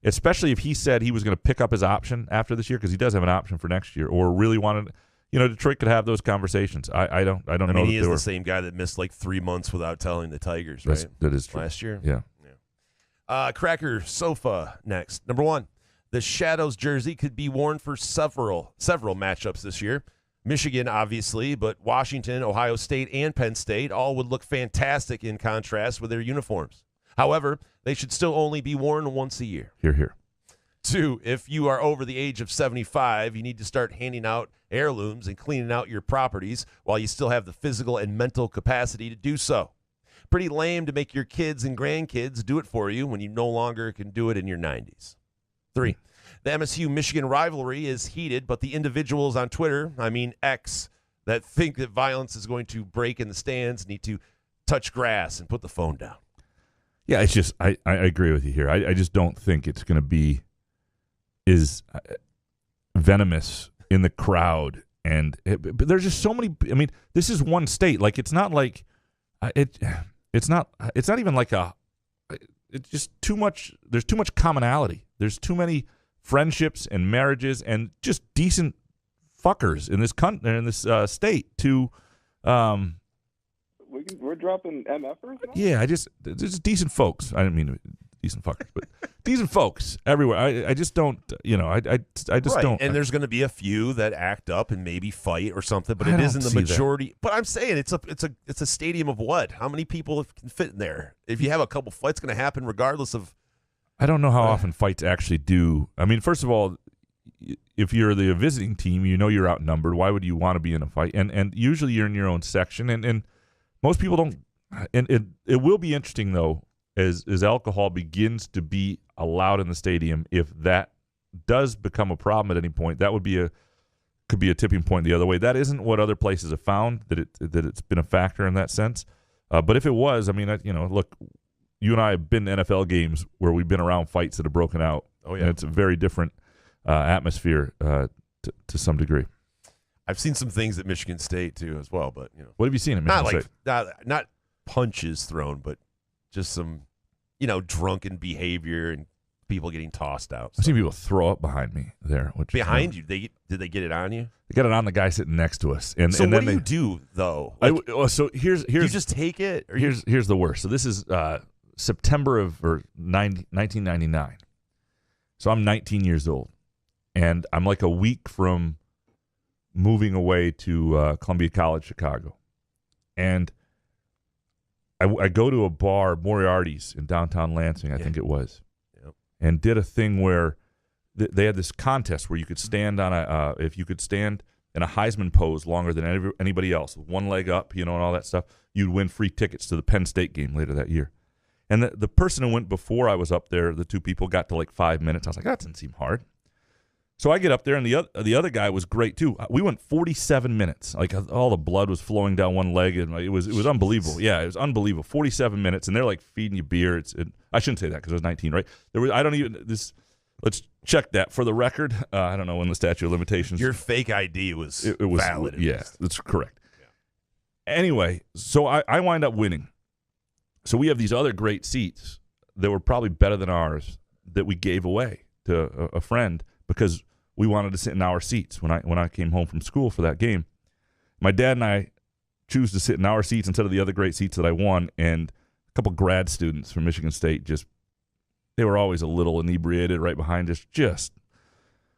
Especially if he said he was going to pick up his option after this year, because he does have an option for next year, or really wanted, Detroit could have those conversations. I don't know. I mean, he is the same guy that missed like 3 months without telling the Tigers, right? That is true. Last year. Yeah. Cracker Sofa next. Number one, the Shadows jersey could be worn for several matchups this year. Michigan, obviously, but Washington, Ohio State, and Penn State all would look fantastic in contrast with their uniforms. However, they should still only be worn once a year. Hear, hear. 2, if you are over the age of 75, you need to start handing out heirlooms and cleaning out your properties while you still have the physical and mental capacity to do so. Pretty lame to make your kids and grandkids do it for you when you no longer can do it in your 90s. 3, the MSU-Michigan rivalry is heated, but the individuals on Twitter, X, that think that violence is going to break in the stands need to touch grass and put the phone down. Yeah, it's just I agree with you here. I just don't think it's going to be venomous in the crowd, but there's just so many. I mean, this is one state. Like, it's not like It's not even like It's just too much. There's too much commonality. There's too many friendships and marriages and just decent fuckers in this state to. We're dropping MFers now? Yeah, there's decent folks. I didn't mean decent fuckers, but decent folks everywhere. I just don't, I just don't. And there's going to be a few that act up and maybe fight or something, but it isn't the majority. That. But I'm saying it's a stadium of what? How many people can fit in there? If you have a couple fights, going to happen regardless of. I don't know how often fights actually do. I mean, first of all, if you're the visiting team, you're outnumbered. Why would you want to be in a fight? And usually you're in your own section, and most people don't. And it will be interesting though, as alcohol begins to be allowed in the stadium. If that does become a problem at any point, that could be a tipping point the other way. That isn't what other places have found, that it's been a factor in that sense. But if it was, I mean, look, you and I have been to NFL games where we've been around fights that have broken out. Oh yeah, and it's a very different atmosphere to some degree. I've seen some things at Michigan State too, as well. But what have you seen at Michigan State? Not punches thrown, but just some, drunken behavior and people getting tossed out. I've seen people throw up behind me there. Behind you? Did they get it on you? They got it on the guy sitting next to us. And what do you do though? So here's do you just take it? Or here's the worst. So this is September of 1999. So I'm 19 years old, and I'm like a week from moving away to Columbia College, Chicago, and I go to a bar, Moriarty's in downtown Lansing, I think it was, and did a thing where they had this contest where you could stand on if you could stand in a Heisman pose longer than anybody else, with one leg up, and all that stuff, you'd win free tickets to the Penn State game later that year. And the person who went before I was up there, the two people got to like 5 minutes. I was like, that doesn't seem hard. So I get up there, and the other guy was great too. We went 47 minutes. Like all the blood was flowing down one leg, and it was unbelievable. Yeah, it was unbelievable. 47 minutes, and they're like feeding you beer. I shouldn't say that because I was 19, right? Let's check that for the record. I don't know when the statute of limitations. Your fake ID was valid. Yeah, that's correct. Yeah. Anyway, so I wind up winning. So we have these other great seats that were probably better than ours that we gave away to a friend because we wanted to sit in our seats when I came home from school for that game. My dad and I choose to sit in our seats instead of the other great seats that I won, and a couple grad students from Michigan State they were always a little inebriated right behind us. Just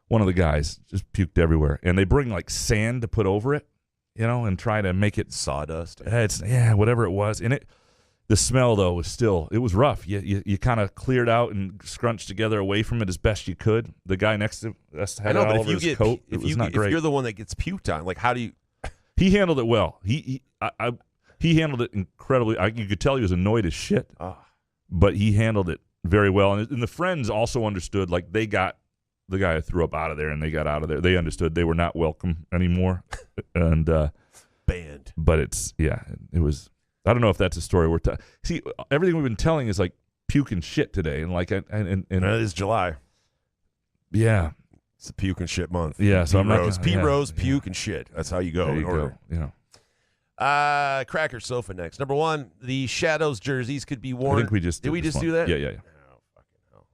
one of the guys just puked everywhere, and they bring like sand to put over it, and try to make it sawdust. Whatever it was, and the smell though was rough. You kind of cleared out and scrunched together away from it as best you could. The guy next to us had it all over his coat. It was not great. If you're the one that gets puked on, like how do you? He handled it well. He handled it incredibly. You could tell he was annoyed as shit, but he handled it very well. And the friends also understood. Like they got the guy who threw up out of there, and they got out of there. They understood they were not welcome anymore, and banned. But it was. I don't know if that's a story we're telling. See, everything we've been telling is like puke and shit today, and it is July. Yeah, it's the puke and shit month. Yeah, so Pete Rose, puke and shit. That's how you go. There you go. Cracker Sofa next. Number 1, the Shadows jerseys could be worn. I think we just did. We just do that? Yeah. Oh, fucking hell.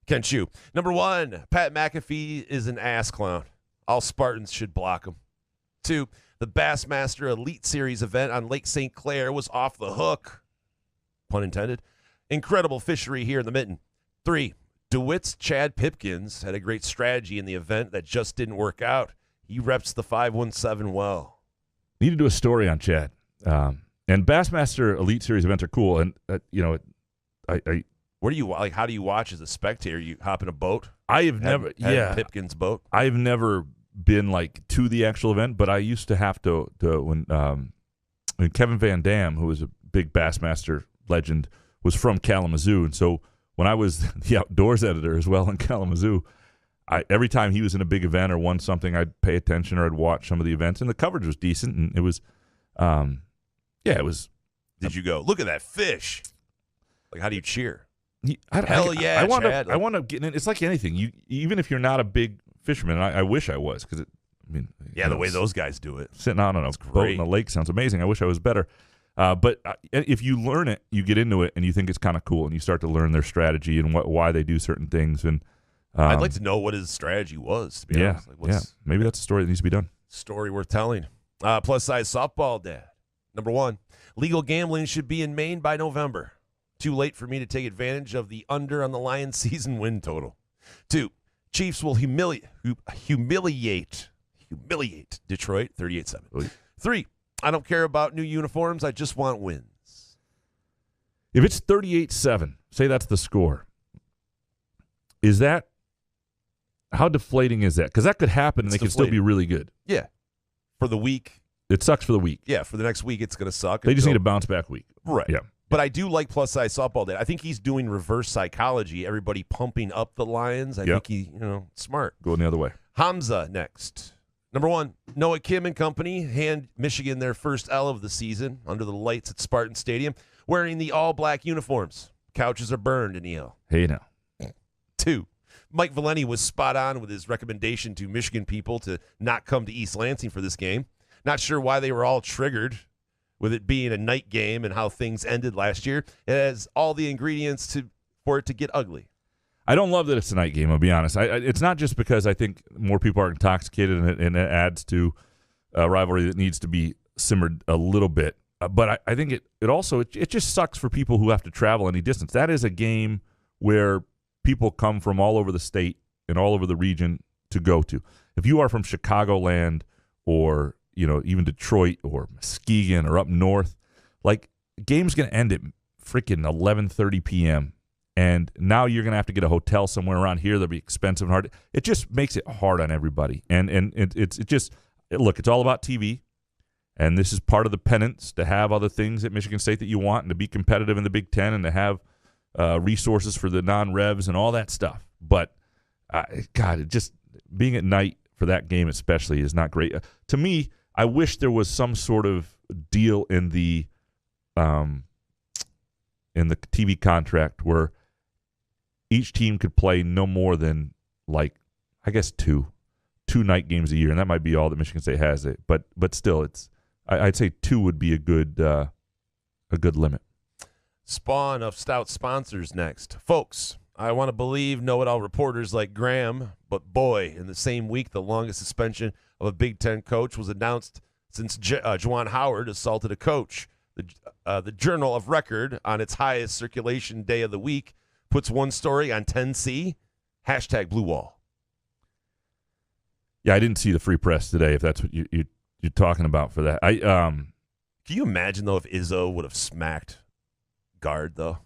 Ken Chu. Number 1, Pat McAfee is an ass clown. All Spartans should block him. 2, the Bassmaster Elite Series event on Lake St. Clair was off the hook. Pun intended. Incredible fishery here in the Mitten. 3, DeWitt's Chad Pipkins had a great strategy in the event that just didn't work out. He reps the 517 well. Need to do a story on Chad. And Bassmaster Elite Series events are cool. And, where do you like? How do you watch as a spectator? You hop in a boat? I have never, Pipkins' boat? I've never been like to the actual event, but I used to have to when Kevin Van Dam, who was a big Bassmaster legend, was from Kalamazoo. And so when I was the outdoors editor as well in Kalamazoo, every time he was in a big event or won something, I'd pay attention or I'd watch some of the events, and the coverage was decent, and it was, it was. Did you go, look at that fish? Like, how do you cheer? Hell yeah, Chad. I wound up getting in. It's like anything. Even if you're not a big fisherman, I wish I was, because the way those guys do it, sitting out on a boat in a lake sounds amazing. I wish I was better. But if you learn it, you get into it, and you think it's kind of cool, and you start to learn their strategy and why they do certain things. And I'd like to know what his strategy was, to be honest. Like, maybe that's a story that needs to be done. Story worth telling. Plus size softball dad. Number 1, legal gambling should be in Maine by November. Too late for me to take advantage of the under on the Lions season win total. 2, Chiefs will humiliate Detroit 38-7. 3, I don't care about new uniforms. I just want wins. If it's 38-7, say that's the score. Is that, how deflating is that? Because that could happen and they could still be really good. Yeah. For the week. It sucks for the week. Yeah, for the next week it's going to suck. They just need a bounce back week. Right. Yeah. But I do like plus size softball dad. I think he's doing reverse psychology. Everybody pumping up the Lions. I think he, smart. Going the other way. Hamza next. Number 1, Noah Kim and company hand Michigan their first L of the season under the lights at Spartan Stadium, wearing the all-black uniforms. Couches are burned in EL. Hey, now. 2, Mike Valeni was spot on with his recommendation to Michigan people to not come to East Lansing for this game. Not sure why they were all triggered with it being a night game and how things ended last year. It has all the ingredients for it to get ugly. I don't love that it's a night game, I'll be honest. It's not just because I think more people are intoxicated and it adds to a rivalry that needs to be simmered a little bit. But I think it also just sucks for people who have to travel any distance. That is a game where people come from all over the state and all over the region to go to. If you are from Chicagoland or even Detroit or Muskegon or up north, like game's going to end at freaking 11:30 p.m. And now you're going to have to get a hotel somewhere around here that'll be expensive and hard. It just makes it hard on everybody. And look, it's all about TV. And this is part of the penance to have other things at Michigan State that you want and to be competitive in the Big Ten and to have resources for the non-revs and all that stuff. But, God, it just being at night for that game especially is not great. To me, I wish there was some sort of deal in the TV contract where each team could play no more than, like, I guess two night games a year, and that might be all that Michigan State has. It, but still, I'd say 2 would be a good limit. Spawn of stout sponsors next, folks. I want to believe know-it-all reporters like Graham, but boy, in the same week, the longest suspension of a Big Ten coach was announced since Juwan Howard assaulted a coach. The Journal of Record, on its highest circulation day of the week, puts one story on 10C, #Blue Wall. Yeah, I didn't see the Free Press today, if that's what you're talking about for that. Can you imagine, though, if Izzo would have smacked Guard, though?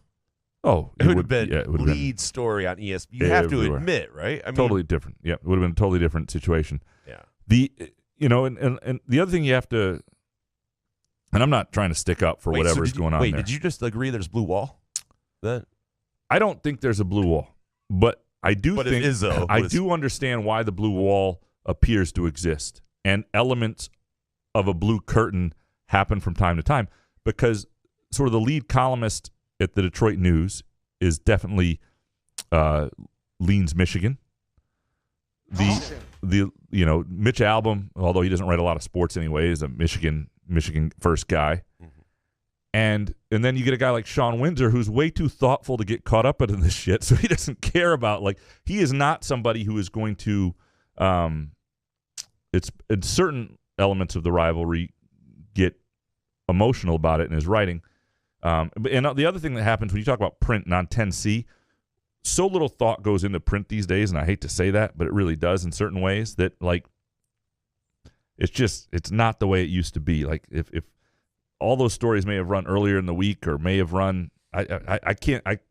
Oh, it would have been lead story on ESPN. You have to admit, right? I mean, totally different. Yeah, it would have been a totally different situation. Yeah. And the other thing you have to, and I'm not trying to stick up for whatever's going on there. Wait, did you just agree there's blue wall? I don't think there's a blue wall, but I do think Izzo I do understand why the blue wall appears to exist, and elements of a blue curtain happen from time to time, because sort of the lead columnist at the Detroit News is definitely leans Michigan. The Mitch Albom, although he doesn't write a lot of sports anyway, is a Michigan first guy. Mm-hmm. And then you get a guy like Sean Windsor, who's way too thoughtful to get caught up in this shit, so he doesn't care about, like, he is not somebody who is going to it's certain elements of the rivalry get emotional about it in his writing. And the other thing that happens when you talk about print and on 10C, so little thought goes into print these days, and I hate to say that, but it really does in certain ways, that, like, it's not the way it used to be. Like, if all those stories may have run earlier in the week or may have run, I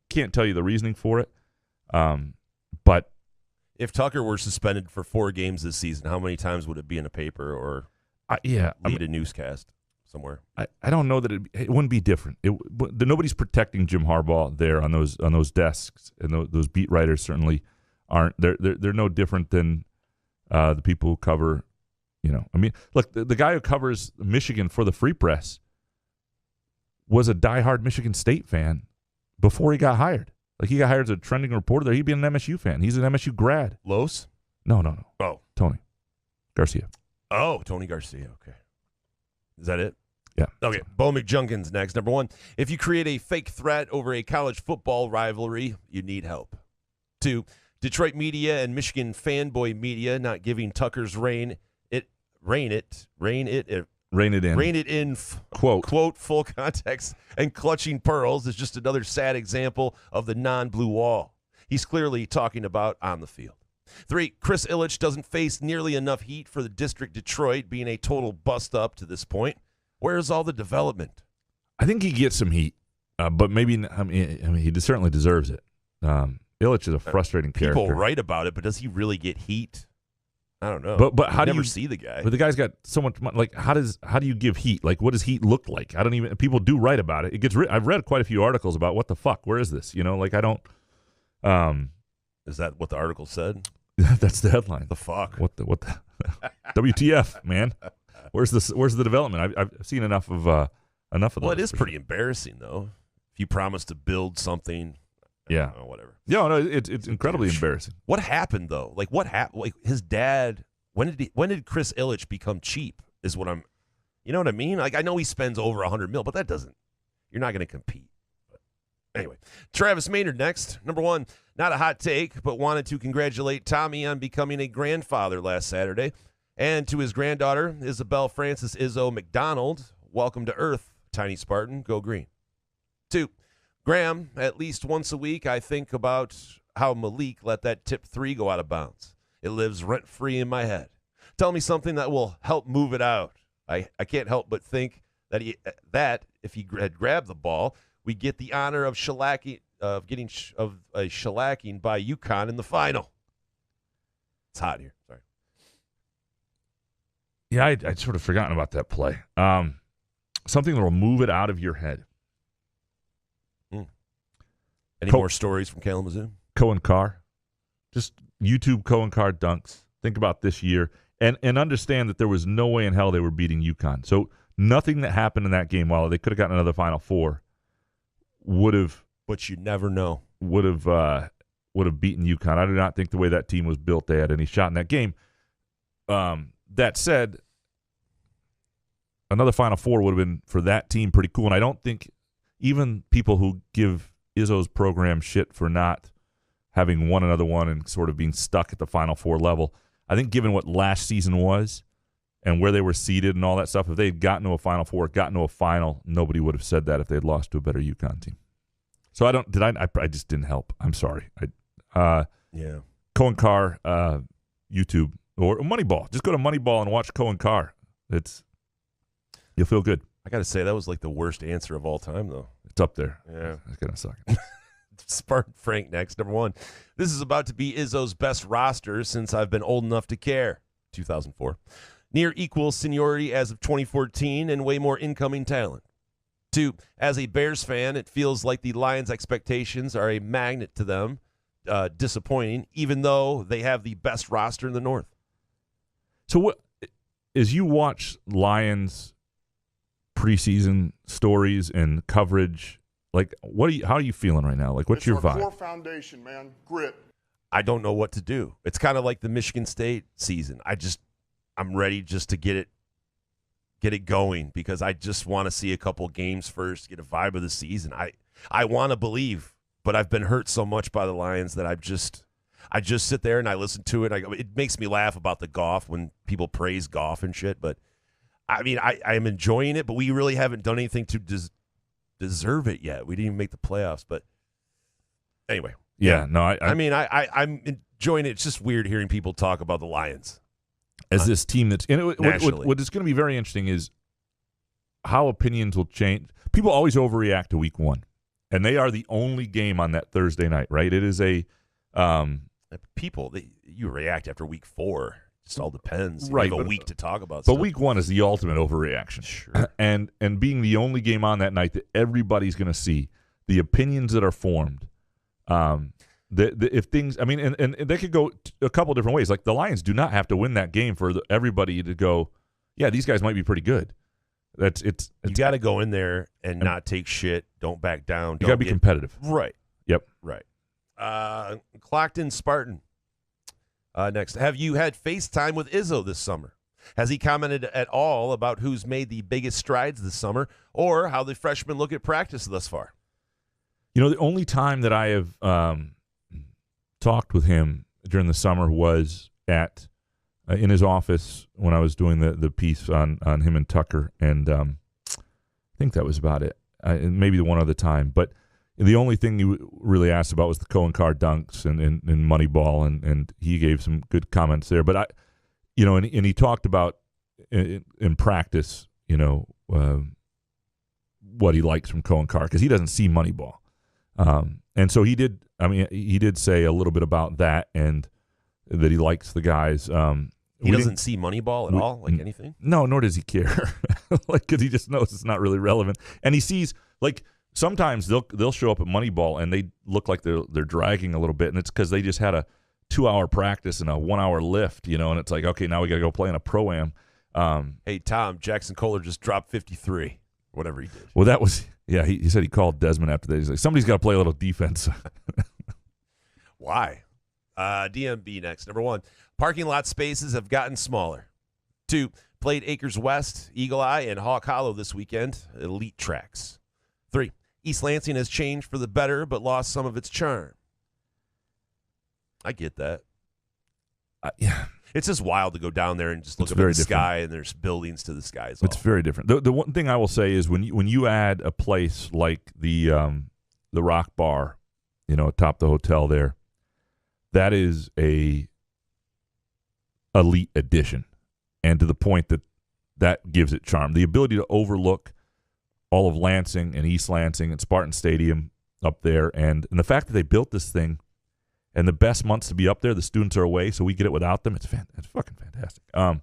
can't tell you the reasoning for it. But if Tucker were suspended for 4 games this season, how many times would it be in a paper or a newscast somewhere? I don't know that it wouldn't be different. Nobody's protecting Jim Harbaugh there on those desks, and those beat writers certainly aren't. They're no different than the people who cover. I mean, look, the guy who covers Michigan for the Free Press was a diehard Michigan State fan before he got hired. Like, he got hired as a trending reporter there. He'd be an MSU fan. He's an MSU grad. Los? No. Oh. Tony Garcia. Oh, Tony Garcia. Okay. Is that it? Yeah. Okay. Bo McJunkin's next. Number 1, if you create a fake threat over a college football rivalry, you need help. 2, Detroit media and Michigan fanboy media not giving Tucker's rein it in, quote, full context and clutching pearls is just another sad example of the non-blue wall he's clearly talking about on the field. 3, Chris Ilitch doesn't face nearly enough heat for the District Detroit being a total bust-up to this point. Where's all the development? I think he gets some heat, but maybe, I mean, he certainly deserves it. Ilitch is a frustrating character. People write about it, but does he really get heat? I don't know. But how do you see the guy? But the guy's got so much money. Like, how do you give heat? Like, what does heat look like? I don't even. People do write about it. It gets. I've read quite a few articles about what the fuck. Where is this? Like, I don't. Is that what the article said? That's the headline. The fuck. What the WTF, man? Where's the development? I've seen enough of those. Well, it is pretty embarrassing though. If you promise to build something. Yeah. Whatever. Yeah, no, it's incredibly embarrassing. What happened though? Like, what happened? Like, his dad. When did Chris Ilitch become cheap? Is what I'm. You know what I mean? Like, I know he spends over $100 million, but that doesn't. You're not going to compete. But anyway, Travis Maynard next. Number 1, not a hot take, but wanted to congratulate Tommy on becoming a grandfather last Saturday, and to his granddaughter Isabel Frances Izzo McDonald. Welcome to Earth, Tiny Spartan. Go green. 2. Graham, at least once a week, I think about how Malik let that tip 3 go out of bounds. It lives rent-free in my head. Tell me something that will help move it out. I can't help but think that if he had grabbed the ball, we get the honor of shellacking a shellacking by UConn in the final. It's hot here. Sorry. Yeah, I'd sort of forgotten about that play. Something that will move it out of your head. Any more stories from Kalamazoo? Cohen Carr. Just YouTube Cohen Carr dunks. Think about this year. And understand that there was no way in hell they were beating UConn. So nothing that happened in that game, while they could have gotten another Final Four, would have. But you never know. Would have beaten UConn. I do not think the way that team was built, they had any shot in that game. That said, another Final Four would have been, for that team, pretty cool. And I don't think even people who give Izzo's program shit for not having won another one and sort of being stuck at the Final Four level, I think given what last season was and where they were seated and all that stuff, if they had gotten to a Final Four, gotten to a final, nobody would have said that if they had lost to a better UConn team. So I just didn't help. I'm sorry. Yeah. Cohen Carr, YouTube, or Moneyball. Just go to Moneyball and watch Cohen Carr. You'll feel good. I got to say, that was like the worst answer of all time, though. It's up there. Yeah. It's going to suck. Spartan Frank next. Number 1. This is about to be Izzo's best roster since I've been old enough to care. 2004. Near equal seniority as of 2014 and way more incoming talent. 2, as a Bears fan, it feels like the Lions' expectations are a magnet to them, disappointing, even though they have the best roster in the North. So what, as you watch Lions preseason stories and coverage, like how are you feeling right now? Like, what's your vibe? Core foundation, man. Grit. I don't know what to do. It's kind of like the Michigan State season. I'm ready just to get it going because I just want to see a couple games first, get a vibe of the season. I want to believe, but I've been hurt so much by the Lions that I just sit there and I listen to it. It makes me laugh about the Goff when people praise Goff and shit. But I mean, I am enjoying it, but we really haven't done anything to deserve it yet. We didn't even make the playoffs. But anyway, yeah, no, I'm enjoying it. It's just weird hearing people talk about the Lions as this team that's nationally. What is going to be very interesting is how opinions will change. People always overreact to week 1, and they are the only game on that Thursday night, right? It is a you react after week 4. It just all depends. Right, you have a week to talk about. But stuff. week 1 is the ultimate overreaction. Sure. And being the only game on that night that everybody's going to see, the opinions that are formed. If things, I mean, and they could go a couple different ways. Like the Lions do not have to win that game for everybody to go, yeah, these guys might be pretty good. You got to go in there and not take shit. Don't back down. You got to be competitive. Right. Yep. Right. Clocked in Spartan. Next, have you had FaceTime with Izzo this summer? Has he commented at all about who's made the biggest strides this summer or how the freshmen look at practice thus far? You know, the only time that I have talked with him during the summer was at in his office when I was doing the piece on him and Tucker, and I think that was about it. Maybe the one other time, but the only thing you really asked about was the Cohen Carr dunks and Moneyball, and he gave some good comments there. But and he talked about in practice, what he likes from Cohen Carr because he doesn't see Moneyball. And so he did. I mean, he did say a little bit about that and that he likes the guys. He doesn't see Moneyball at all, like anything. No, nor does he care, because he just knows it's not really relevant. And he sees sometimes they'll show up at Moneyball and they look like they're dragging a little bit, and it's because they just had a 2-hour practice and a 1-hour lift, and it's like, okay, now we got to go play in a pro-am. Hey, Tom, Jackson Kohler just dropped 53, whatever he did. Well, that was. Yeah, he said he called Desmond after that. He's like, somebody's got to play a little defense. Why? DMB next. Number 1, parking lot spaces have gotten smaller. 2, played Acres West, Eagle Eye, and Hawk Hollow this weekend. Elite tracks. 3, East Lansing has changed for the better but lost some of its charm. I get that. Yeah. It's just wild to go down there and just look up at the sky, and there's buildings to the sky. It's very different. The one thing I will say is when you add a place like the Rock Bar, atop the hotel there, that is a elite addition, and to the point that gives it charm. The ability to overlook all of Lansing and East Lansing and Spartan Stadium up there. And the fact that they built this thing and the best months to be up there, the students are away, so we get it without them. It's fucking fantastic. How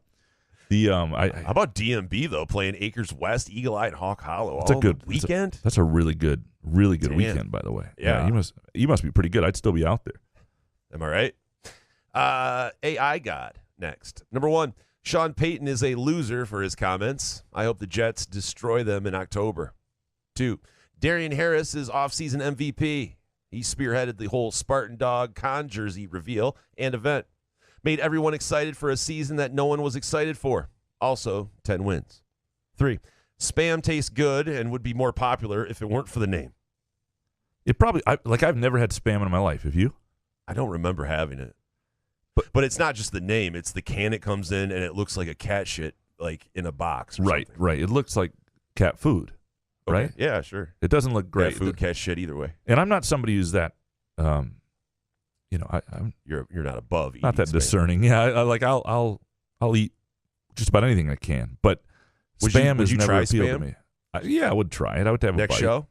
about DMB, though, playing Acres West, Eagle Eye, and Hawk Hollow It's a good weekend? That's a really good weekend, by the way. Yeah. You must be pretty good. I'd still be out there. Am I right? AI God next. Number 1, Sean Payton is a loser for his comments. I hope the Jets destroy them in October. 2, Darian Harris is offseason MVP. He spearheaded the whole Spartan Dog con jersey reveal and event. Made everyone excited for a season that no one was excited for. Also, 10 wins. 3, Spam tastes good and would be more popular if it weren't for the name. It probably I've never had Spam in my life. Have you? I don't remember having it. But it's not just the name. It's the can it comes in, and it looks like a cat shit, like in a box. Or Right. It looks like cat food, okay. right? Yeah, sure. It doesn't look great. Cat food, cat shit, either way. And I'm not somebody who's that, I'm You're not above eating not that Spam. discerning. Yeah, I'll eat just about anything I can. But Spam has never appealed to me. I would try it. I would have Next a bite. show?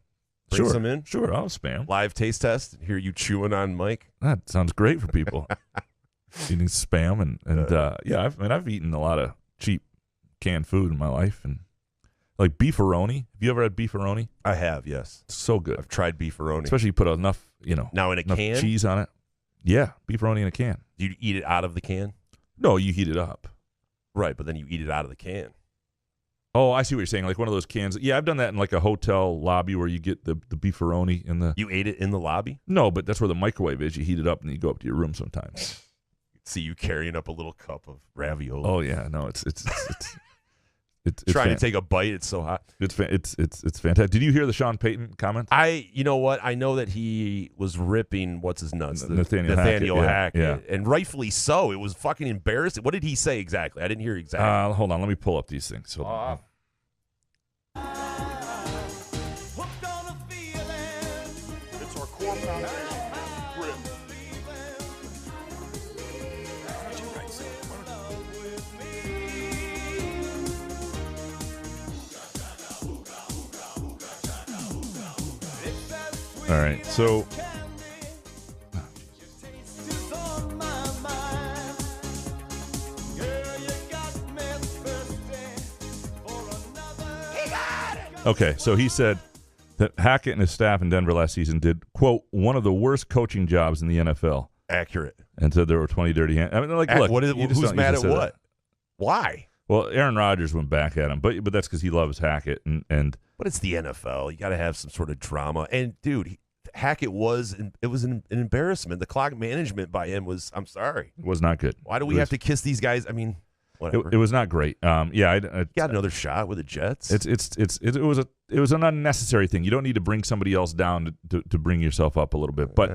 Bring Sure. some in? Sure, I'll Spam. Live taste test? Hear you chewing on Mike? That sounds great for people. Eating Spam and I've eaten a lot of cheap canned food in my life, and like beefaroni. Have you ever had beefaroni? I have, yes. It's so good. I've tried beefaroni. Especially you put enough, Now in a enough can? cheese on it. Yeah, beefaroni in a can. Do you eat it out of the can? No, you heat it up. Right, but then you eat it out of the can. Oh, I see what you're saying. Like one of those cans. Yeah, I've done that in like a hotel lobby where you get the beefaroni in the. You ate it in the lobby? No, but that's where the microwave is. You heat it up and you go up to your room sometimes. See you carrying up a little cup of ravioli. Oh yeah, no, it's trying to take a bite. It's so hot. It's fantastic. Did you hear the Sean Payton comment? You know what? I know that he was ripping what's his nuts, Nathaniel Hackett, yeah. and rightfully so. It was fucking embarrassing. What did he say exactly? I didn't hear exactly. Hold on, let me pull up these things. Hold on. It's our core foundation. Grit. All right, so. Okay, so he said that Hackett and his staff in Denver last season did, quote, one of the worst coaching jobs in the NFL. Accurate. And said there were 20 dirty hands. I mean, like, look, who's mad at what? Why? Well, Aaron Rodgers went back at him, but that's because he loves Hackett. And But it's the NFL. You got to have some sort of drama. And, dude, Hackett was an embarrassment. The clock management by him was, I'm sorry. It was not good. Why do we have to kiss these guys? I mean, whatever. It was not great. I got another shot with the Jets. It was an unnecessary thing. You don't need to bring somebody else down to bring yourself up a little bit. But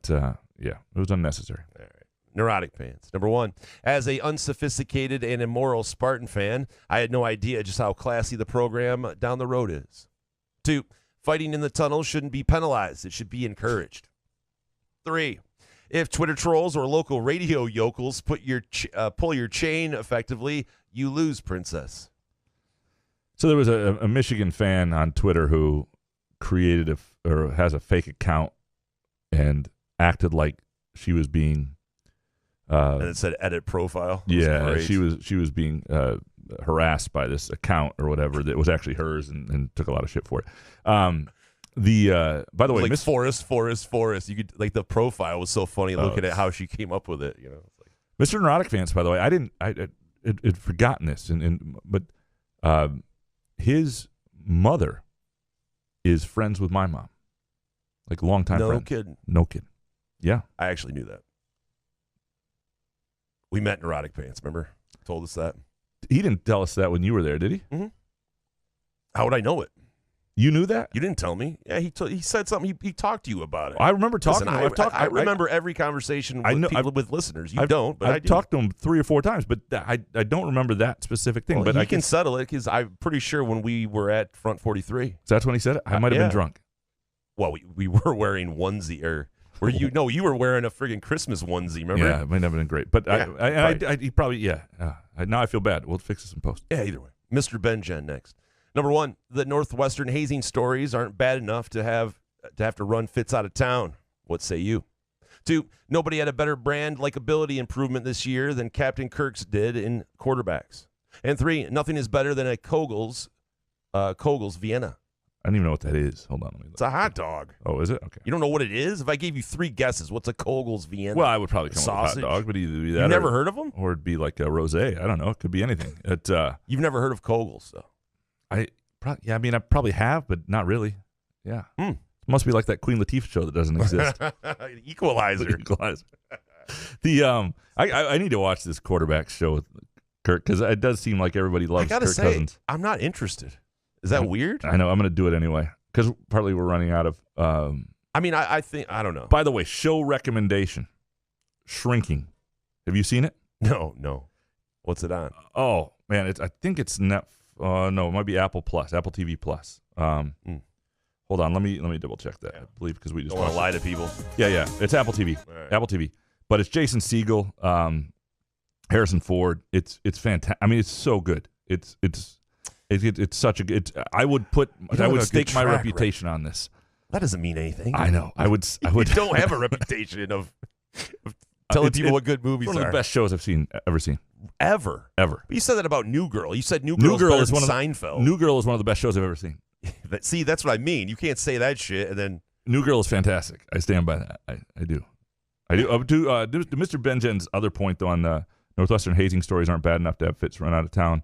it was unnecessary. All right. Neurotic fans. Number 1, as a unsophisticated and immoral Spartan fan, I had no idea just how classy the program down the road is. 2, fighting in the tunnel shouldn't be penalized. It should be encouraged. 3, if Twitter trolls or local radio yokels pull your chain effectively, you lose, princess. So there was a Michigan fan on Twitter who created or has a fake account and acted like she was being. And it said edit profile. Yeah, she was being harassed by this account or whatever that was actually hers and took a lot of shit for it. By the way, like Forrest. You could like the profile was so funny looking at how she came up with it. You know, it's like, Mr. Neurotic fans. By the way, I'd forgotten this, but his mother is friends with my mom, like longtime friend. No kidding. Yeah, I actually knew that. We met Neurotic Pants, remember? Told us that. He didn't tell us that when you were there, did he? Mm-hmm. How would I know it? You knew that? You didn't tell me. Yeah, he said something. He talked to you about it. I remember talking to him. I remember every conversation with with listeners. You don't, but I've talked to him 3 or 4 times, but I don't remember that specific thing. Well, but I I can settle it because I'm pretty sure when we were at Front 43. That's when he said it? I might have been drunk. Well, we were wearing onesie or... you were wearing a friggin' Christmas onesie, remember? Yeah, it might not have been great. But he probably, now I feel bad. We'll fix this in post. Yeah, either way. Mr. Ben Jen next. Number 1, the Northwestern hazing stories aren't bad enough to have to run Fitz out of town. What say you? 2, nobody had a better brand likability improvement this year than Captain Kirk's did in quarterbacks. And 3, nothing is better than a Kogel's Vienna. I don't even know what that is. Hold on. Let me look. It's a hot dog. Oh, is it? Okay. You don't know what it is? If I gave you 3 guesses, what's a Kogel's Vienna? Well, I would probably come Sausage? with a hot dog, but either be that You've never or, heard of them? or it'd be like a rosé. I don't know. It could be anything. You've never heard of Kogel's, though. I probably have, but not really. Yeah. It must be like that Queen Latifah show that doesn't exist. Equalizer. Equalizer. I need to watch this quarterback show with Kirk because it does seem like everybody loves I gotta Kirk say, Cousins. I'm not interested. Is that weird? I know. I'm going to do it anyway because partly we're running out of. I think I don't know. By the way, show recommendation: Shrinking. Have you seen it? No. What's it on? Oh man, I think it's Net. No, it might be Apple TV Plus. Hold on, let me double check that. I believe because we just Don't want to lie to people. Yeah, it's Apple TV. Right. Apple TV, but it's Jason Segel, Harrison Ford. It's fantastic. I mean, it's so good. It's such a good. I would stake my reputation on this. That doesn't mean anything. I know. I would. You don't have a reputation of telling people what good movies one are. of the best shows I've ever seen. Ever. But you said that about New Girl. You said New Girl is one of Seinfeld. New Girl is one of the best shows I've ever seen. See, that's what I mean. You can't say that shit and then. New Girl is fantastic. I stand by that. I do. To Mr. Benjen's other point, though, on the Northwestern hazing stories aren't bad enough to have Fitz run out of town.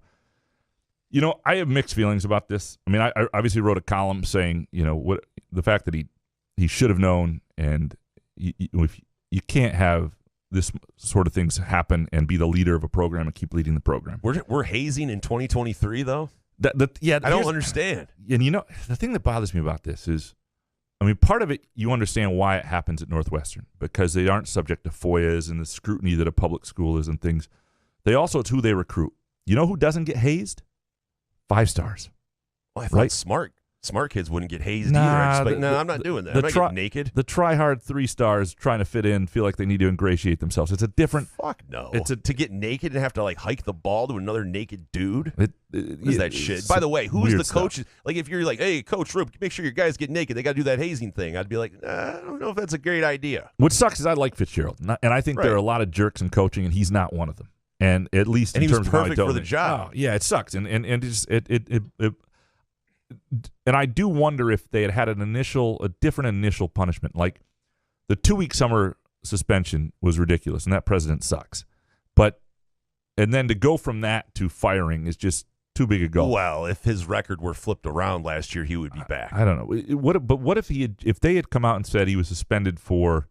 You know, I have mixed feelings about this. I mean, I obviously wrote a column saying, you know, what the fact that he should have known, and you can't have this sort of things happen and be the leader of a program and keep leading the program. We're hazing in 2023, though. I don't understand. And you know, the thing that bothers me about this is, I mean, part of it, you understand why it happens at Northwestern, because they aren't subject to FOIAs and the scrutiny that a public school is and things. It's who they recruit. You know who doesn't get hazed? 5 stars. Well, I thought smart kids wouldn't get hazed either. I'm not doing that. I'm not getting naked. The try-hard 3 stars trying to fit in feel like they need to ingratiate themselves. It's a different. Fuck no. To get naked and have to like hike the ball to another naked dude. What is that shit? By the way, who's the coach? Like if you're like, hey, Coach Rube, make sure your guys get naked. They got to do that hazing thing. I'd be like, I don't know if that's a great idea. What sucks is I like Fitzgerald, and I think there are a lot of jerks in coaching, and he's not one of them. And at least in terms of how he perfect for the job. Oh, yeah, it sucks, and I do wonder if they had a different initial punishment. Like the 2-week summer suspension was ridiculous, and that president sucks. And then to go from that to firing is just too big a gulp. Well, if his record were flipped around last year, he would be back. I don't know. What if they had come out and said he was suspended for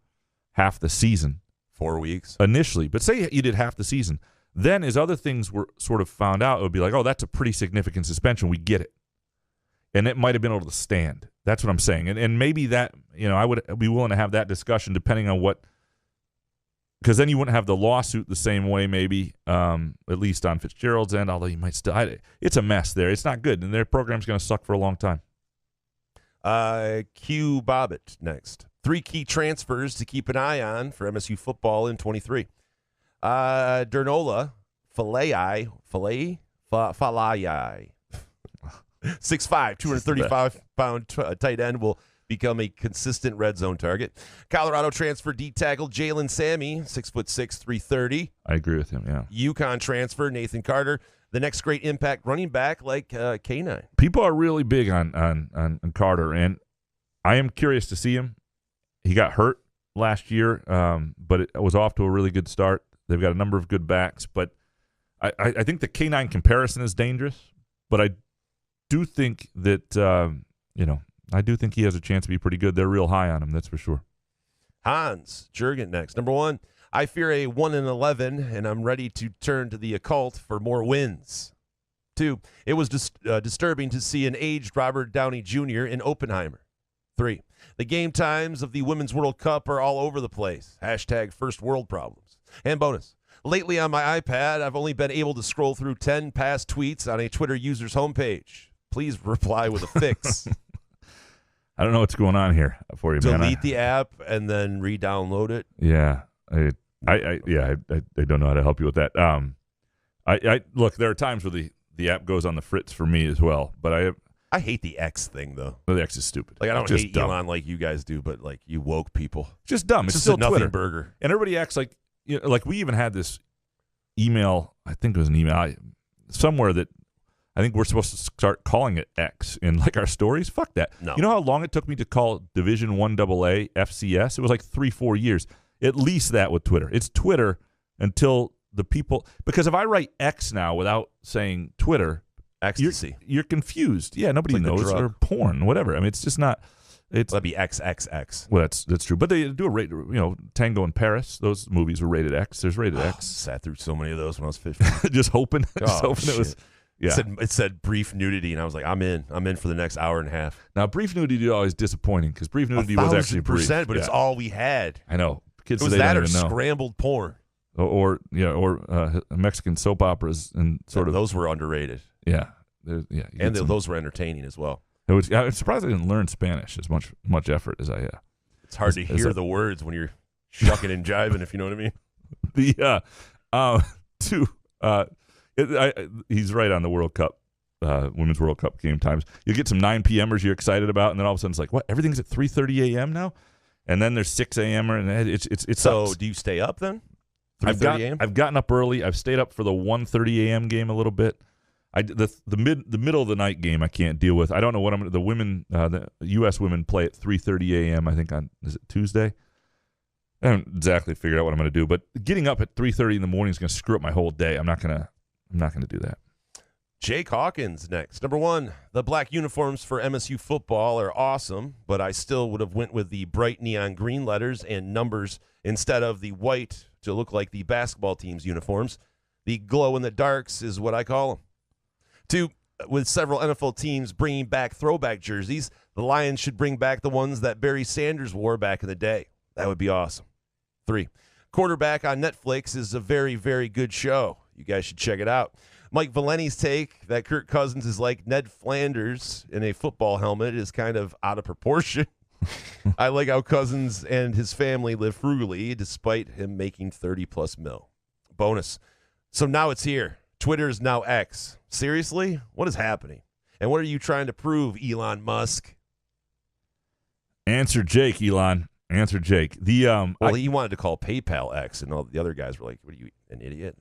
half the season, 4 weeks initially? But say you did half the season. Then, as other things were sort of found out, it would be like, oh, that's a pretty significant suspension. We get it. And it might have been able to stand. That's what I'm saying. And maybe that, you know, I would be willing to have that discussion depending on what, because then you wouldn't have the lawsuit the same way, maybe, at least on Fitzgerald's end, although you might still. It's a mess there. It's not good. And their program's going to suck for a long time. Q Bobbitt next. 3 key transfers to keep an eye on for MSU football in 23. Dernola Falai 6'5", 235-pound tight end will become a consistent red zone target. Colorado transfer D tackle Jalen Sammy, 6'6", 330. I agree with him. Yeah. UConn transfer Nathan Carter, the next great impact running back like K9. People are really big on Carter, and I am curious to see him. He got hurt last year, but it was off to a really good start. They've got a number of good backs, but I think the K9 comparison is dangerous. But I do think that I do think he has a chance to be pretty good. They're real high on him, that's for sure. Hans Jurgen next. Number 1, I fear a 1-11, and I'm ready to turn to the occult for more wins. 2, it was disturbing to see an aged Robert Downey Jr. in Oppenheimer. 3, the game times of the Women's World Cup are all over the place. # first world problems. And bonus, lately on my iPad, I've only been able to scroll through 10 past tweets on a Twitter user's homepage. Please reply with a fix. I don't know what's going on here for you, man. Delete the app and then re-download it. Yeah, I don't know how to help you with that. I look. There are times where the app goes on the fritz for me as well. But I hate the X thing though. the X is stupid. Like I don't just hate dumb. Elon like you guys do, but like you woke people. Just dumb. It's It's just still a nothing Twitter. burger. And everybody acts like, like we even had this email, I think it was an email, somewhere that I think we're supposed to start calling it X in like our stories. Fuck that. No. You know how long it took me to call Division 1 AA FCS? It was like 3-4 years. At least that with Twitter. It's Twitter until the people, because if I write X now without saying Twitter, Ecstasy. you're confused. Yeah, nobody It's like the knows. drug. Or porn, whatever. I mean, it's just not. It's That'd be XXX. well, that's true. But they do a rate. Tango in Paris. Those movies were rated X. There's rated X. Sat through so many of those when I was 15. Just hoping. Just Oh, hoping it was. shit. Yeah. It said brief nudity, and I was like, I'm in for the next hour and a half. Now, brief nudity is always disappointing because brief nudity was actually brief. 1,000%, but it's Yeah. all we had. I know. Kids It was today that don't or even know. scrambled porn. Or Mexican soap operas and sort of. Those were underrated, Yeah. You and get some- those were entertaining as well. I'm surprised I didn't learn Spanish as much effort as I. It's hard to Is hear that- the words when you're shucking and jiving, if you know what I mean. He's right on the World Cup, Women's World Cup game times. You get some 9 p.m.ers you're excited about, and then all of a sudden it's like, what? Everything's at 3:30 a.m. now, and then there's 6 a.m. and it's So sucks. do you stay up then? I've 3:30 a.m. gotten up early. I've stayed up for the 1:30 a.m. game a little bit. The middle of the night game I can't deal with. I don't know what the women, the U.S. women play at 3:30 a.m. I think is it Tuesday? I haven't exactly figured out what I'm going to do, but getting up at 3:30 in the morning is going to screw up my whole day. I'm not gonna do that. Jake Hawkins next. Number 1, the black uniforms for MSU football are awesome, but I still would have went with the bright neon green letters and numbers instead of the white to look like the basketball team's uniforms. The glow in the darks is what I call them. 2, with several NFL teams bringing back throwback jerseys, the Lions should bring back the ones that Barry Sanders wore back in the day. That would be awesome. 3, Quarterback on Netflix is a very, very good show. You guys should check it out. Mike Valenti's take that Kirk Cousins is like Ned Flanders in a football helmet is kind of out of proportion. I like how Cousins and his family live frugally despite him making 30+ mil. Bonus. So now it's here. Twitter is now X. Seriously? What is happening? And what are you trying to prove, Elon Musk? Answer Jake, Elon. Answer Jake. He wanted to call PayPal X, and all the other guys were like, "What are you, an idiot?"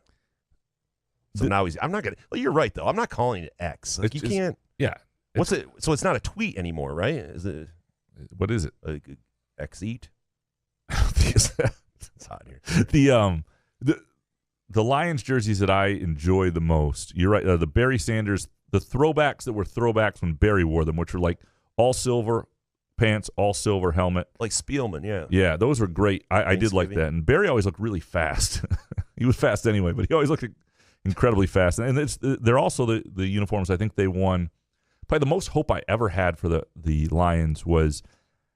So now I'm not gonna. Well, you're right though. I'm not calling it X. Like, you can't. Yeah. What's it? So it's not a tweet anymore, right? Is it? What is it? X eat. It's hot here. The Lions jerseys that I enjoy the most. You're right. The Barry Sanders, the throwbacks that were throwbacks when Barry wore them, which were like all silver pants, all silver helmet. Like Spielman, yeah. Yeah, those were great. I did like that. And Barry always looked really fast. He was fast anyway, but he always looked incredibly fast. And they're also the uniforms. I think they won. Probably the most hope I ever had for the Lions was,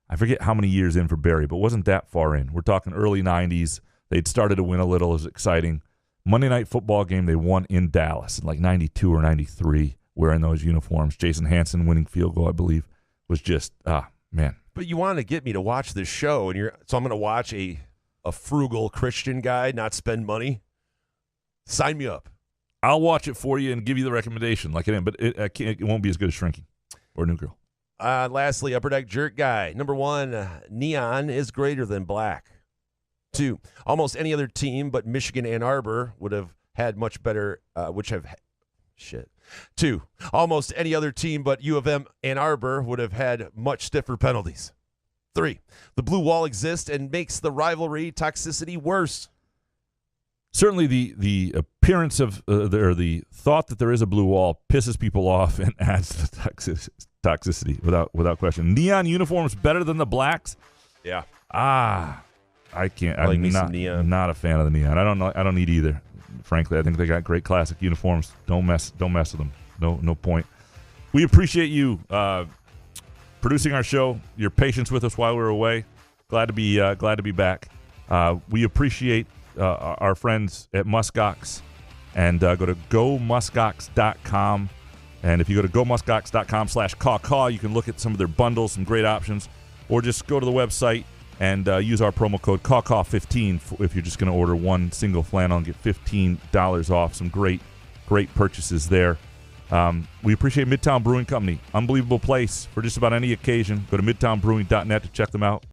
I forget how many years in for Barry, but wasn't that far in. We're talking early 90s. They'd started to win a little. It was exciting. Monday Night Football game they won in Dallas in like 92 or 93 wearing those uniforms. Jason Hansen winning field goal, I believe, was just, man. But you wanted to get me to watch this show, and so I'm going to watch a frugal Christian guy not spend money. Sign me up. I'll watch it for you and give you the recommendation like it is, but it won't be as good as Shrinking or New Girl. Lastly, Upper Deck Jerk Guy. Number 1, neon is greater than black. 2, almost any other team but Michigan Ann Arbor would have had much better, 2, almost any other team but U of M Ann Arbor would have had much stiffer penalties. 3, the blue wall exists and makes the rivalry toxicity worse. Certainly the appearance of or the thought that there is a blue wall pisses people off and adds to the toxicity without question. Neon uniforms better than the blacks? Yeah. I can't. Like I'm not a fan of the neon. I don't need either. Frankly, I think they got great classic uniforms. Don't mess with them. No point. We appreciate you producing our show. Your patience with us while we were away. Glad to be back. We appreciate our friends at Muskox, and go to gomuskox.com. And if you go to gomuskox.com/caw-caw, you can look at some of their bundles, some great options, or just go to the website and use our promo code CAWCAW15 if you're just going to order one single flannel and get $15 off. Some great purchases there. We appreciate Midtown Brewing Company. Unbelievable place for just about any occasion. Go to midtownbrewing.net to check them out.